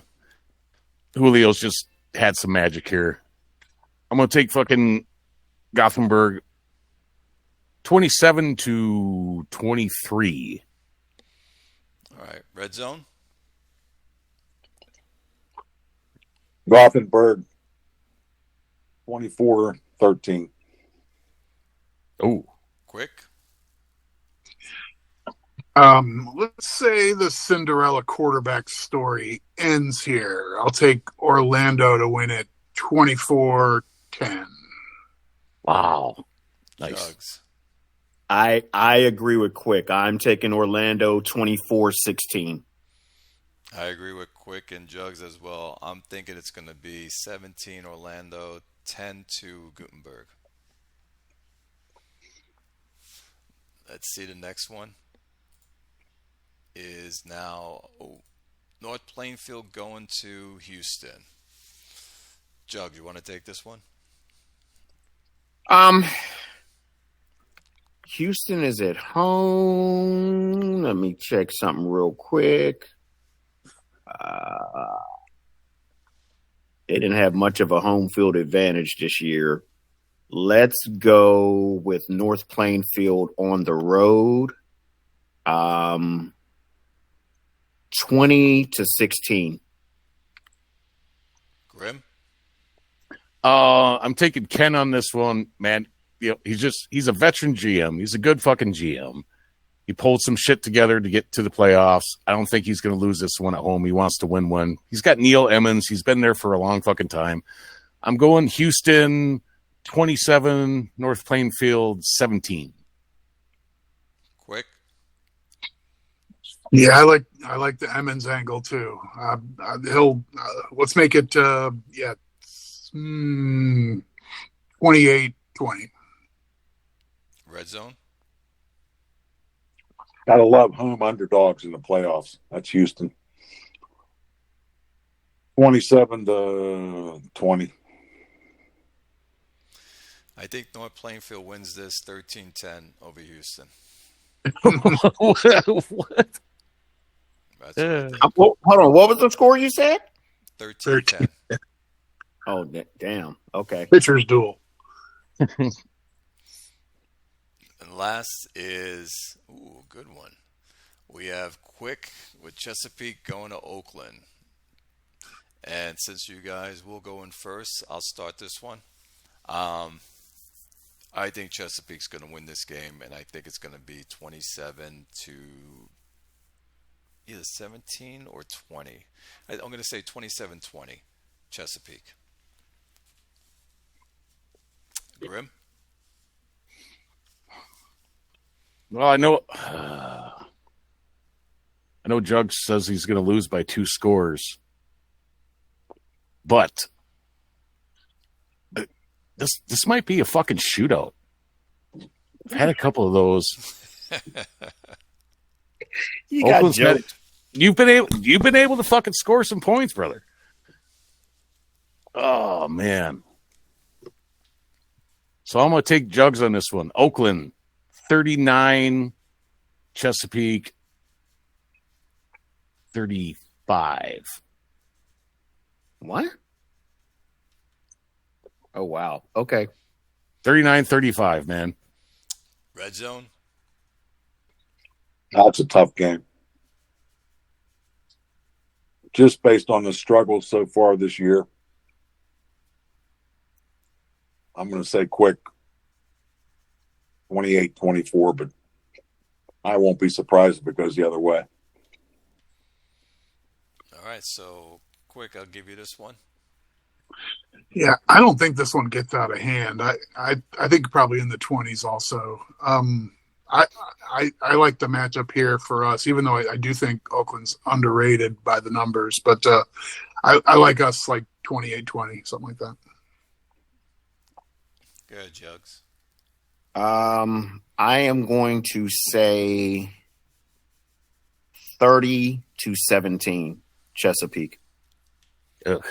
Speaker 4: Julio's just had some magic here. I'm gonna take fucking Gothenburg 27-23.
Speaker 1: All right. Red Zone.
Speaker 5: Gothenburg 24-13.
Speaker 4: Oh,
Speaker 1: Quick.
Speaker 3: Let's say the Cinderella quarterback story ends here. I'll take Orlando to win it 24-10.
Speaker 4: wow. Nice.
Speaker 1: Jugs.
Speaker 8: I agree with Quick. I'm taking Orlando 24-16.
Speaker 1: I agree with Quick and Jugs as well. I'm thinking it's going to be 17 Orlando, 10 to Gutenberg. Let's see, the next one is now North Plainfield going to Houston. Jug, you want to take this one?
Speaker 8: Houston is at home. Let me check something real quick. They didn't have much of a home field advantage this year. Let's go with North Plainfield on the road. 20-16.
Speaker 1: Grim?
Speaker 4: I'm taking Ken on this one, man. You know, he's a veteran GM. He's a good fucking GM. He pulled some shit together to get to the playoffs. I don't think he's going to lose this one at home. He wants to win one. He's got Neil Emmons. He's been there for a long fucking time. I'm going Houston 27, North Plainfield 17.
Speaker 1: Quick?
Speaker 3: Yeah, I like the Emmons angle too. Let's make it 28-20.
Speaker 1: Red Zone?
Speaker 5: Gotta love home underdogs in the playoffs. That's Houston. 27-20.
Speaker 1: I think North Plainfield wins this 13-10 over Houston.
Speaker 4: What?
Speaker 1: That's what I think.
Speaker 8: Hold on. What was the score you said?
Speaker 1: 13-10.
Speaker 8: Oh, damn. Okay.
Speaker 3: Pitcher's duel.
Speaker 1: And last is, good one. We have Quick with Chesapeake going to Oakland. And since you guys will go in first, I'll start this one. I think Chesapeake's going to win this game, and I think it's going to be 27 to either 17 or 20. I'm going to say 27-20, Chesapeake. Grim?
Speaker 4: Well, I know Jug says he's going to lose by 2 scores, but this might be a fucking shootout. I've had a couple of those.
Speaker 8: You got
Speaker 4: joked. You've been able to fucking score some points, brother. Oh man. So I'm going to take Jugs on this one. Oakland 39, Chesapeake 35.
Speaker 8: What? Oh, wow. Okay.
Speaker 4: 39-35, man.
Speaker 1: Red zone?
Speaker 5: That's a tough game. Just based on the struggles so far this year, I'm going to say Quick 28-24, but I won't be surprised if it goes the other way.
Speaker 1: All right, so Quick, I'll give you this one.
Speaker 3: Yeah, I don't think this one gets out of hand. I think probably in the 20s also. I like the matchup here for us, even though I do think Oakland's underrated by the numbers. But I like us like 28-20, something like that.
Speaker 1: Good, Jugs.
Speaker 8: I am going to say 30-17, Chesapeake.
Speaker 4: Ugh.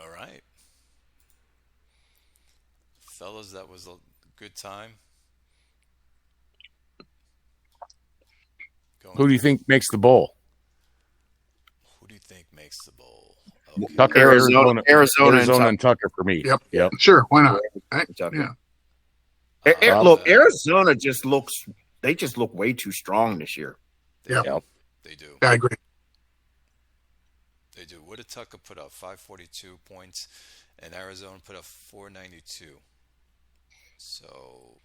Speaker 1: All right. Fellas, that was a good time.
Speaker 4: Who do you think makes the bowl?
Speaker 1: Who do you think makes the bowl?
Speaker 8: Okay.
Speaker 4: Tucker, Arizona, and Tucker for me.
Speaker 3: Yep. Sure. Why not? Yeah.
Speaker 8: Look, Arizona just look way too strong this year.
Speaker 3: Yep.
Speaker 1: They do.
Speaker 3: I agree.
Speaker 1: They do. What did Tucker put up? 542 points, and Arizona put up 492. So,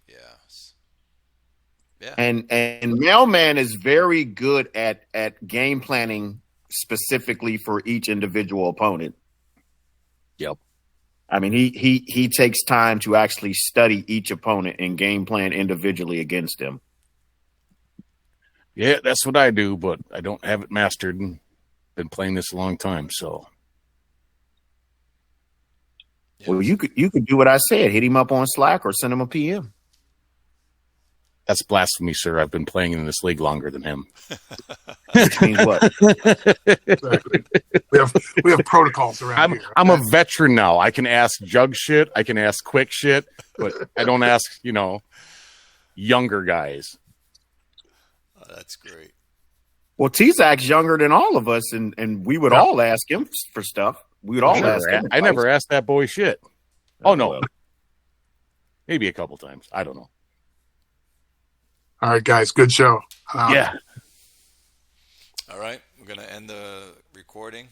Speaker 1: yeah.
Speaker 8: And Mailman is very good at game planning specifically for each individual opponent.
Speaker 4: Yep.
Speaker 8: I mean, he takes time to actually study each opponent and game plan individually against them.
Speaker 4: Yeah, that's what I do, but I don't have it mastered and been playing this a long time, so.
Speaker 8: Well, you could do what I said. Hit him up on Slack or send him a PM.
Speaker 4: That's blasphemy, sir. I've been playing in this league longer than him.
Speaker 8: Which means what?
Speaker 3: Exactly. We have protocols around here.
Speaker 4: I'm a veteran now. I can ask Jug shit. I can ask Quick shit, but I don't ask, younger guys.
Speaker 1: Oh, that's great.
Speaker 8: Well, T-Zac's younger than all of us, and we would all ask him for stuff. We would all ask him.
Speaker 4: I never asked that boy shit. Oh, no. Maybe a couple times. I don't know.
Speaker 3: All right, guys. Good show.
Speaker 4: Yeah.
Speaker 1: All right. We're going to end the recording.